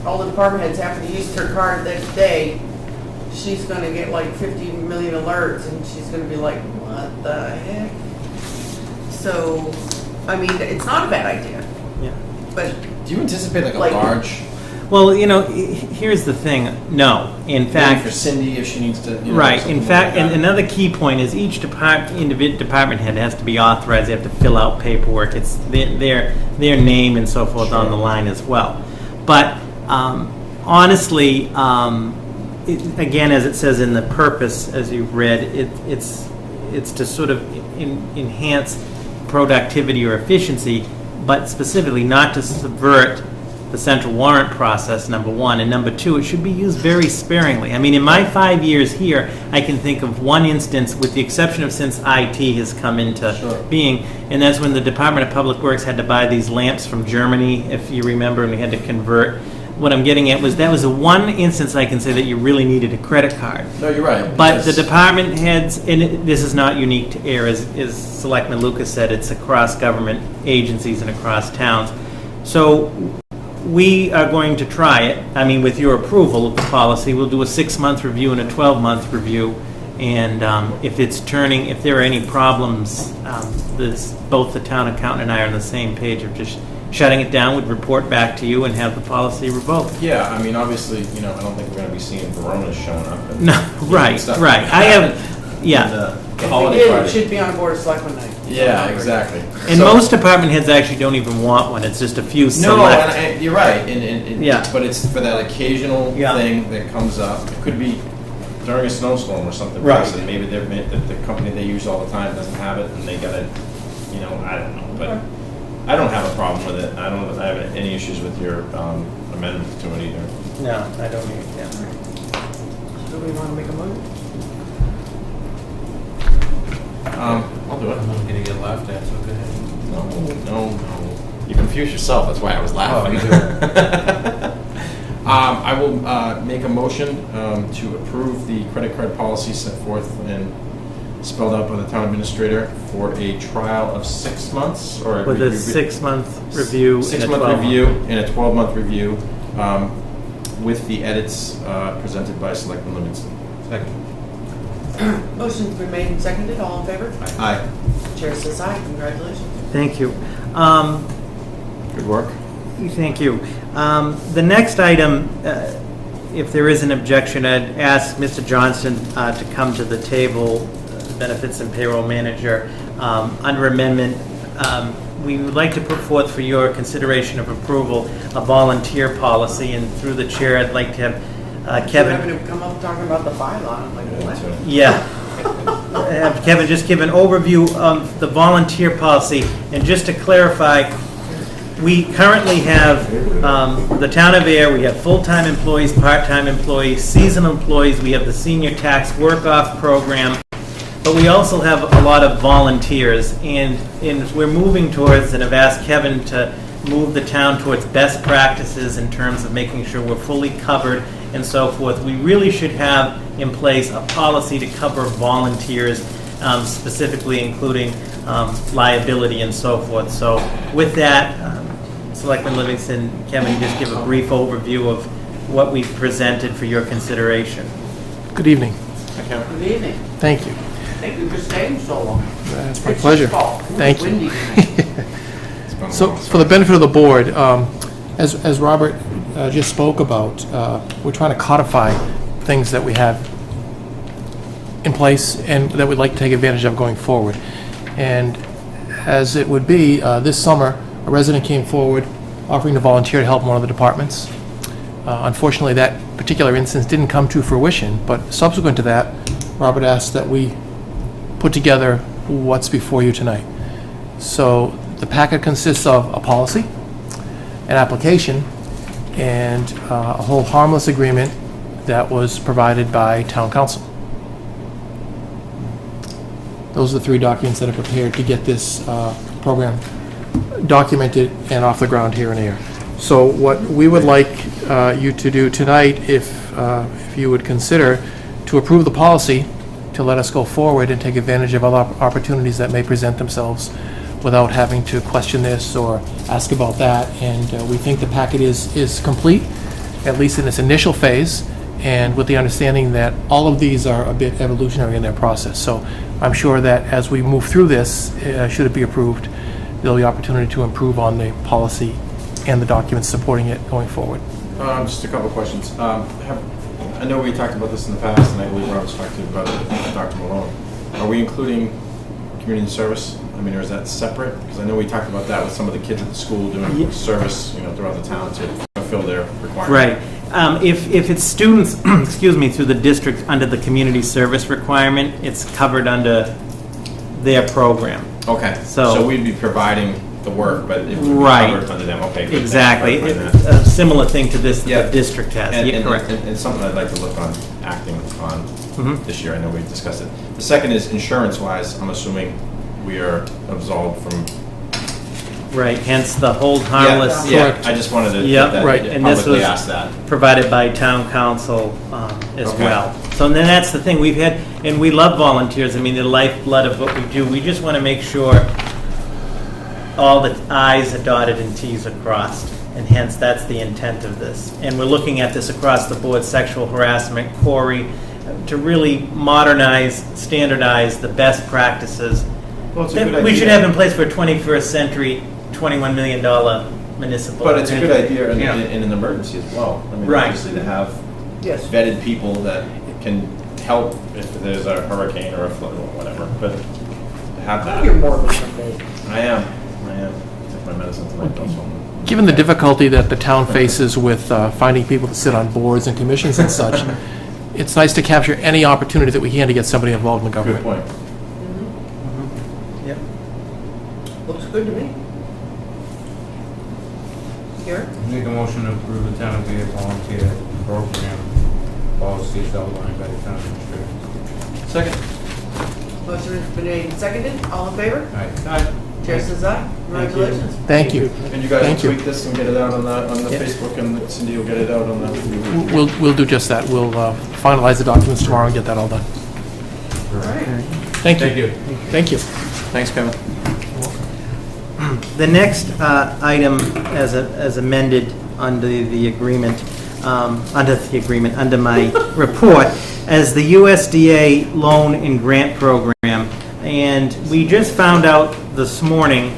all the department heads happen to use their card that day, she's gonna get like 50 million alerts, and she's gonna be like, what the heck? So, I mean, it's not a bad idea, Yeah. but Do you anticipate like a Like- large, Well, here's the thing, no. In maybe fact, for Cindy if she needs to, right, something in fact, like and that? another key point is each department head has to be authorized, they have to fill out paperwork, it's their name and so forth on the line as well. But honestly, again, as it says in the purpose, as you've read, it's to sort of enhance productivity or efficiency, but specifically not to subvert the central warrant process, number one, and number two, it should be used very sparingly. I mean, in my 5 years here, I can think of one instance, with the exception of since IT has come into being, and that's when the Department of Public Works had to buy these lamps from Germany, if you remember, and we had to convert. What I'm getting at was that was the one instance I can say that you really needed a credit card. No, you're right. But the because- department heads, and this is not unique to Ayer, as Selectman Lucas said, it's across government agencies and across towns. So we are going to try it. I mean, with your approval of the policy, we'll do a 6-month review and a 12-month review. And if there are any problems, both the town accountant and I are on the same page of just shutting it down, we'd report back to you and have the policy revoked. Yeah, I mean, obviously, I don't think we're gonna be seeing Veronas showing up. And, No, right, stuff right. like I that. have, yeah. And, the if we holiday did, it party. should be on Board of Selectmen night. Yeah, exactly. And So- most department heads actually don't even want one, it's just a few No, select. and you're right, and Yeah. but it's for that occasional Yeah. thing that comes up. It could be during a snowstorm or something. Right. And maybe the company they use all the time doesn't have it, and they gotta, I don't know, but I don't have a problem with it. I don't have any issues with your amendment to it either. No, I don't need, yeah. Do we want to make a motion? I'll do it. I'm not gonna get laughed at, so go ahead. No. You confused yourself. That's why I was laughing. you I will make a motion to approve the credit card policy set forth and spelled out by the town administrator for a trial of 6 months, or With a 6-month review and a 6-month 12-month. review and a 12-month review, with the edits presented by Selectman Livingston. Second. Motion's been made and seconded, all in favor? Aye. Chair says aye, congratulations. Thank you. Good work. Thank you. The next item, if there is an objection, I'd ask Mr. Johnston to come to the table, Benefits and Payroll Manager. Under amendment, we would like to put forth for your consideration of approval a volunteer policy, and through the chair, I'd like to have Kevin. Having to come up talking about the bylaw, I'm like, what? Yeah. Have Kevin just give an overview of the volunteer policy, and just to clarify, we currently have the town of Ayer, we have full-time employees, part-time employees, seasonal employees, we have the senior tax work-off program, but we also have a lot of volunteers, and we're moving towards, and I've asked Kevin to move the town towards best practices in terms of making sure we're fully covered and so forth. We really should have in place a policy to cover volunteers, specifically including liability and so forth. So with that, Selectman Livingston, Kevin, just give a brief overview of what we presented for your consideration. Good evening. Good evening. Thank you. Thank you for staying so long. It's my pleasure. Thank you. Windy tonight. So, for the benefit of the board, as Robert just spoke about, we're trying to codify things that we have in place and that we'd like to take advantage of going forward. And as it would be, this summer, a resident came forward offering to volunteer to help in one of the departments. Unfortunately, that particular instance didn't come to fruition, but subsequent to that, Robert asked that we put together what's before you tonight. So the packet consists of a policy, an application, and a whole harmless agreement that was provided by town council. Those are the three documents that are prepared to get this program documented and off the ground here in Ayer. So what we would like you to do tonight, if you would consider, to approve the policy, to let us go forward and take advantage of other opportunities that may present themselves without having to question this or ask about that. And we think the packet is complete, at least in its initial phase, and with the understanding that all of these are a bit evolutionary in their process. So I'm sure that as we move through this, should it be approved, there'll be opportunity to improve on the policy and the documents supporting it going forward. Just a couple of questions. I know we talked about this in the past, and I believe Robert's talked to you about it with Dr. Malone. Are we including community service? I mean, or is that separate? Because I know we talked about that with some of the kids at the school doing service, throughout the town to fulfill their requirements. Right. If it's students, excuse me, through the district under the community service requirement, it's covered under their program. Okay. So So we'd be providing the work, but it would be Right. covered under them. Okay. good. Exactly. Thank you for clarifying A similar thing to this that Yeah. the district has. And, Yeah, and, correct. and something I'd like to look on acting on Mhm. this year. I know we've discussed it. The second is insurance-wise. I'm assuming we are absolved from. Right, hence the hold harmless. Yeah, I just wanted to Yep, get that, right. And this publicly was ask that. provided by town council as Okay. well. So then that's the thing, we've had, and we love volunteers, I mean, they're the lifeblood of what we do. We just want to make sure all the i's are dotted and t's are crossed, and hence that's the intent of this. And we're looking at this across the board, sexual harassment, Corey, to really modernize, standardize the best practices Well, it's a that good we idea. should have in place for a 21st century, $21 million municipal. But it's a good idea in, Yeah. in an emergency as well. I mean, Right. obviously to have Yes. vetted people that can help if there's a hurricane or a flood or whatever. But to have that. You're more than somebody. I am. Take my medicine tonight also. Given the difficulty that the town faces with finding people to sit on boards and commissions and such, it's nice to capture any opportunity that we can to get somebody involved in Good government. point. Yep. Looks good to me. Here? Make a motion to approve the town of Ayer volunteer program policies outlined by the town administrator. Second. Motion has been made and seconded. All in favor? Aye. Chair says aye. Congratulations. Thank you. And you guys Thank will you. tweet this and get it out on the Yep. Facebook, and Cindy will get it out on the. We'll do just that. We'll finalize the documents tomorrow and get that all done. All right. Thank Thank you. you. Thank you. Thanks, Kevin. The next item, as amended under the agreement, under my report, as the USDA loan and grant program. And we just found out this morning,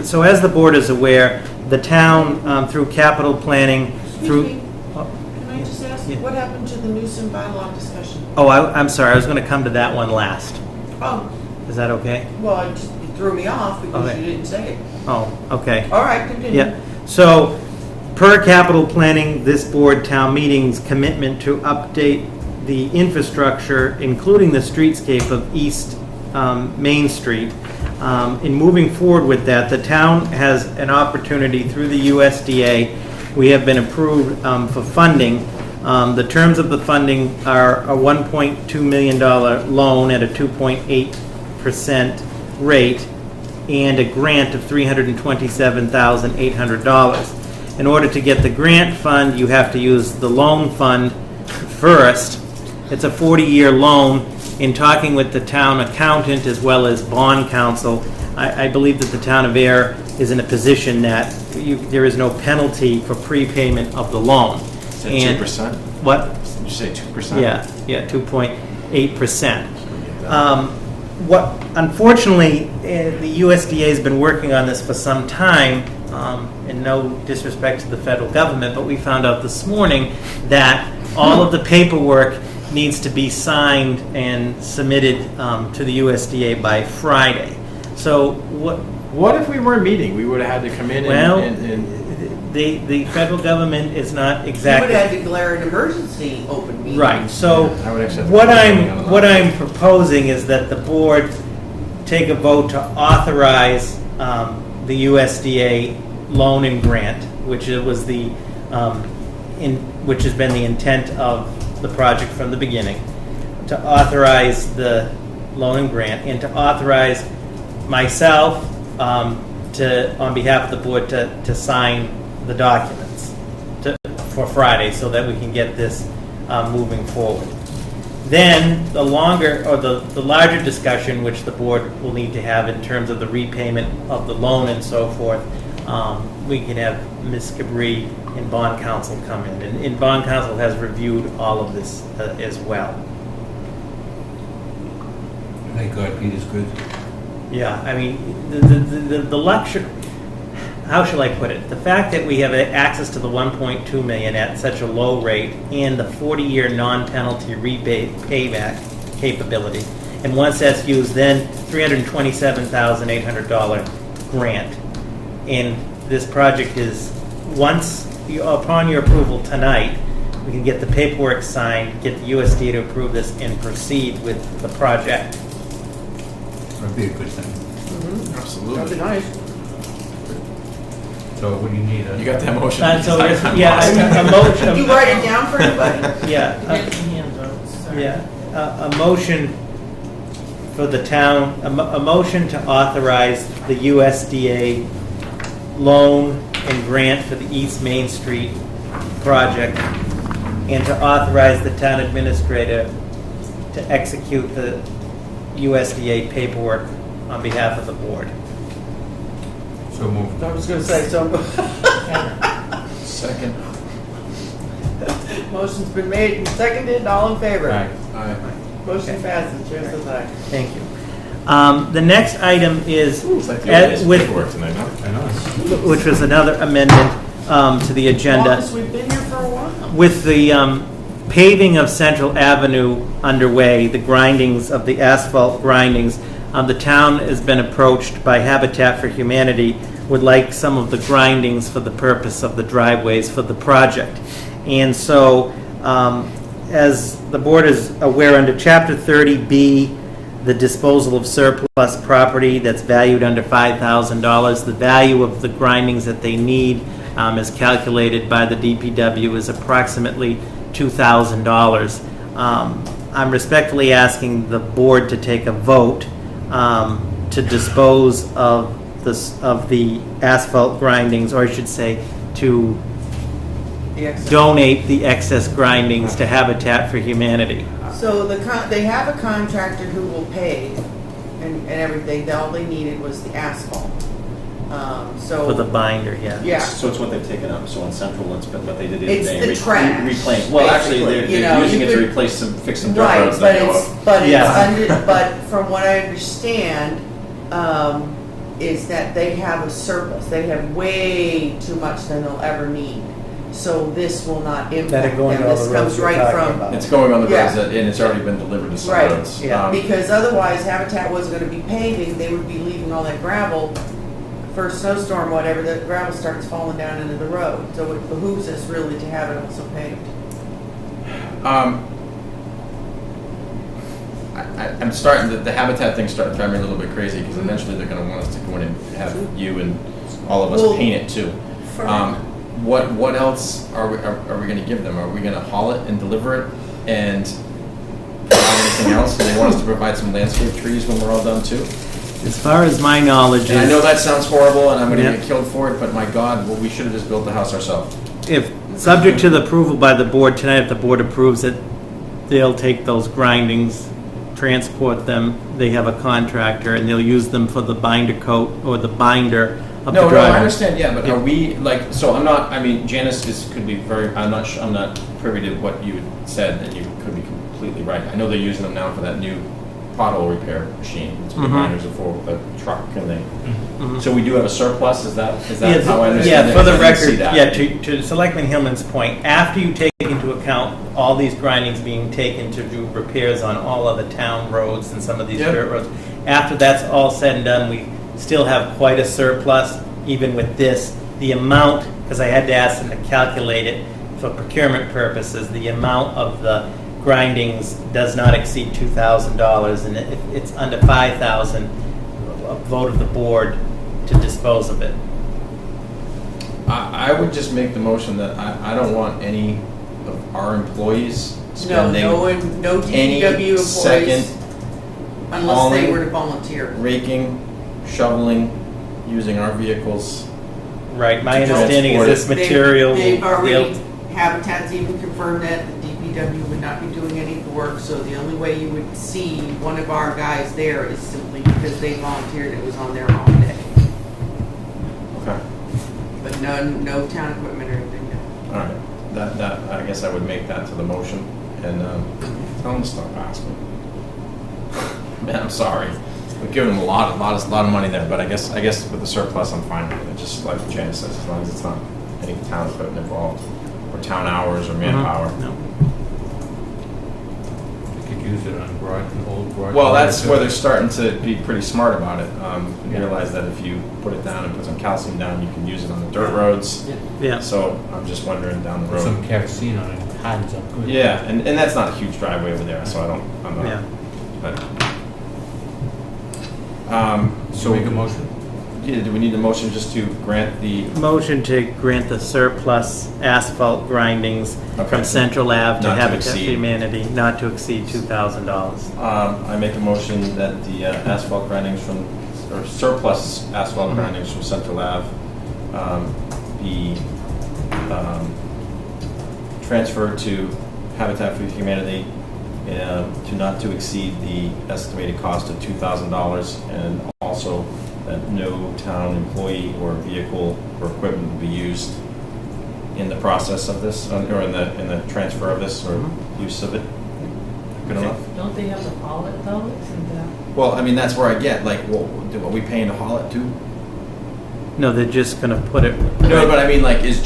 so as the board is aware, the town, through capital planning, Excuse me. Can I just ask, Yeah. what happened to the nuisance bylaw discussion? Oh, I'm sorry, I was going to come to that one last. Oh, Is that okay? well, it just it threw me off because Okay. you didn't say it. Oh, okay. All right, continue. Yeah, so, per capital planning, this board town meeting's commitment to update the infrastructure, including the streetscape of East Main Street. In moving forward with that, the town has an opportunity through the USDA. We have been approved for funding. The terms of the funding are a $1.2 million loan at a 2.8% rate. and a grant of $327,800. In order to get the grant fund, you have to use the loan fund first. It's a 40-year loan. In talking with the town accountant as well as bond counsel, I believe that the town of Ayer is in a position that there is no penalty for prepayment of the loan. Is that And 2%? What? Did you say 2%? Yeah, 2.8%. Unfortunately, the USDA has been working on this for some time, and no disrespect to the federal government, but we found out this morning that all of the paperwork needs to be signed and submitted to the USDA by Friday. So What if we weren't meeting? We would have had to come in Well, and the federal government is not You would exactly... have had to declare an emergency open meeting. Right, so I would accept what the- what I'm proposing is that the board take a vote to authorize the USDA loan and grant, which was which has been the intent of the project from the beginning, to authorize the loan and grant, and to authorize myself on behalf of the board to sign the documents for Friday so that we can get this moving forward. Then the larger discussion, which the board will need to have in terms of the repayment of the loan and so forth, we can have Ms. Cabri and bond counsel come in. And bond counsel has reviewed all of this as well. Thank God Peter's good. Yeah, I mean, the luxury, how shall I put it? The fact that we have access to the 1.2 million at such a low rate and the 40-year non-penalty rebate payback capability, and once that's used, then $327,800 grant. And this project is, upon your approval tonight, we can get the paperwork signed, get the USDA to approve this, and proceed with the project. That'd be a good thing. Absolutely. That'd be nice. So what do you need? You got that motion? So, yeah, a motion. Did you write it down for anybody? Yeah, Get the handouts, sorry. a motion for the town, a motion to authorize the USDA loan and grant for the East Main Street project, and to authorize the town administrator to execute the USDA paperwork on behalf of the board. So moved. I was going to say, so. Second. Motion's been made and seconded, all in favor? Aye. Motion passes, chair says aye. Thank you. The next item is, It's like the old days of with, paperwork tonight, huh? I know. which was another amendment to the agenda. As long as we've been here for a while. With the paving of Central Avenue underway, the grindings of the asphalt grindings, the town has been approached by Habitat for Humanity, would like some of the grindings for the purpose of the driveways for the project. And so, as the board is aware, under Chapter 30B, the disposal of surplus property that's valued under $5,000, the value of the grindings that they need, as calculated by the DPW, is approximately $2,000. I'm respectfully asking the board to take a vote to dispose of the asphalt grindings, or I should say, to donate the excess grindings to Habitat for Humanity. So they have a contractor who will pay and everything. All they needed was the asphalt. For the binder, yeah. Yeah. So it's what they've taken up, so on Central, it's what they did the It's other day. the trash, Reclaim, well, actually, basically, you they're know, using you it to could- replace fix some dirt Right, roads but that go it's, up. Yeah. but from what I understand, is that they have a surplus. They have way too much than they'll ever need. So this will not That impact are going them. to all This the comes roads you're right talking from. about. It's going on the roads Yeah. and it's already been delivered to some Right, roads. yeah. Because otherwise Habitat wasn't gonna be paving, they would be leaving all that gravel. First snowstorm, whatever, the gravel starts falling down into the road. So it behooves us really to have it also paved. I'm starting, the Habitat thing's starting to drive me a little bit crazy because eventually they're gonna want us to go in and have you and all of us Well, paint it too. What else are we gonna give them? Are we gonna haul it and deliver it and provide anything else? Do they want us to provide some landscape trees when we're all done too? As far as my knowledge And I know is, that sounds horrible, and I'm gonna Yeah. get killed for it, but my God, well, we should have just built the house ourselves. if, subject to the approval by the board tonight, if the board approves it, they'll take those grindings, transport them, they have a contractor, and they'll use them for the binder coat or the binder of the No, driveway. I understand, yeah, but Yeah. are we, like, so I'm not, I mean, Janice could be very, I'm not privy to what you had said, and you could be completely right. I know they're using them now for that new pothole repair machine, that's what the Mhm. grinders are for, with the truck and they, Mhm. so we do have a surplus, is that Yeah, how I understand it? Yeah, for the 'Cause I didn't see record, that. yeah, to Selectman Hillman's point, after you take into account all these grindings being taken to do repairs on all of the town roads and some of these Yep. dirt roads, after that's all said and done, we still have quite a surplus, even with this. The amount, because I had to ask them to calculate it for procurement purposes, the amount of the grindings does not exceed $2,000, and if it's under 5,000, a vote of the board to dispose of it. I would just make the motion that I don't want any of our employees spending No any DPW second employees, unless they hauling, were to volunteer. raking, shoveling, using our vehicles. Right, my To understanding is this transport material. They've already, they'll- Habitat's even confirmed that the DPW would not be doing any work, so the only way you would see one of our guys there is simply because they volunteered, it was on their own day. Okay. But no town equipment or anything, no. All right, that, I guess I would make that to the motion, and, tell them to stop asking. Man, I'm sorry, we're giving them a lot of money there, but I guess with the surplus, I'm fine with it, just like Janice says, as long as it's not any town equipment involved, or town hours or manpower. No. You could use it on old broad. Well, that's where they're starting to be pretty smart about it. Realize that if you put it down and put some calcium down, you can use it on the dirt roads. Yeah. So I'm just wondering down the Put some road. kerosene on it, hardens up good. Yeah, and that's not a huge driveway over there, so I'm not, Yeah. but. So make a motion? Yeah, do we need a motion just to grant the, Motion to grant the surplus asphalt grindings Okay. from Central Ave to Not to Habitat for exceed. Humanity not to exceed $2,000. I make a motion that the asphalt grindings from, or surplus asphalt grindings from Central Ave be transferred to Habitat for Humanity to not to exceed the estimated cost of $2,000, and also that no town employee or vehicle or equipment will be used in the process of this, or in the transfer of this, or use of it. Good enough? Don't they have to haul it though? Isn't that? Well, I mean, that's where I get, like, well, are we paying to haul it too? No, they're just gonna put it. No, but I mean, like, is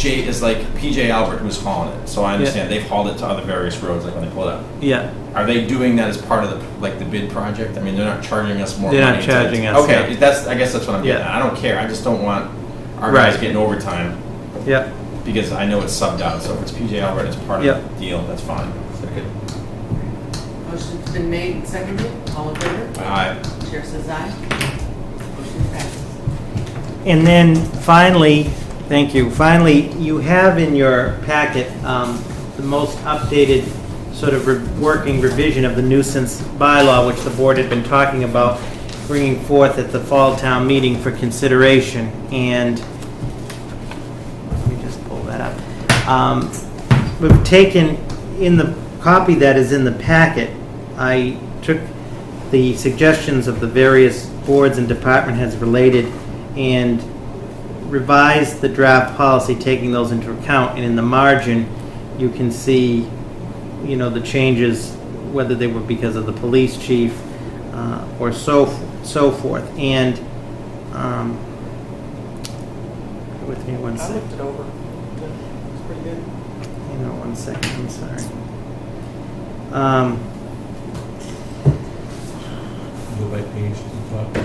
like PJ Albert who's hauling it, so I understand they've hauled it to other various roads, like when they pull it out. Yeah, Are they doing that as part of the, like, the bid project? I mean, they're not charging us more money? They're not charging us, Okay, no. I guess that's what I'm getting Yeah. at. I don't care, I just don't want our guys Right. getting overtime, yeah. because I know it's subbed out, so if it's PJ Albert as part of Yeah. the deal, that's fine. Motion's been made and seconded, all in favor? Aye. Chair says aye. Motion passes. And then finally, thank you, finally, you have in your packet the most updated sort of working revision of the nuisance bylaw, which the board had been talking about bringing forth at the fall town meeting for consideration. And let me just pull that up. We've taken, in the copy that is in the packet, I took the suggestions of the various boards and department heads related and revised the draft policy, taking those into account. And in the margin, you can see, you know, the changes, whether they were because of the police chief or so forth. And bear with me one I second. looked it over. It's pretty good. Hang on one second, I'm sorry. Go by page to the top.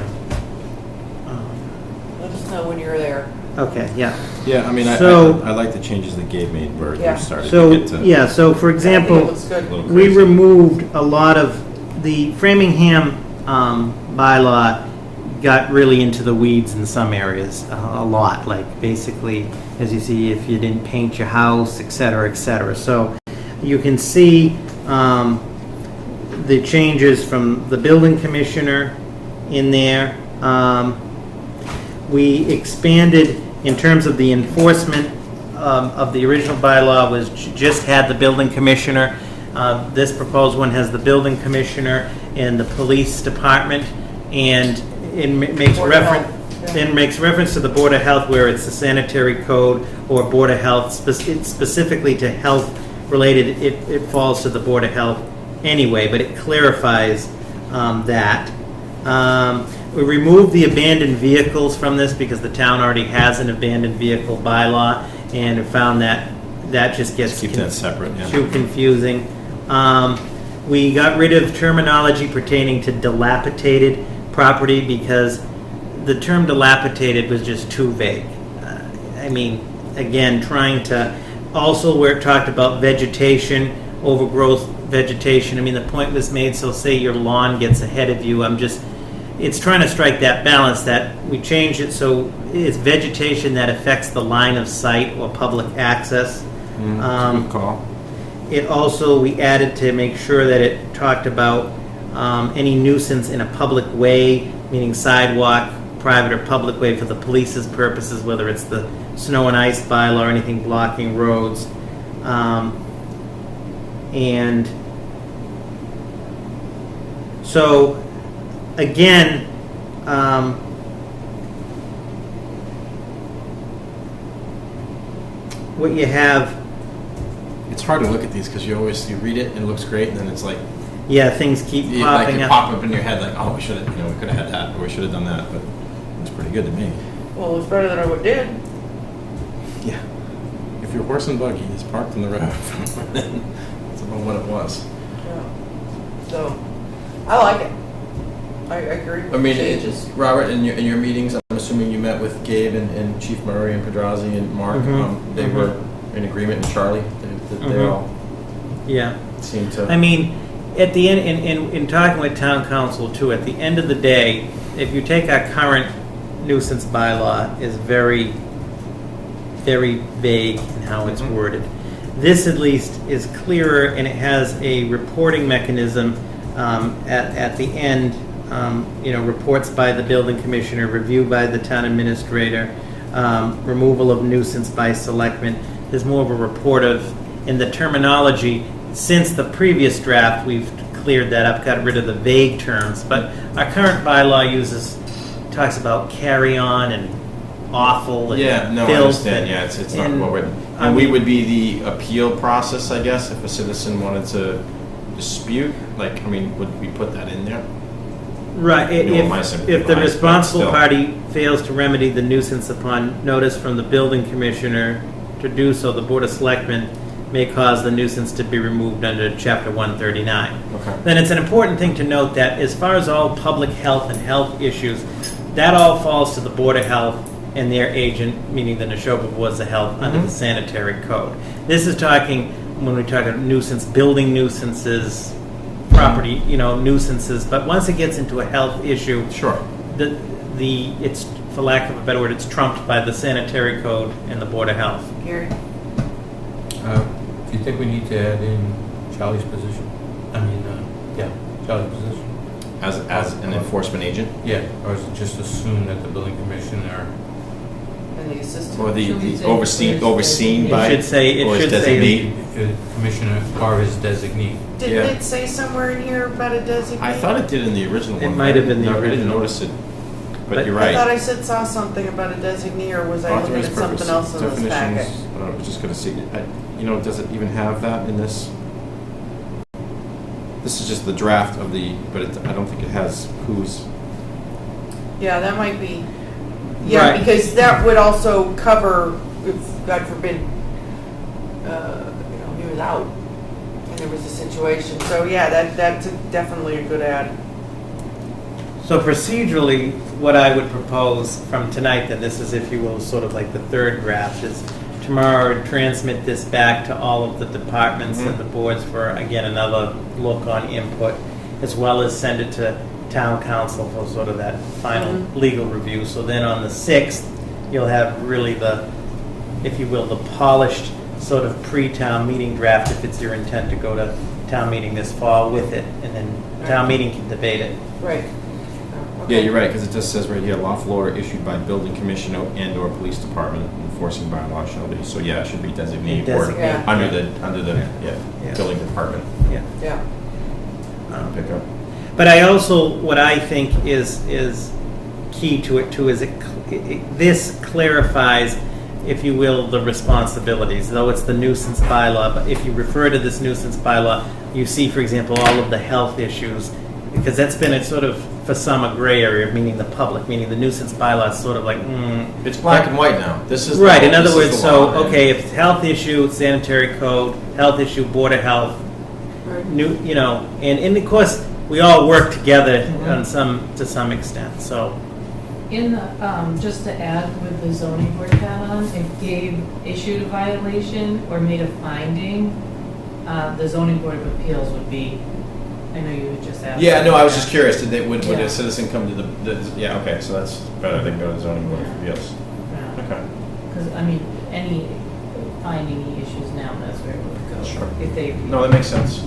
Let us know when you're there. Okay, yeah. Yeah, I mean, So- I like the changes that Gabe made where Yeah. you started So, to get to. yeah, so for I think example, it looks good. a little we crazy. removed a lot of, the Framingham bylaw got really into the weeds in some areas, a lot, like basically, as you see, if you didn't paint your house, et cetera, et cetera. So you can see the changes from the building commissioner in there, We expanded in terms of the enforcement of the original bylaw was just had the building commissioner. This proposed one has the building commissioner and the police department, and it makes Board of reference. Health, yeah. Then makes reference to the Board of Health where it's the sanitary code or Board of Health, specifically to health related, it falls to the Board of Health anyway, but it clarifies that. We removed the abandoned vehicles from this because the town already has an abandoned vehicle bylaw, and found that just gets Keep that separate, yeah. too confusing. We got rid of terminology pertaining to dilapidated property because the term dilapidated was just too vague. I mean, again, trying to, also where it talked about vegetation, overgrowth vegetation, I mean, the point was made, so say your lawn gets ahead of you, it's trying to strike that balance that we change it so it's vegetation that affects the line of sight or public access. Good call. It also, we added to make sure that it talked about any nuisance in a public way, meaning sidewalk, private or public way for the police's purposes, whether it's the snow and ice bylaw or anything blocking roads. And so, again, what you have, It's hard to look at these because you read it and it looks great, and then it's like, yeah, things keep like popping it up. pop up in your head, like, oh, we should have, we could have had that, or we should have done that, but it's pretty good to me. Well, it's better than I did. Yeah. If your horse and buggy is parked in the road, then it's about what it was. Yeah. So, I like it. I agree with I mean, the changes. Robert, in your meetings, I'm assuming you met with Gabe and Chief Murray and Pedrazi and Mark. They were in agreement, and Charlie. They all Yeah. seem to. I mean, at the end, in talking with town council too, at the end of the day, if you take our current nuisance bylaw is very, very vague in how it's worded. This at least is clearer, and it has a reporting mechanism at the end. Reports by the building commissioner, review by the town administrator, removal of nuisance by selectmen. There's more of a report of, in the terminology, since the previous draft, we've cleared that up, got rid of the vague terms, but our current bylaw talks about carry on and awful and I filth. understand. Yeah, it's not well written. And we would be the appeal process, I guess, if a citizen wanted to dispute. Would we put that in there? Right, if the but responsible still. party fails to remedy the nuisance upon notice from the building commissioner to do so, the Board of Selectmen may cause the nuisance to be removed under Chapter 139. Okay. Then it's an important thing to note that as far as all public health and health issues, that all falls to the Board of Health and their agent, meaning the Neshoba Boards of Health, under the sanitary code. This is talking, when we talk about nuisance, building nuisances, property, nuisances, but once it gets into a health issue, Sure. it's, for lack of a better word, it's trumped by the sanitary code and the Board of Health. Gary? Do you think we need to add in Charlie's position? Charlie's position? As an enforcement agent, Yeah, or is it just assume that the building commissioner? And the assistant? or Should we the say overseen It by, should say, or it his should say, designee. Commissioner or his designee? Didn't Yeah. it say somewhere in here about a designee? I thought it did in the original It one. might have been the No, I didn't original. notice it, but But you're I thought right. I saw something about a designee, or was I looking Authorized at something purpose, else in this packet? definitions, I was just gonna see, does it even have that in this? This is just the draft of I don't think it has who's. Yeah, that might be, yeah, Right. because that would also cover, if, God forbid, he was out, and there was a situation, so yeah, that's definitely a good add. So procedurally, what I would propose from tonight, then this is, if you will, sort of like the third draft, is tomorrow transmit this back to all of the departments and the boards for, again, another look on input, as well as send it to town council for sort of that final legal review. So then on the 6th, you'll have really the, if you will, the polished sort of pre-town meeting draft, if it's your intent to go to town meeting this fall with it, and then town meeting can debate it. Right. Yeah, you're right, because it just says right here, lawful order issued by building commissioner and/or police department enforcing bylaw shall be. So yeah, it should be designate or Designate. under the Yeah. building department Yeah. pickup. But I also, what I think is key to it too, is this clarifies, if you will, the responsibilities, though it's the nuisance bylaw, but if you refer to this nuisance bylaw, you see, for example, all of the health issues, because that's been a sort of, for some, a gray area, meaning the public, meaning the nuisance bylaw is sort of like, It's black and white now. This is Right, the, in other this words, is the so, law, okay, if it's health issue, sanitary code, health issue, board of health, new, you know, and of course, we all work together on to some extent, so. In the, just to add with the zoning board hat on, if issued a violation or made a finding, the zoning board of appeals would be, I know you had just asked. Yeah, no, I was just curious. Would Yeah. a citizen come to yeah, okay, so that's better than go to the zoning board of appeals. Okay. Because, I mean, any finding any issues now, that's where it would go. Sure. If they. No, that makes sense.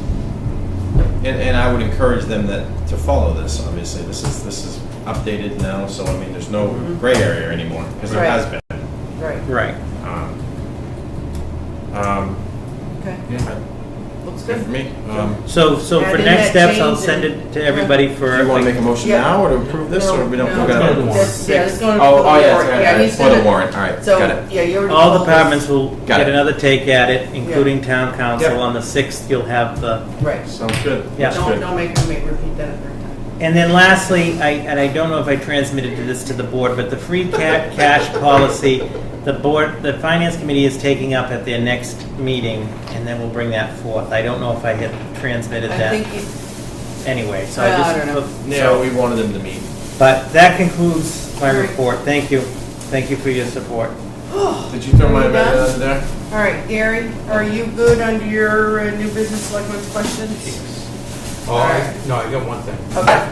And I would encourage them to follow this, obviously. This is updated now, so I mean, there's no gray area anymore, because there Right. has been. Right. Right. Okay. Yeah, Looks good good. for me. So for Add in next that steps, I'll change send and- it to everybody for. Do you want to make a motion Yeah. now, or to approve this, or we don't? No, we're gonna- that's- Yeah, it's going to. Oh, yeah, warrant. sorry, Yeah, right, he's for the gonna- warrant, all right, So, got it. yeah, you already. All told us. departments will Got get it. another take at it, including town council. Yep. On the 6th, you'll have the, Right. Sounds good. Yeah. That's good. Don't make me repeat that a third time. and then lastly, I don't know if I transmitted this to the board, but the free cash policy, the finance committee is taking up at their next meeting, and then we'll bring that forth. I don't know if I had transmitted I that think anyway, so Well, I just. I don't know. Yeah, we wanted them to meet. But that concludes my All right. report. Thank you. Thank you for your support. Did you throw my Are we done? amendment under there? All right, Gary, are you good under your new business selectmen's questions? Oh, no, I got one thing. Okay.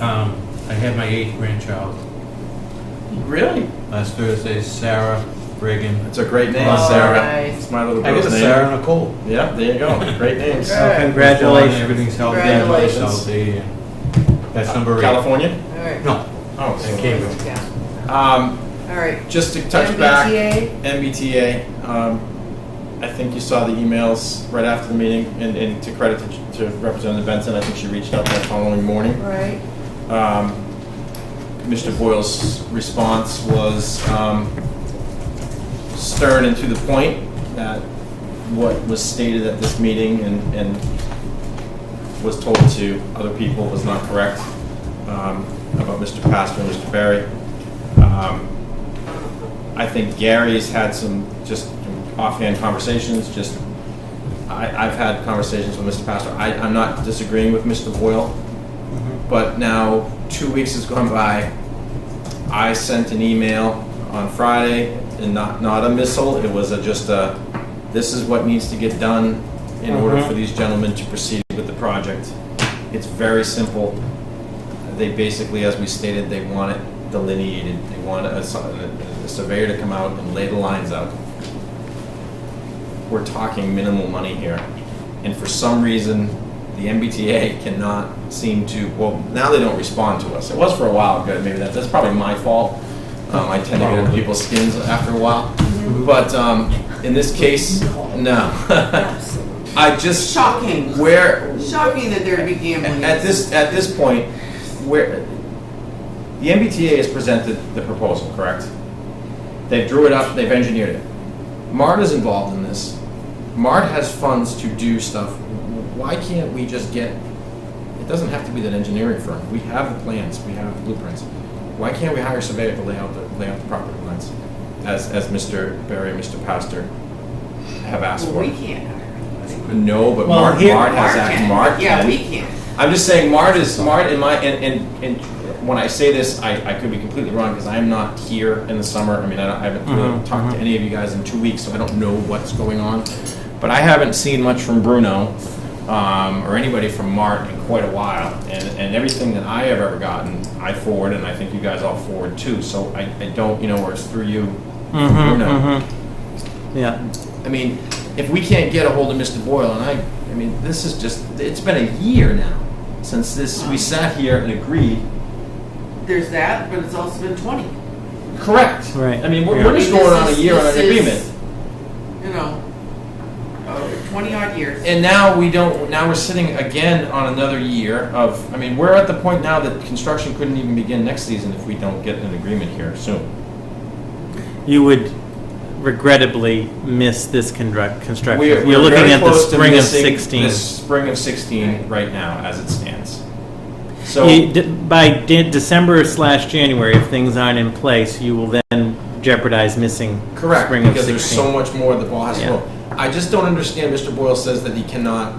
I had my 8th grandchild Really? last Thursday, Sarah Reagan. It's a great name, Oh, Sarah. nice. It's my little I girl's got a name. Sarah and a Cole. Yeah, there you go. Great names. Good. Congratulations. Everything's healthy, Congratulations. everybody's healthy, and that's number 8. California? All right. No, Oh, in Cambridge. Yeah. Um, All right. just to touch back, MBTA? MBTA, I think you saw the emails right after the meeting, and to credit to Representative Benson, I think she reached out that following morning. Right. Mr. Boyle's response was stern and to the point, that what was stated at this meeting and was told to other people was not correct, about Mr. Pastor and Mr. Berry. I think Gary's had some just offhand conversations, I've had conversations with Mr. Pastor. I'm not disagreeing with Mr. Boyle, but now 2 weeks has gone by. I sent an email on Friday, and not a missile, it was just a, this is what needs to get done in order for these gentlemen to proceed with the project. It's very simple. They basically, as we stated, they want it delineated. They want a surveyor to come out and lay the lines out. We're talking minimal money here. And for some reason, the MBTA cannot seem to, well, now they don't respond to us. It was for a while good, maybe that's probably my fault. I tend to get under people's skins after a while. But in this case, no. I just, Shocking. Shocking that there'd be gambling. at this point, where the MBTA has presented the proposal, correct? They drew it up, they've engineered it. MART is involved in this. MART has funds to do stuff. Why can't we just get, it doesn't have to be that engineering firm. We have the plans, we have the blueprints. Why can't we hire a surveyor to lay out the property lines, as Mr. Berry and Mr. Pastor have asked Well, for? we can't hire anybody. No, but Well, Mart here- has that. Mart Yeah, can. we can't. I'm just saying, Mart in my, and when I say this, I could be completely wrong, because I'm not here in the summer. I mean, I haven't really talked to any of you guys in 2 weeks, so I don't know what's going on. But I haven't seen much from Bruno, or anybody from Mart in quite a while. And everything that I have ever gotten, I forward, and I think you guys all forward too. So I don't, where it's through you, Bruno. Yeah. I mean, if we can't get a hold of Mr. Boyle, and I mean, this is just, it's been a year now since this, we sat here and agreed there's that, but it's also been 20. Correct. Right. I mean, we're Yeah. just going on a year on an This is, agreement. You know, 20 odd years. And now now we're sitting again on another year of, I mean, we're at the point now that construction couldn't even begin next season if we don't get an agreement here soon. You would regrettably miss this construction. We're You're looking very at the close to spring of missing 16. the spring of 16 right now, as it stands. So, By December/January, if things aren't in place, you will then jeopardize missing correct, spring of because there's 16. so much more the ball has to Yeah. roll. I just don't understand, Mr. Boyle says that he cannot,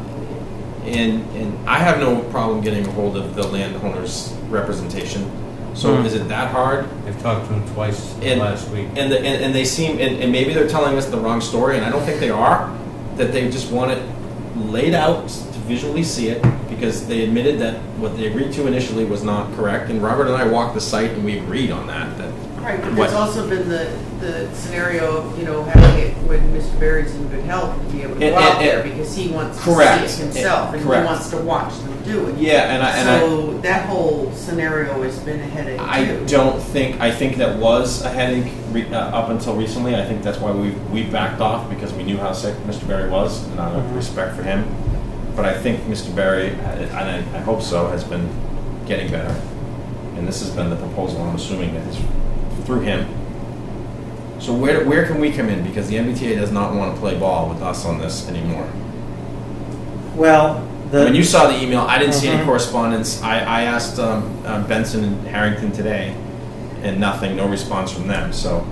and I have no problem getting a hold of the landowner's representation. So is it that hard? I've talked to him twice last week. And they seem, and maybe they're telling us the wrong story, and I don't think they are, that they just want it laid out to visually see it, because they admitted that what they agreed to initially was not correct, and Robert and I walked the site and we agreed on that. Right, but What? there's also been the scenario of, having it when Mr. Barry's in good health to be able to go out there because he wants to Correct. see it himself and he Correct. wants to watch them do it. Yeah, So that whole scenario has been a headache too. I think that was a headache up until recently. I think that's why we backed off, because we knew how sick Mr. Barry was, and out of respect for him. But I think Mr. Barry, and I hope so, has been getting better. And this has been the proposal, I'm assuming that is through him. So where can we come in? Because the MBTA does not want to play ball with us on this anymore. Well, When you saw the email, I didn't see any correspondence. I asked Benson and Harrington today, and nothing, no response from them, so.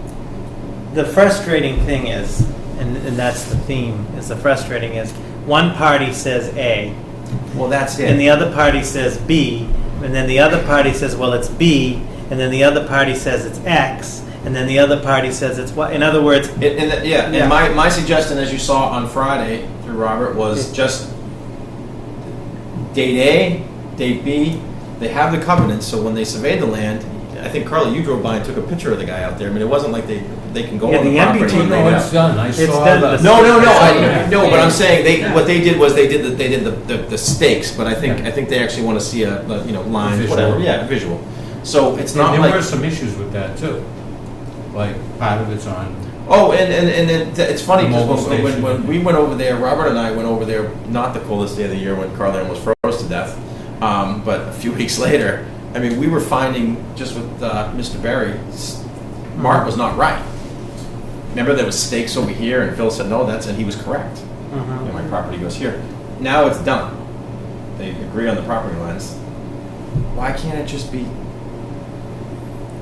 the frustrating thing is, and that's the theme, one party says A, Well, that's it. and the other party says B, and then the other party says, well, it's B, and then the other party says it's X, and then the other party says it's Y. In other words... And my suggestion, as you saw on Friday through Robert, was just date A, date B, they have the covenants, so when they surveyed the land, I think, Carly, you drove by and took a picture of the guy out there. I mean, it wasn't like they can go Yeah, on the the property. MBTA No, it's done. I It's saw done. that. No, but I'm saying what they did was they did the stakes, but I think they actually want to see a line, Visual. whatever, yeah, visual. So it's not And there like. were some issues with that too. Like, part of it's on, Oh, and it's funny The mobile because station. when we went over there, Robert and I went over there, not the coldest day of the year when Carly almost froze to death, but a few weeks later, I mean, we were finding, just with Mr. Barry, Mark was not right. Remember there was stakes over here, and Phil said, no, and he was correct. And my property goes here. Now it's done. They agree on the property lines. Why can't it just be?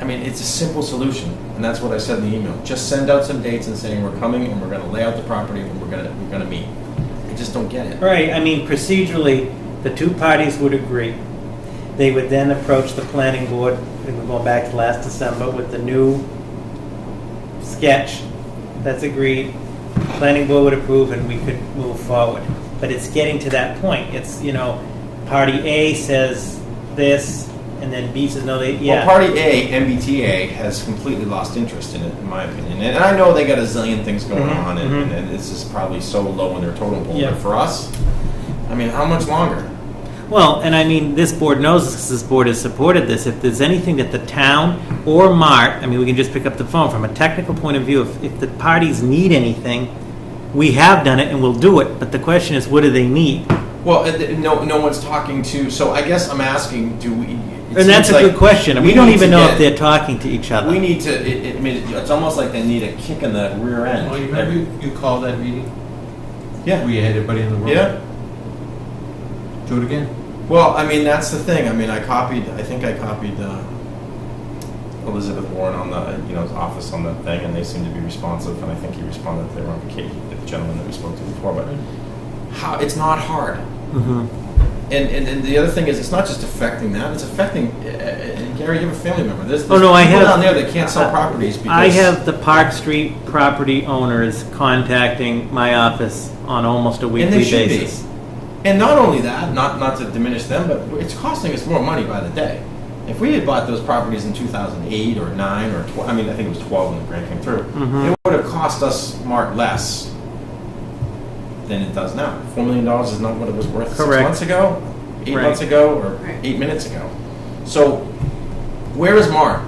I mean, it's a simple solution, and that's what I said in the email. Just send out some dates and saying we're coming and we're going to lay out the property and we're going to meet. I just don't get it. Right, I mean, procedurally, the two parties would agree. They would then approach the planning board, and we're going back to last December, with the new sketch that's agreed. Planning board would approve, and we could move forward. But it's getting to that point. It's, party A says this, and then B says no, Well, party A, MBTA, has completely lost interest in it, in my opinion. And I know they got a zillion things going on, and this is probably so low in their totem pole. Yeah. But for us, I mean, how much longer? Well, and I mean, this board knows this, 'cause this board has supported this. If there's anything that the town or Mart, I mean, we can just pick up the phone. From a technical point of view, if the parties need anything, we have done it and we'll do it. But the question is, what do they need? Well, no one's talking to, so I guess I'm asking, do we? And that's a good question. We don't even know if they're talking to each other. We need to, I mean, it's almost like they need a kick in the rear end. oh, you remember you called that meeting? Yeah. Where you had everybody in the room? Yeah. Do it again. Well, I mean, that's the thing. I mean, I think I copied Elizabeth Warren on the, his office on the thing, and they seemed to be responsive, and I think he responded that they were on vacation, the gentleman that we spoke to before, but it's not hard. And the other thing is, it's not just affecting that, it's affecting, and Gary, you have a family member. There's people down there that can't sell properties because... I have the Park Street property owners contacting my office on almost a weekly basis. And not only that, not to diminish them, but it's costing us more money by the day. If we had bought those properties in 2008 or 9 or 12, I mean, I think it was 12 when the grant came through, it would have cost us less than it does now. $4 million is not what it was worth 6 months ago, 8 months ago, or 8 minutes ago. So Where is Mart?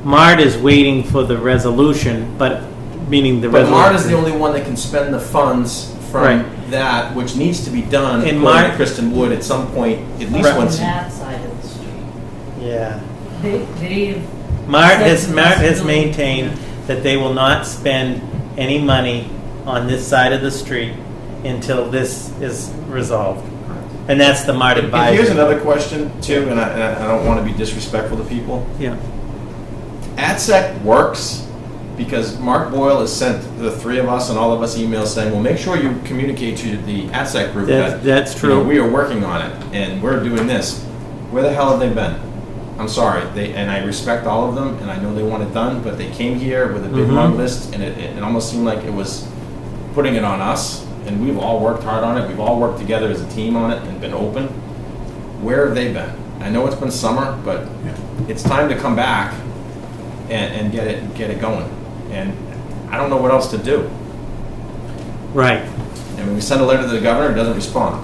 MART is waiting for the resolution, but, meaning the But resolution. Mart is the only one that can spend the funds from Right. that, which needs to be done, And according Mart- to Kristen Wood, at some point, at least Right. once. That side of the street. Yeah. They've. MART said has, to MART us has really- maintained that they will not spend any money on this side of the street until this is resolved. And that's the MART And advisory. here's another question too, and I don't want to be disrespectful to people. Yeah. AdSec works because Mark Boyle has sent the three of us and all of us emails saying, well, make sure you communicate to the AdSec group That's you know, true. we are working on it and we're doing this. Where the hell have they been? I'm sorry, and I respect all of them and I know they want it done, but they came here with a big long list and it almost seemed like it was putting it on us, and we've all worked hard on it. We've all worked together as a team on it and been open. Where have they been? I know it's been summer, but it's time to come back and get it going. And I don't know what else to do. Right. I mean, we send a letter to the governor, he doesn't respond.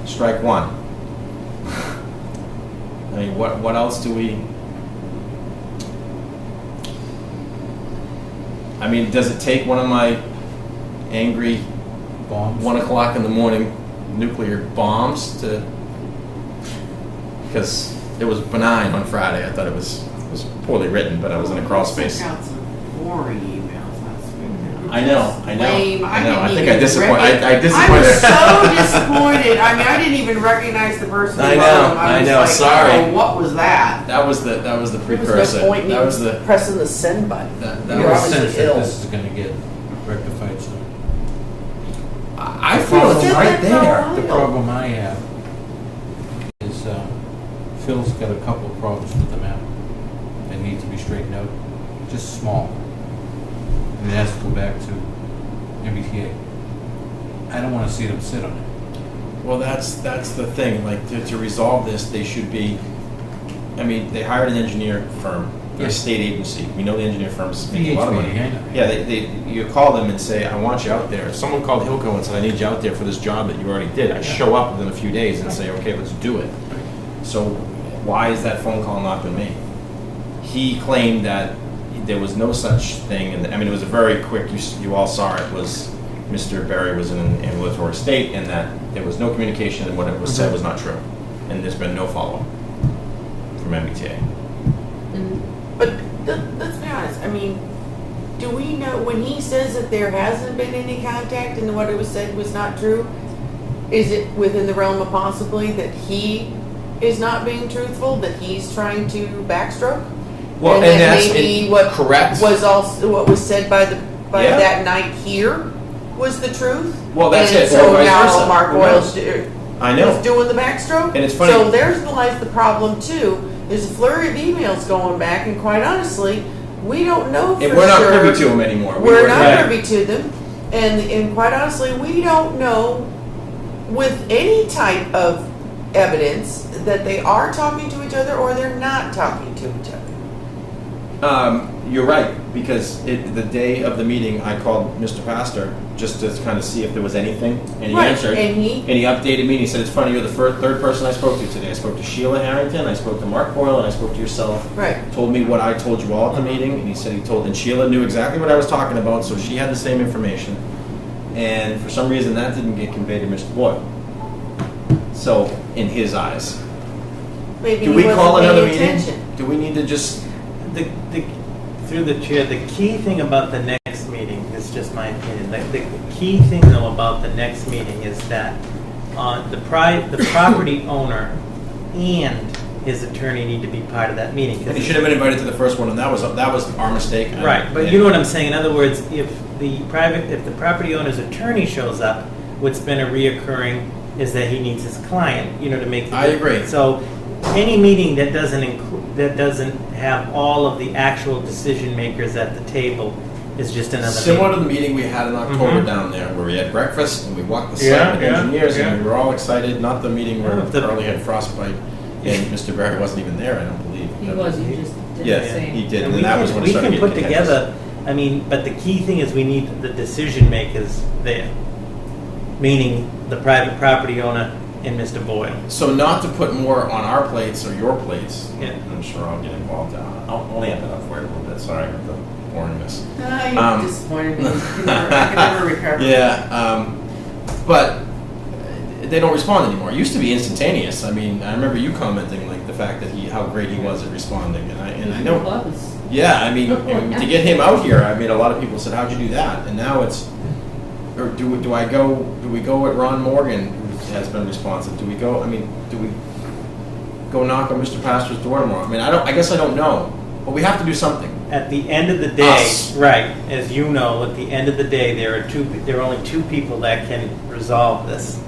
Strike one. I mean, what else do we? I mean, does it take one of my angry Bombs. 1 o'clock in the morning nuclear bombs to? Because it was benign on Friday. I thought it was poorly written, but I was in a crawl space. Sent out some boring emails last week. I know. Lame. I know. I didn't think I even disappointed. rec- I disappointed. I was so disappointed. I mean, I didn't even recognize the person. I who know, wrote them. I was know, like, sorry. Oh, what was that? That was the There was precursor. no point in That was even the. pressing the send button. That You're was obviously sense that ill. this is gonna get rectified soon. I feel it's said right that for a there. while. The problem I have is Phil's got a couple of problems with the map that need to be straightened out, just small. And it has to go back to MBTA. I don't want to see them sit on it. Well, that's the thing. Like to resolve this, they should be. I mean, they hired an engineer firm. They're a Yes. state agency. We know the engineer firms make a lot of money. VHB, I know. Yeah, you call them and say, I want you out there. If someone called Hilco and said, I need you out there for this job that you already did, I show up within a few days and say, okay, let's do it. So why has that phone call not been made? He claimed that there was no such thing, and I mean, it was a very quick, you all saw it, was Mr. Berry was in an ambulatory state, and that there was no communication, and what it was said was not true. And there's been no follow-up from MBTA. But let's be honest. I mean, do we know when he says that there hasn't been any contact and what it was said was not true? Is it within the realm of possibility that he is not being truthful? That he's trying to backstroke? Well, and that that's maybe what correct. was also what was said by Yeah. that night here was the truth. Well, that's and it, So or vice now versa. Mark Who Boyle's knows? I know. is doing the backstroke. And it's funny- So there's lies the problem too. There's a flurry of emails going back, and quite honestly, we don't know for And we're not sure. privy to them anymore. We're not Right. privy to them, and quite honestly, we don't know with any type of evidence that they are talking to each other or they're not talking to each other. You're right, because the day of the meeting, I called Mr. Pastor just to kind of see if there was anything, and he Right, answered. and he- updated me, and he said, it's funny, you're the third person I spoke to today. I spoke to Sheila Harrington, I spoke to Mark Boyle, and I spoke to yourself. Right. Told me what I told you all at the meeting, and he said and Sheila knew exactly what I was talking about, so she had the same information. And for some reason, that didn't get conveyed to Mr. Boyle. So, in his eyes. Maybe Do he we wasn't call another paying meeting? attention. Do we need to just... Through the chair, the key thing about the next meeting, is just my opinion, the key thing though about the next meeting is that the property owner and his attorney need to be part of that meeting. 'cause And he should have been invited to the first one, and that was our mistake. Right, but you know what I'm saying. In other words, if the property owner's attorney shows up, what's been a reoccurring is that he needs his client, to make. I agree. So, any meeting that doesn't have all of the actual decision makers at the table is just another. Similar meeting. to the meeting we had in October down there, where we had breakfast and we walked the site with engineers, and we were all excited. Not the meeting where Charlie had frostbite and Mr. Barry wasn't even there, I don't believe. He was, you just didn't Yeah, say. he did, And and that was when it we started can put getting contentious. together. But the key thing is we need the decision makers there, meaning the private property owner and Mr. Boyle. So not to put more on our plates or your plates, Yeah. I'm sure I'll get involved. I'll amp it up for it a little bit, sorry for the boringness. You disappointed me. I can never recover. Yeah, but they don't respond anymore. It used to be instantaneous. I mean, I remember you commenting like the fact that how great he was at responding, and I know. Was. Yeah, I mean, to get him out here, I mean, a lot of people said, "How'd you do that?" And now it's, or do we go at Ron Morgan, who has been responsive? Do we go? I mean, do we go knock on Mr. Pastor's door tomorrow? I mean, I guess I don't know, but we have to do something. At the end of the day, Us. right, as you know, at the end of the day, there are only two people that can resolve this.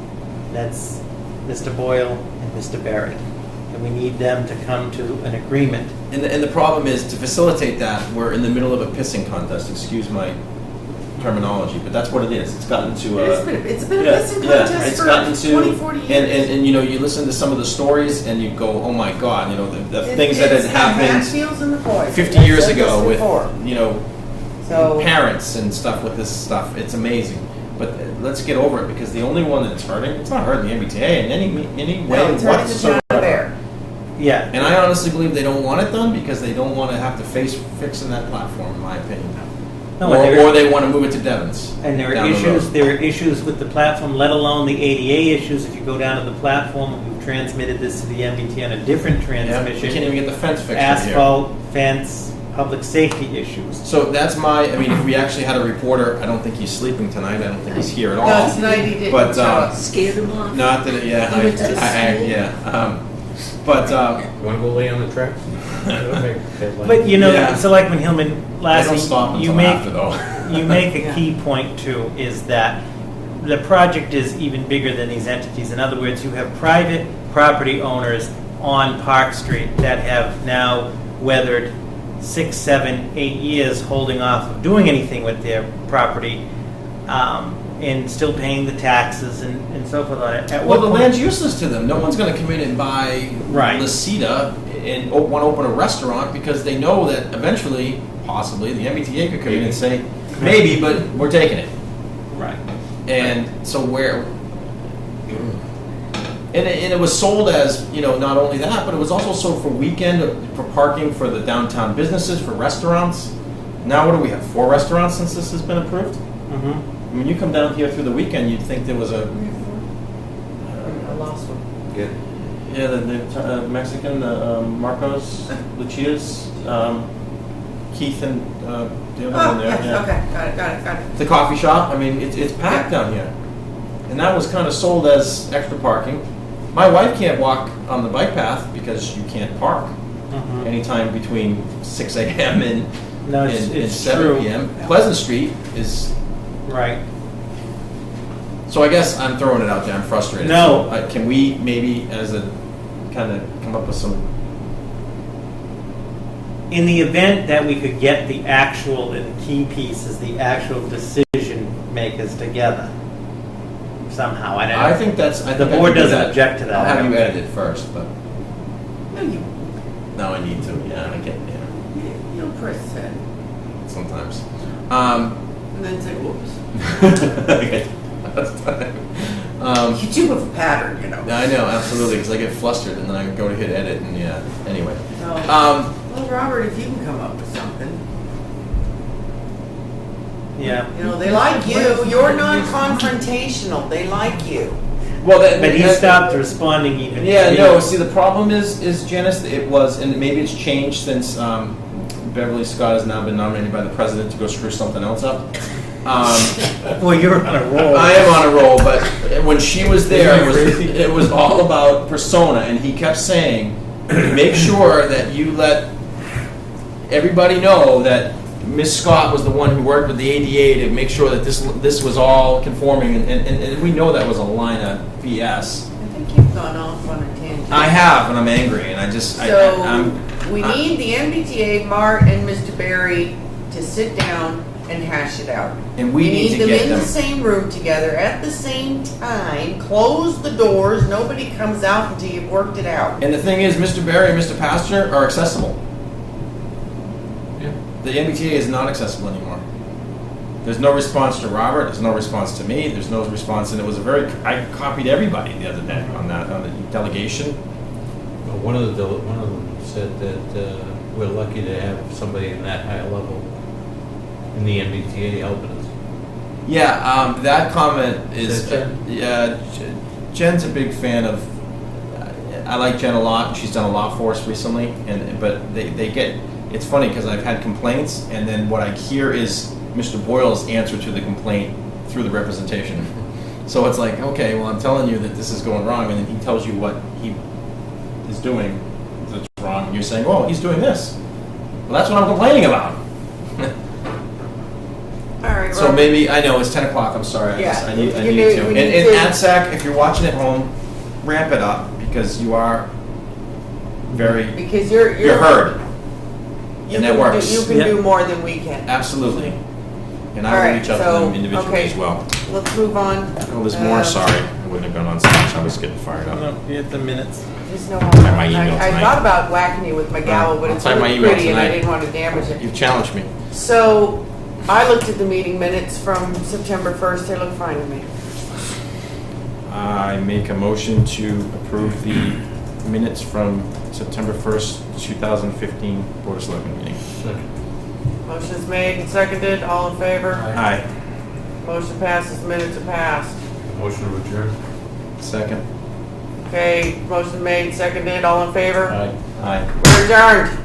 That's Mr. Boyle and Mr. Berry. And we need them to come to an agreement. And the problem is, to facilitate that, we're in the middle of a pissing contest. Excuse my terminology, but that's what it is. It's gotten to It's been a pissing contest it's for gotten to 20, 40 years. And you know, you listen to some of the stories and you go, oh my God, you know, the things that had It's the happened Hatfields and the Boys. 50 I've years said this ago with, before. you know, So- parents and stuff with this stuff. It's amazing. But let's get over it, because the only one that's hurting, it's not hurting the MBTA in any way No, it's hurting the whatsoever. town of Ayer. Yeah. And I honestly believe they don't want it done because they don't want to have to face fixing that platform, in my opinion. No, and Or they want to move it to Devon's. And there are down the issues. road. There are issues with the platform, let alone the ADA issues. If you go down to the platform, we've transmitted this to the MBT on a different Yeah, we transmission. can't even get the fence fixed here. Asphalt, fence, public safety issues. So that's I mean, if we actually had a reporter, I don't think he's sleeping tonight. I don't think he's here at all. No, tonight he didn't But, show up. Scared him off. Not that, but, Want to go lay on the tracks? But you know, Yeah. Selectman Hillman, they don't stop lastly, you until make after, though. you make a key point too, is that the project is even bigger than these entities. In other words, you have private property owners on Park Street that have now weathered 6, 7, 8 years holding off of doing anything with their property, and still paying the taxes and so forth on it. At Well, what the point- land's useless to them. No one's going to come in and buy Right. Lasita and want to open a restaurant because they know that eventually, possibly, the MBTA could come in and say, maybe, but we're taking it. Right. And so and it was sold as, you know, not only that, but it was also sold for for parking for the downtown businesses, for restaurants. Now what do we have, 4 restaurants since this has been approved? Mhm. I mean, you come down here through the weekend, you'd think there was I lost one. the Mexican, Marcos, Lucia's, Keith and the other one Oh, there. yes, yeah. okay, got it. The coffee shop, I mean, it's packed down here. And that was kind of sold as extra parking. My wife can't walk on the bike path because you can't park Mhm. anytime between 6 a.m. and, No, and, it's and 7 true. p.m. Pleasant Street is, Right. so I guess I'm throwing it out there, I'm frustrated. No. So, can we maybe, as a, kind of come up with some, In the event that we could get the actual and key pieces, the actual decision makers together somehow. I don't know. I think that's, I The think I board can do doesn't that. object to that. I'll I have don't you think. edit it first, but No, you, now I need to, yeah, I get, yeah, you'll press it sometimes. and then say, whoops. Okay. You do have a pattern, you know. I know, absolutely, because I get flustered and then I go to hit edit and yeah, anyway. So, well, Robert, if you can come up with something. Yeah. You know, they like you. You're non-confrontational. They like you. Well, But he stopped responding even. Yeah, to me. no, see, the problem is Janice, it was, and maybe it's changed since Beverly Scott has now been nominated by the president to go screw something else up. Well, you're on a roll. I am on a roll, but when she was there, it was all about persona, and he kept saying, make sure that you let everybody know that Miss Scott was the one who worked with the ADA to make sure that this was all conforming, and we know that was a line of BS. I think you've gone off on a tangent. I have, and I'm angry, and I just, We need the MBTA, Mart, and Mr. Berry to sit down and hash it out. And we need to them get in them. the same room together at the same time. Close the doors. Nobody comes out until you've worked it out. And the thing is, Mr. Berry and Mr. Pastor are accessible. Yeah. The MBTA is not accessible anymore. there's no response to Robert, there's no response to me, there's no response, and it was I copied everybody the other day on the delegation. Well, one of them said that we're lucky to have somebody in that high level in the MBTA helping us. Yeah, that comment is, Is that yeah, Jen's a big fan of, I like Jen a lot, she's done a lot for us recently, but they get, it's funny because I've had complaints, and then what I hear is Mr. Boyle's answer to the complaint through the representation. So it's like, okay, well, I'm telling you that this is going wrong, and then he tells you what he is doing that's wrong, and you're saying, oh, he's doing this. Well, that's what I'm complaining about. All right, So Robert. maybe, I know, it's 10 o'clock, I'm sorry, Yeah, I need we to. need And to- ANSAC, if you're watching at home, ramp it up, because you are very, Because you're heard. you And that can works. do, you can Yeah. do more than we can. Absolutely. And All I will right, reach out to so, them individually okay. as well. Let's move on. Oh, there's more, sorry, I wouldn't have gone on stage, I was getting fired up. No, you have the minutes. There's no Type my email I tonight. thought about whacking you with my gavel, but I'll it's type my really email pretty and I tonight. didn't want to damage it. You've challenged me. So, I looked at the meeting minutes from September 1st, they look fine to me. I make a motion to approve the minutes from September 1st, 2015 Board of Selectmen meeting. Motion's made and seconded, all in favor? Aye. Motion passes, minutes are passed. Motion to adjourn? Second. Okay, motion made, seconded, all in favor? Aye. Aye. We're adjourned.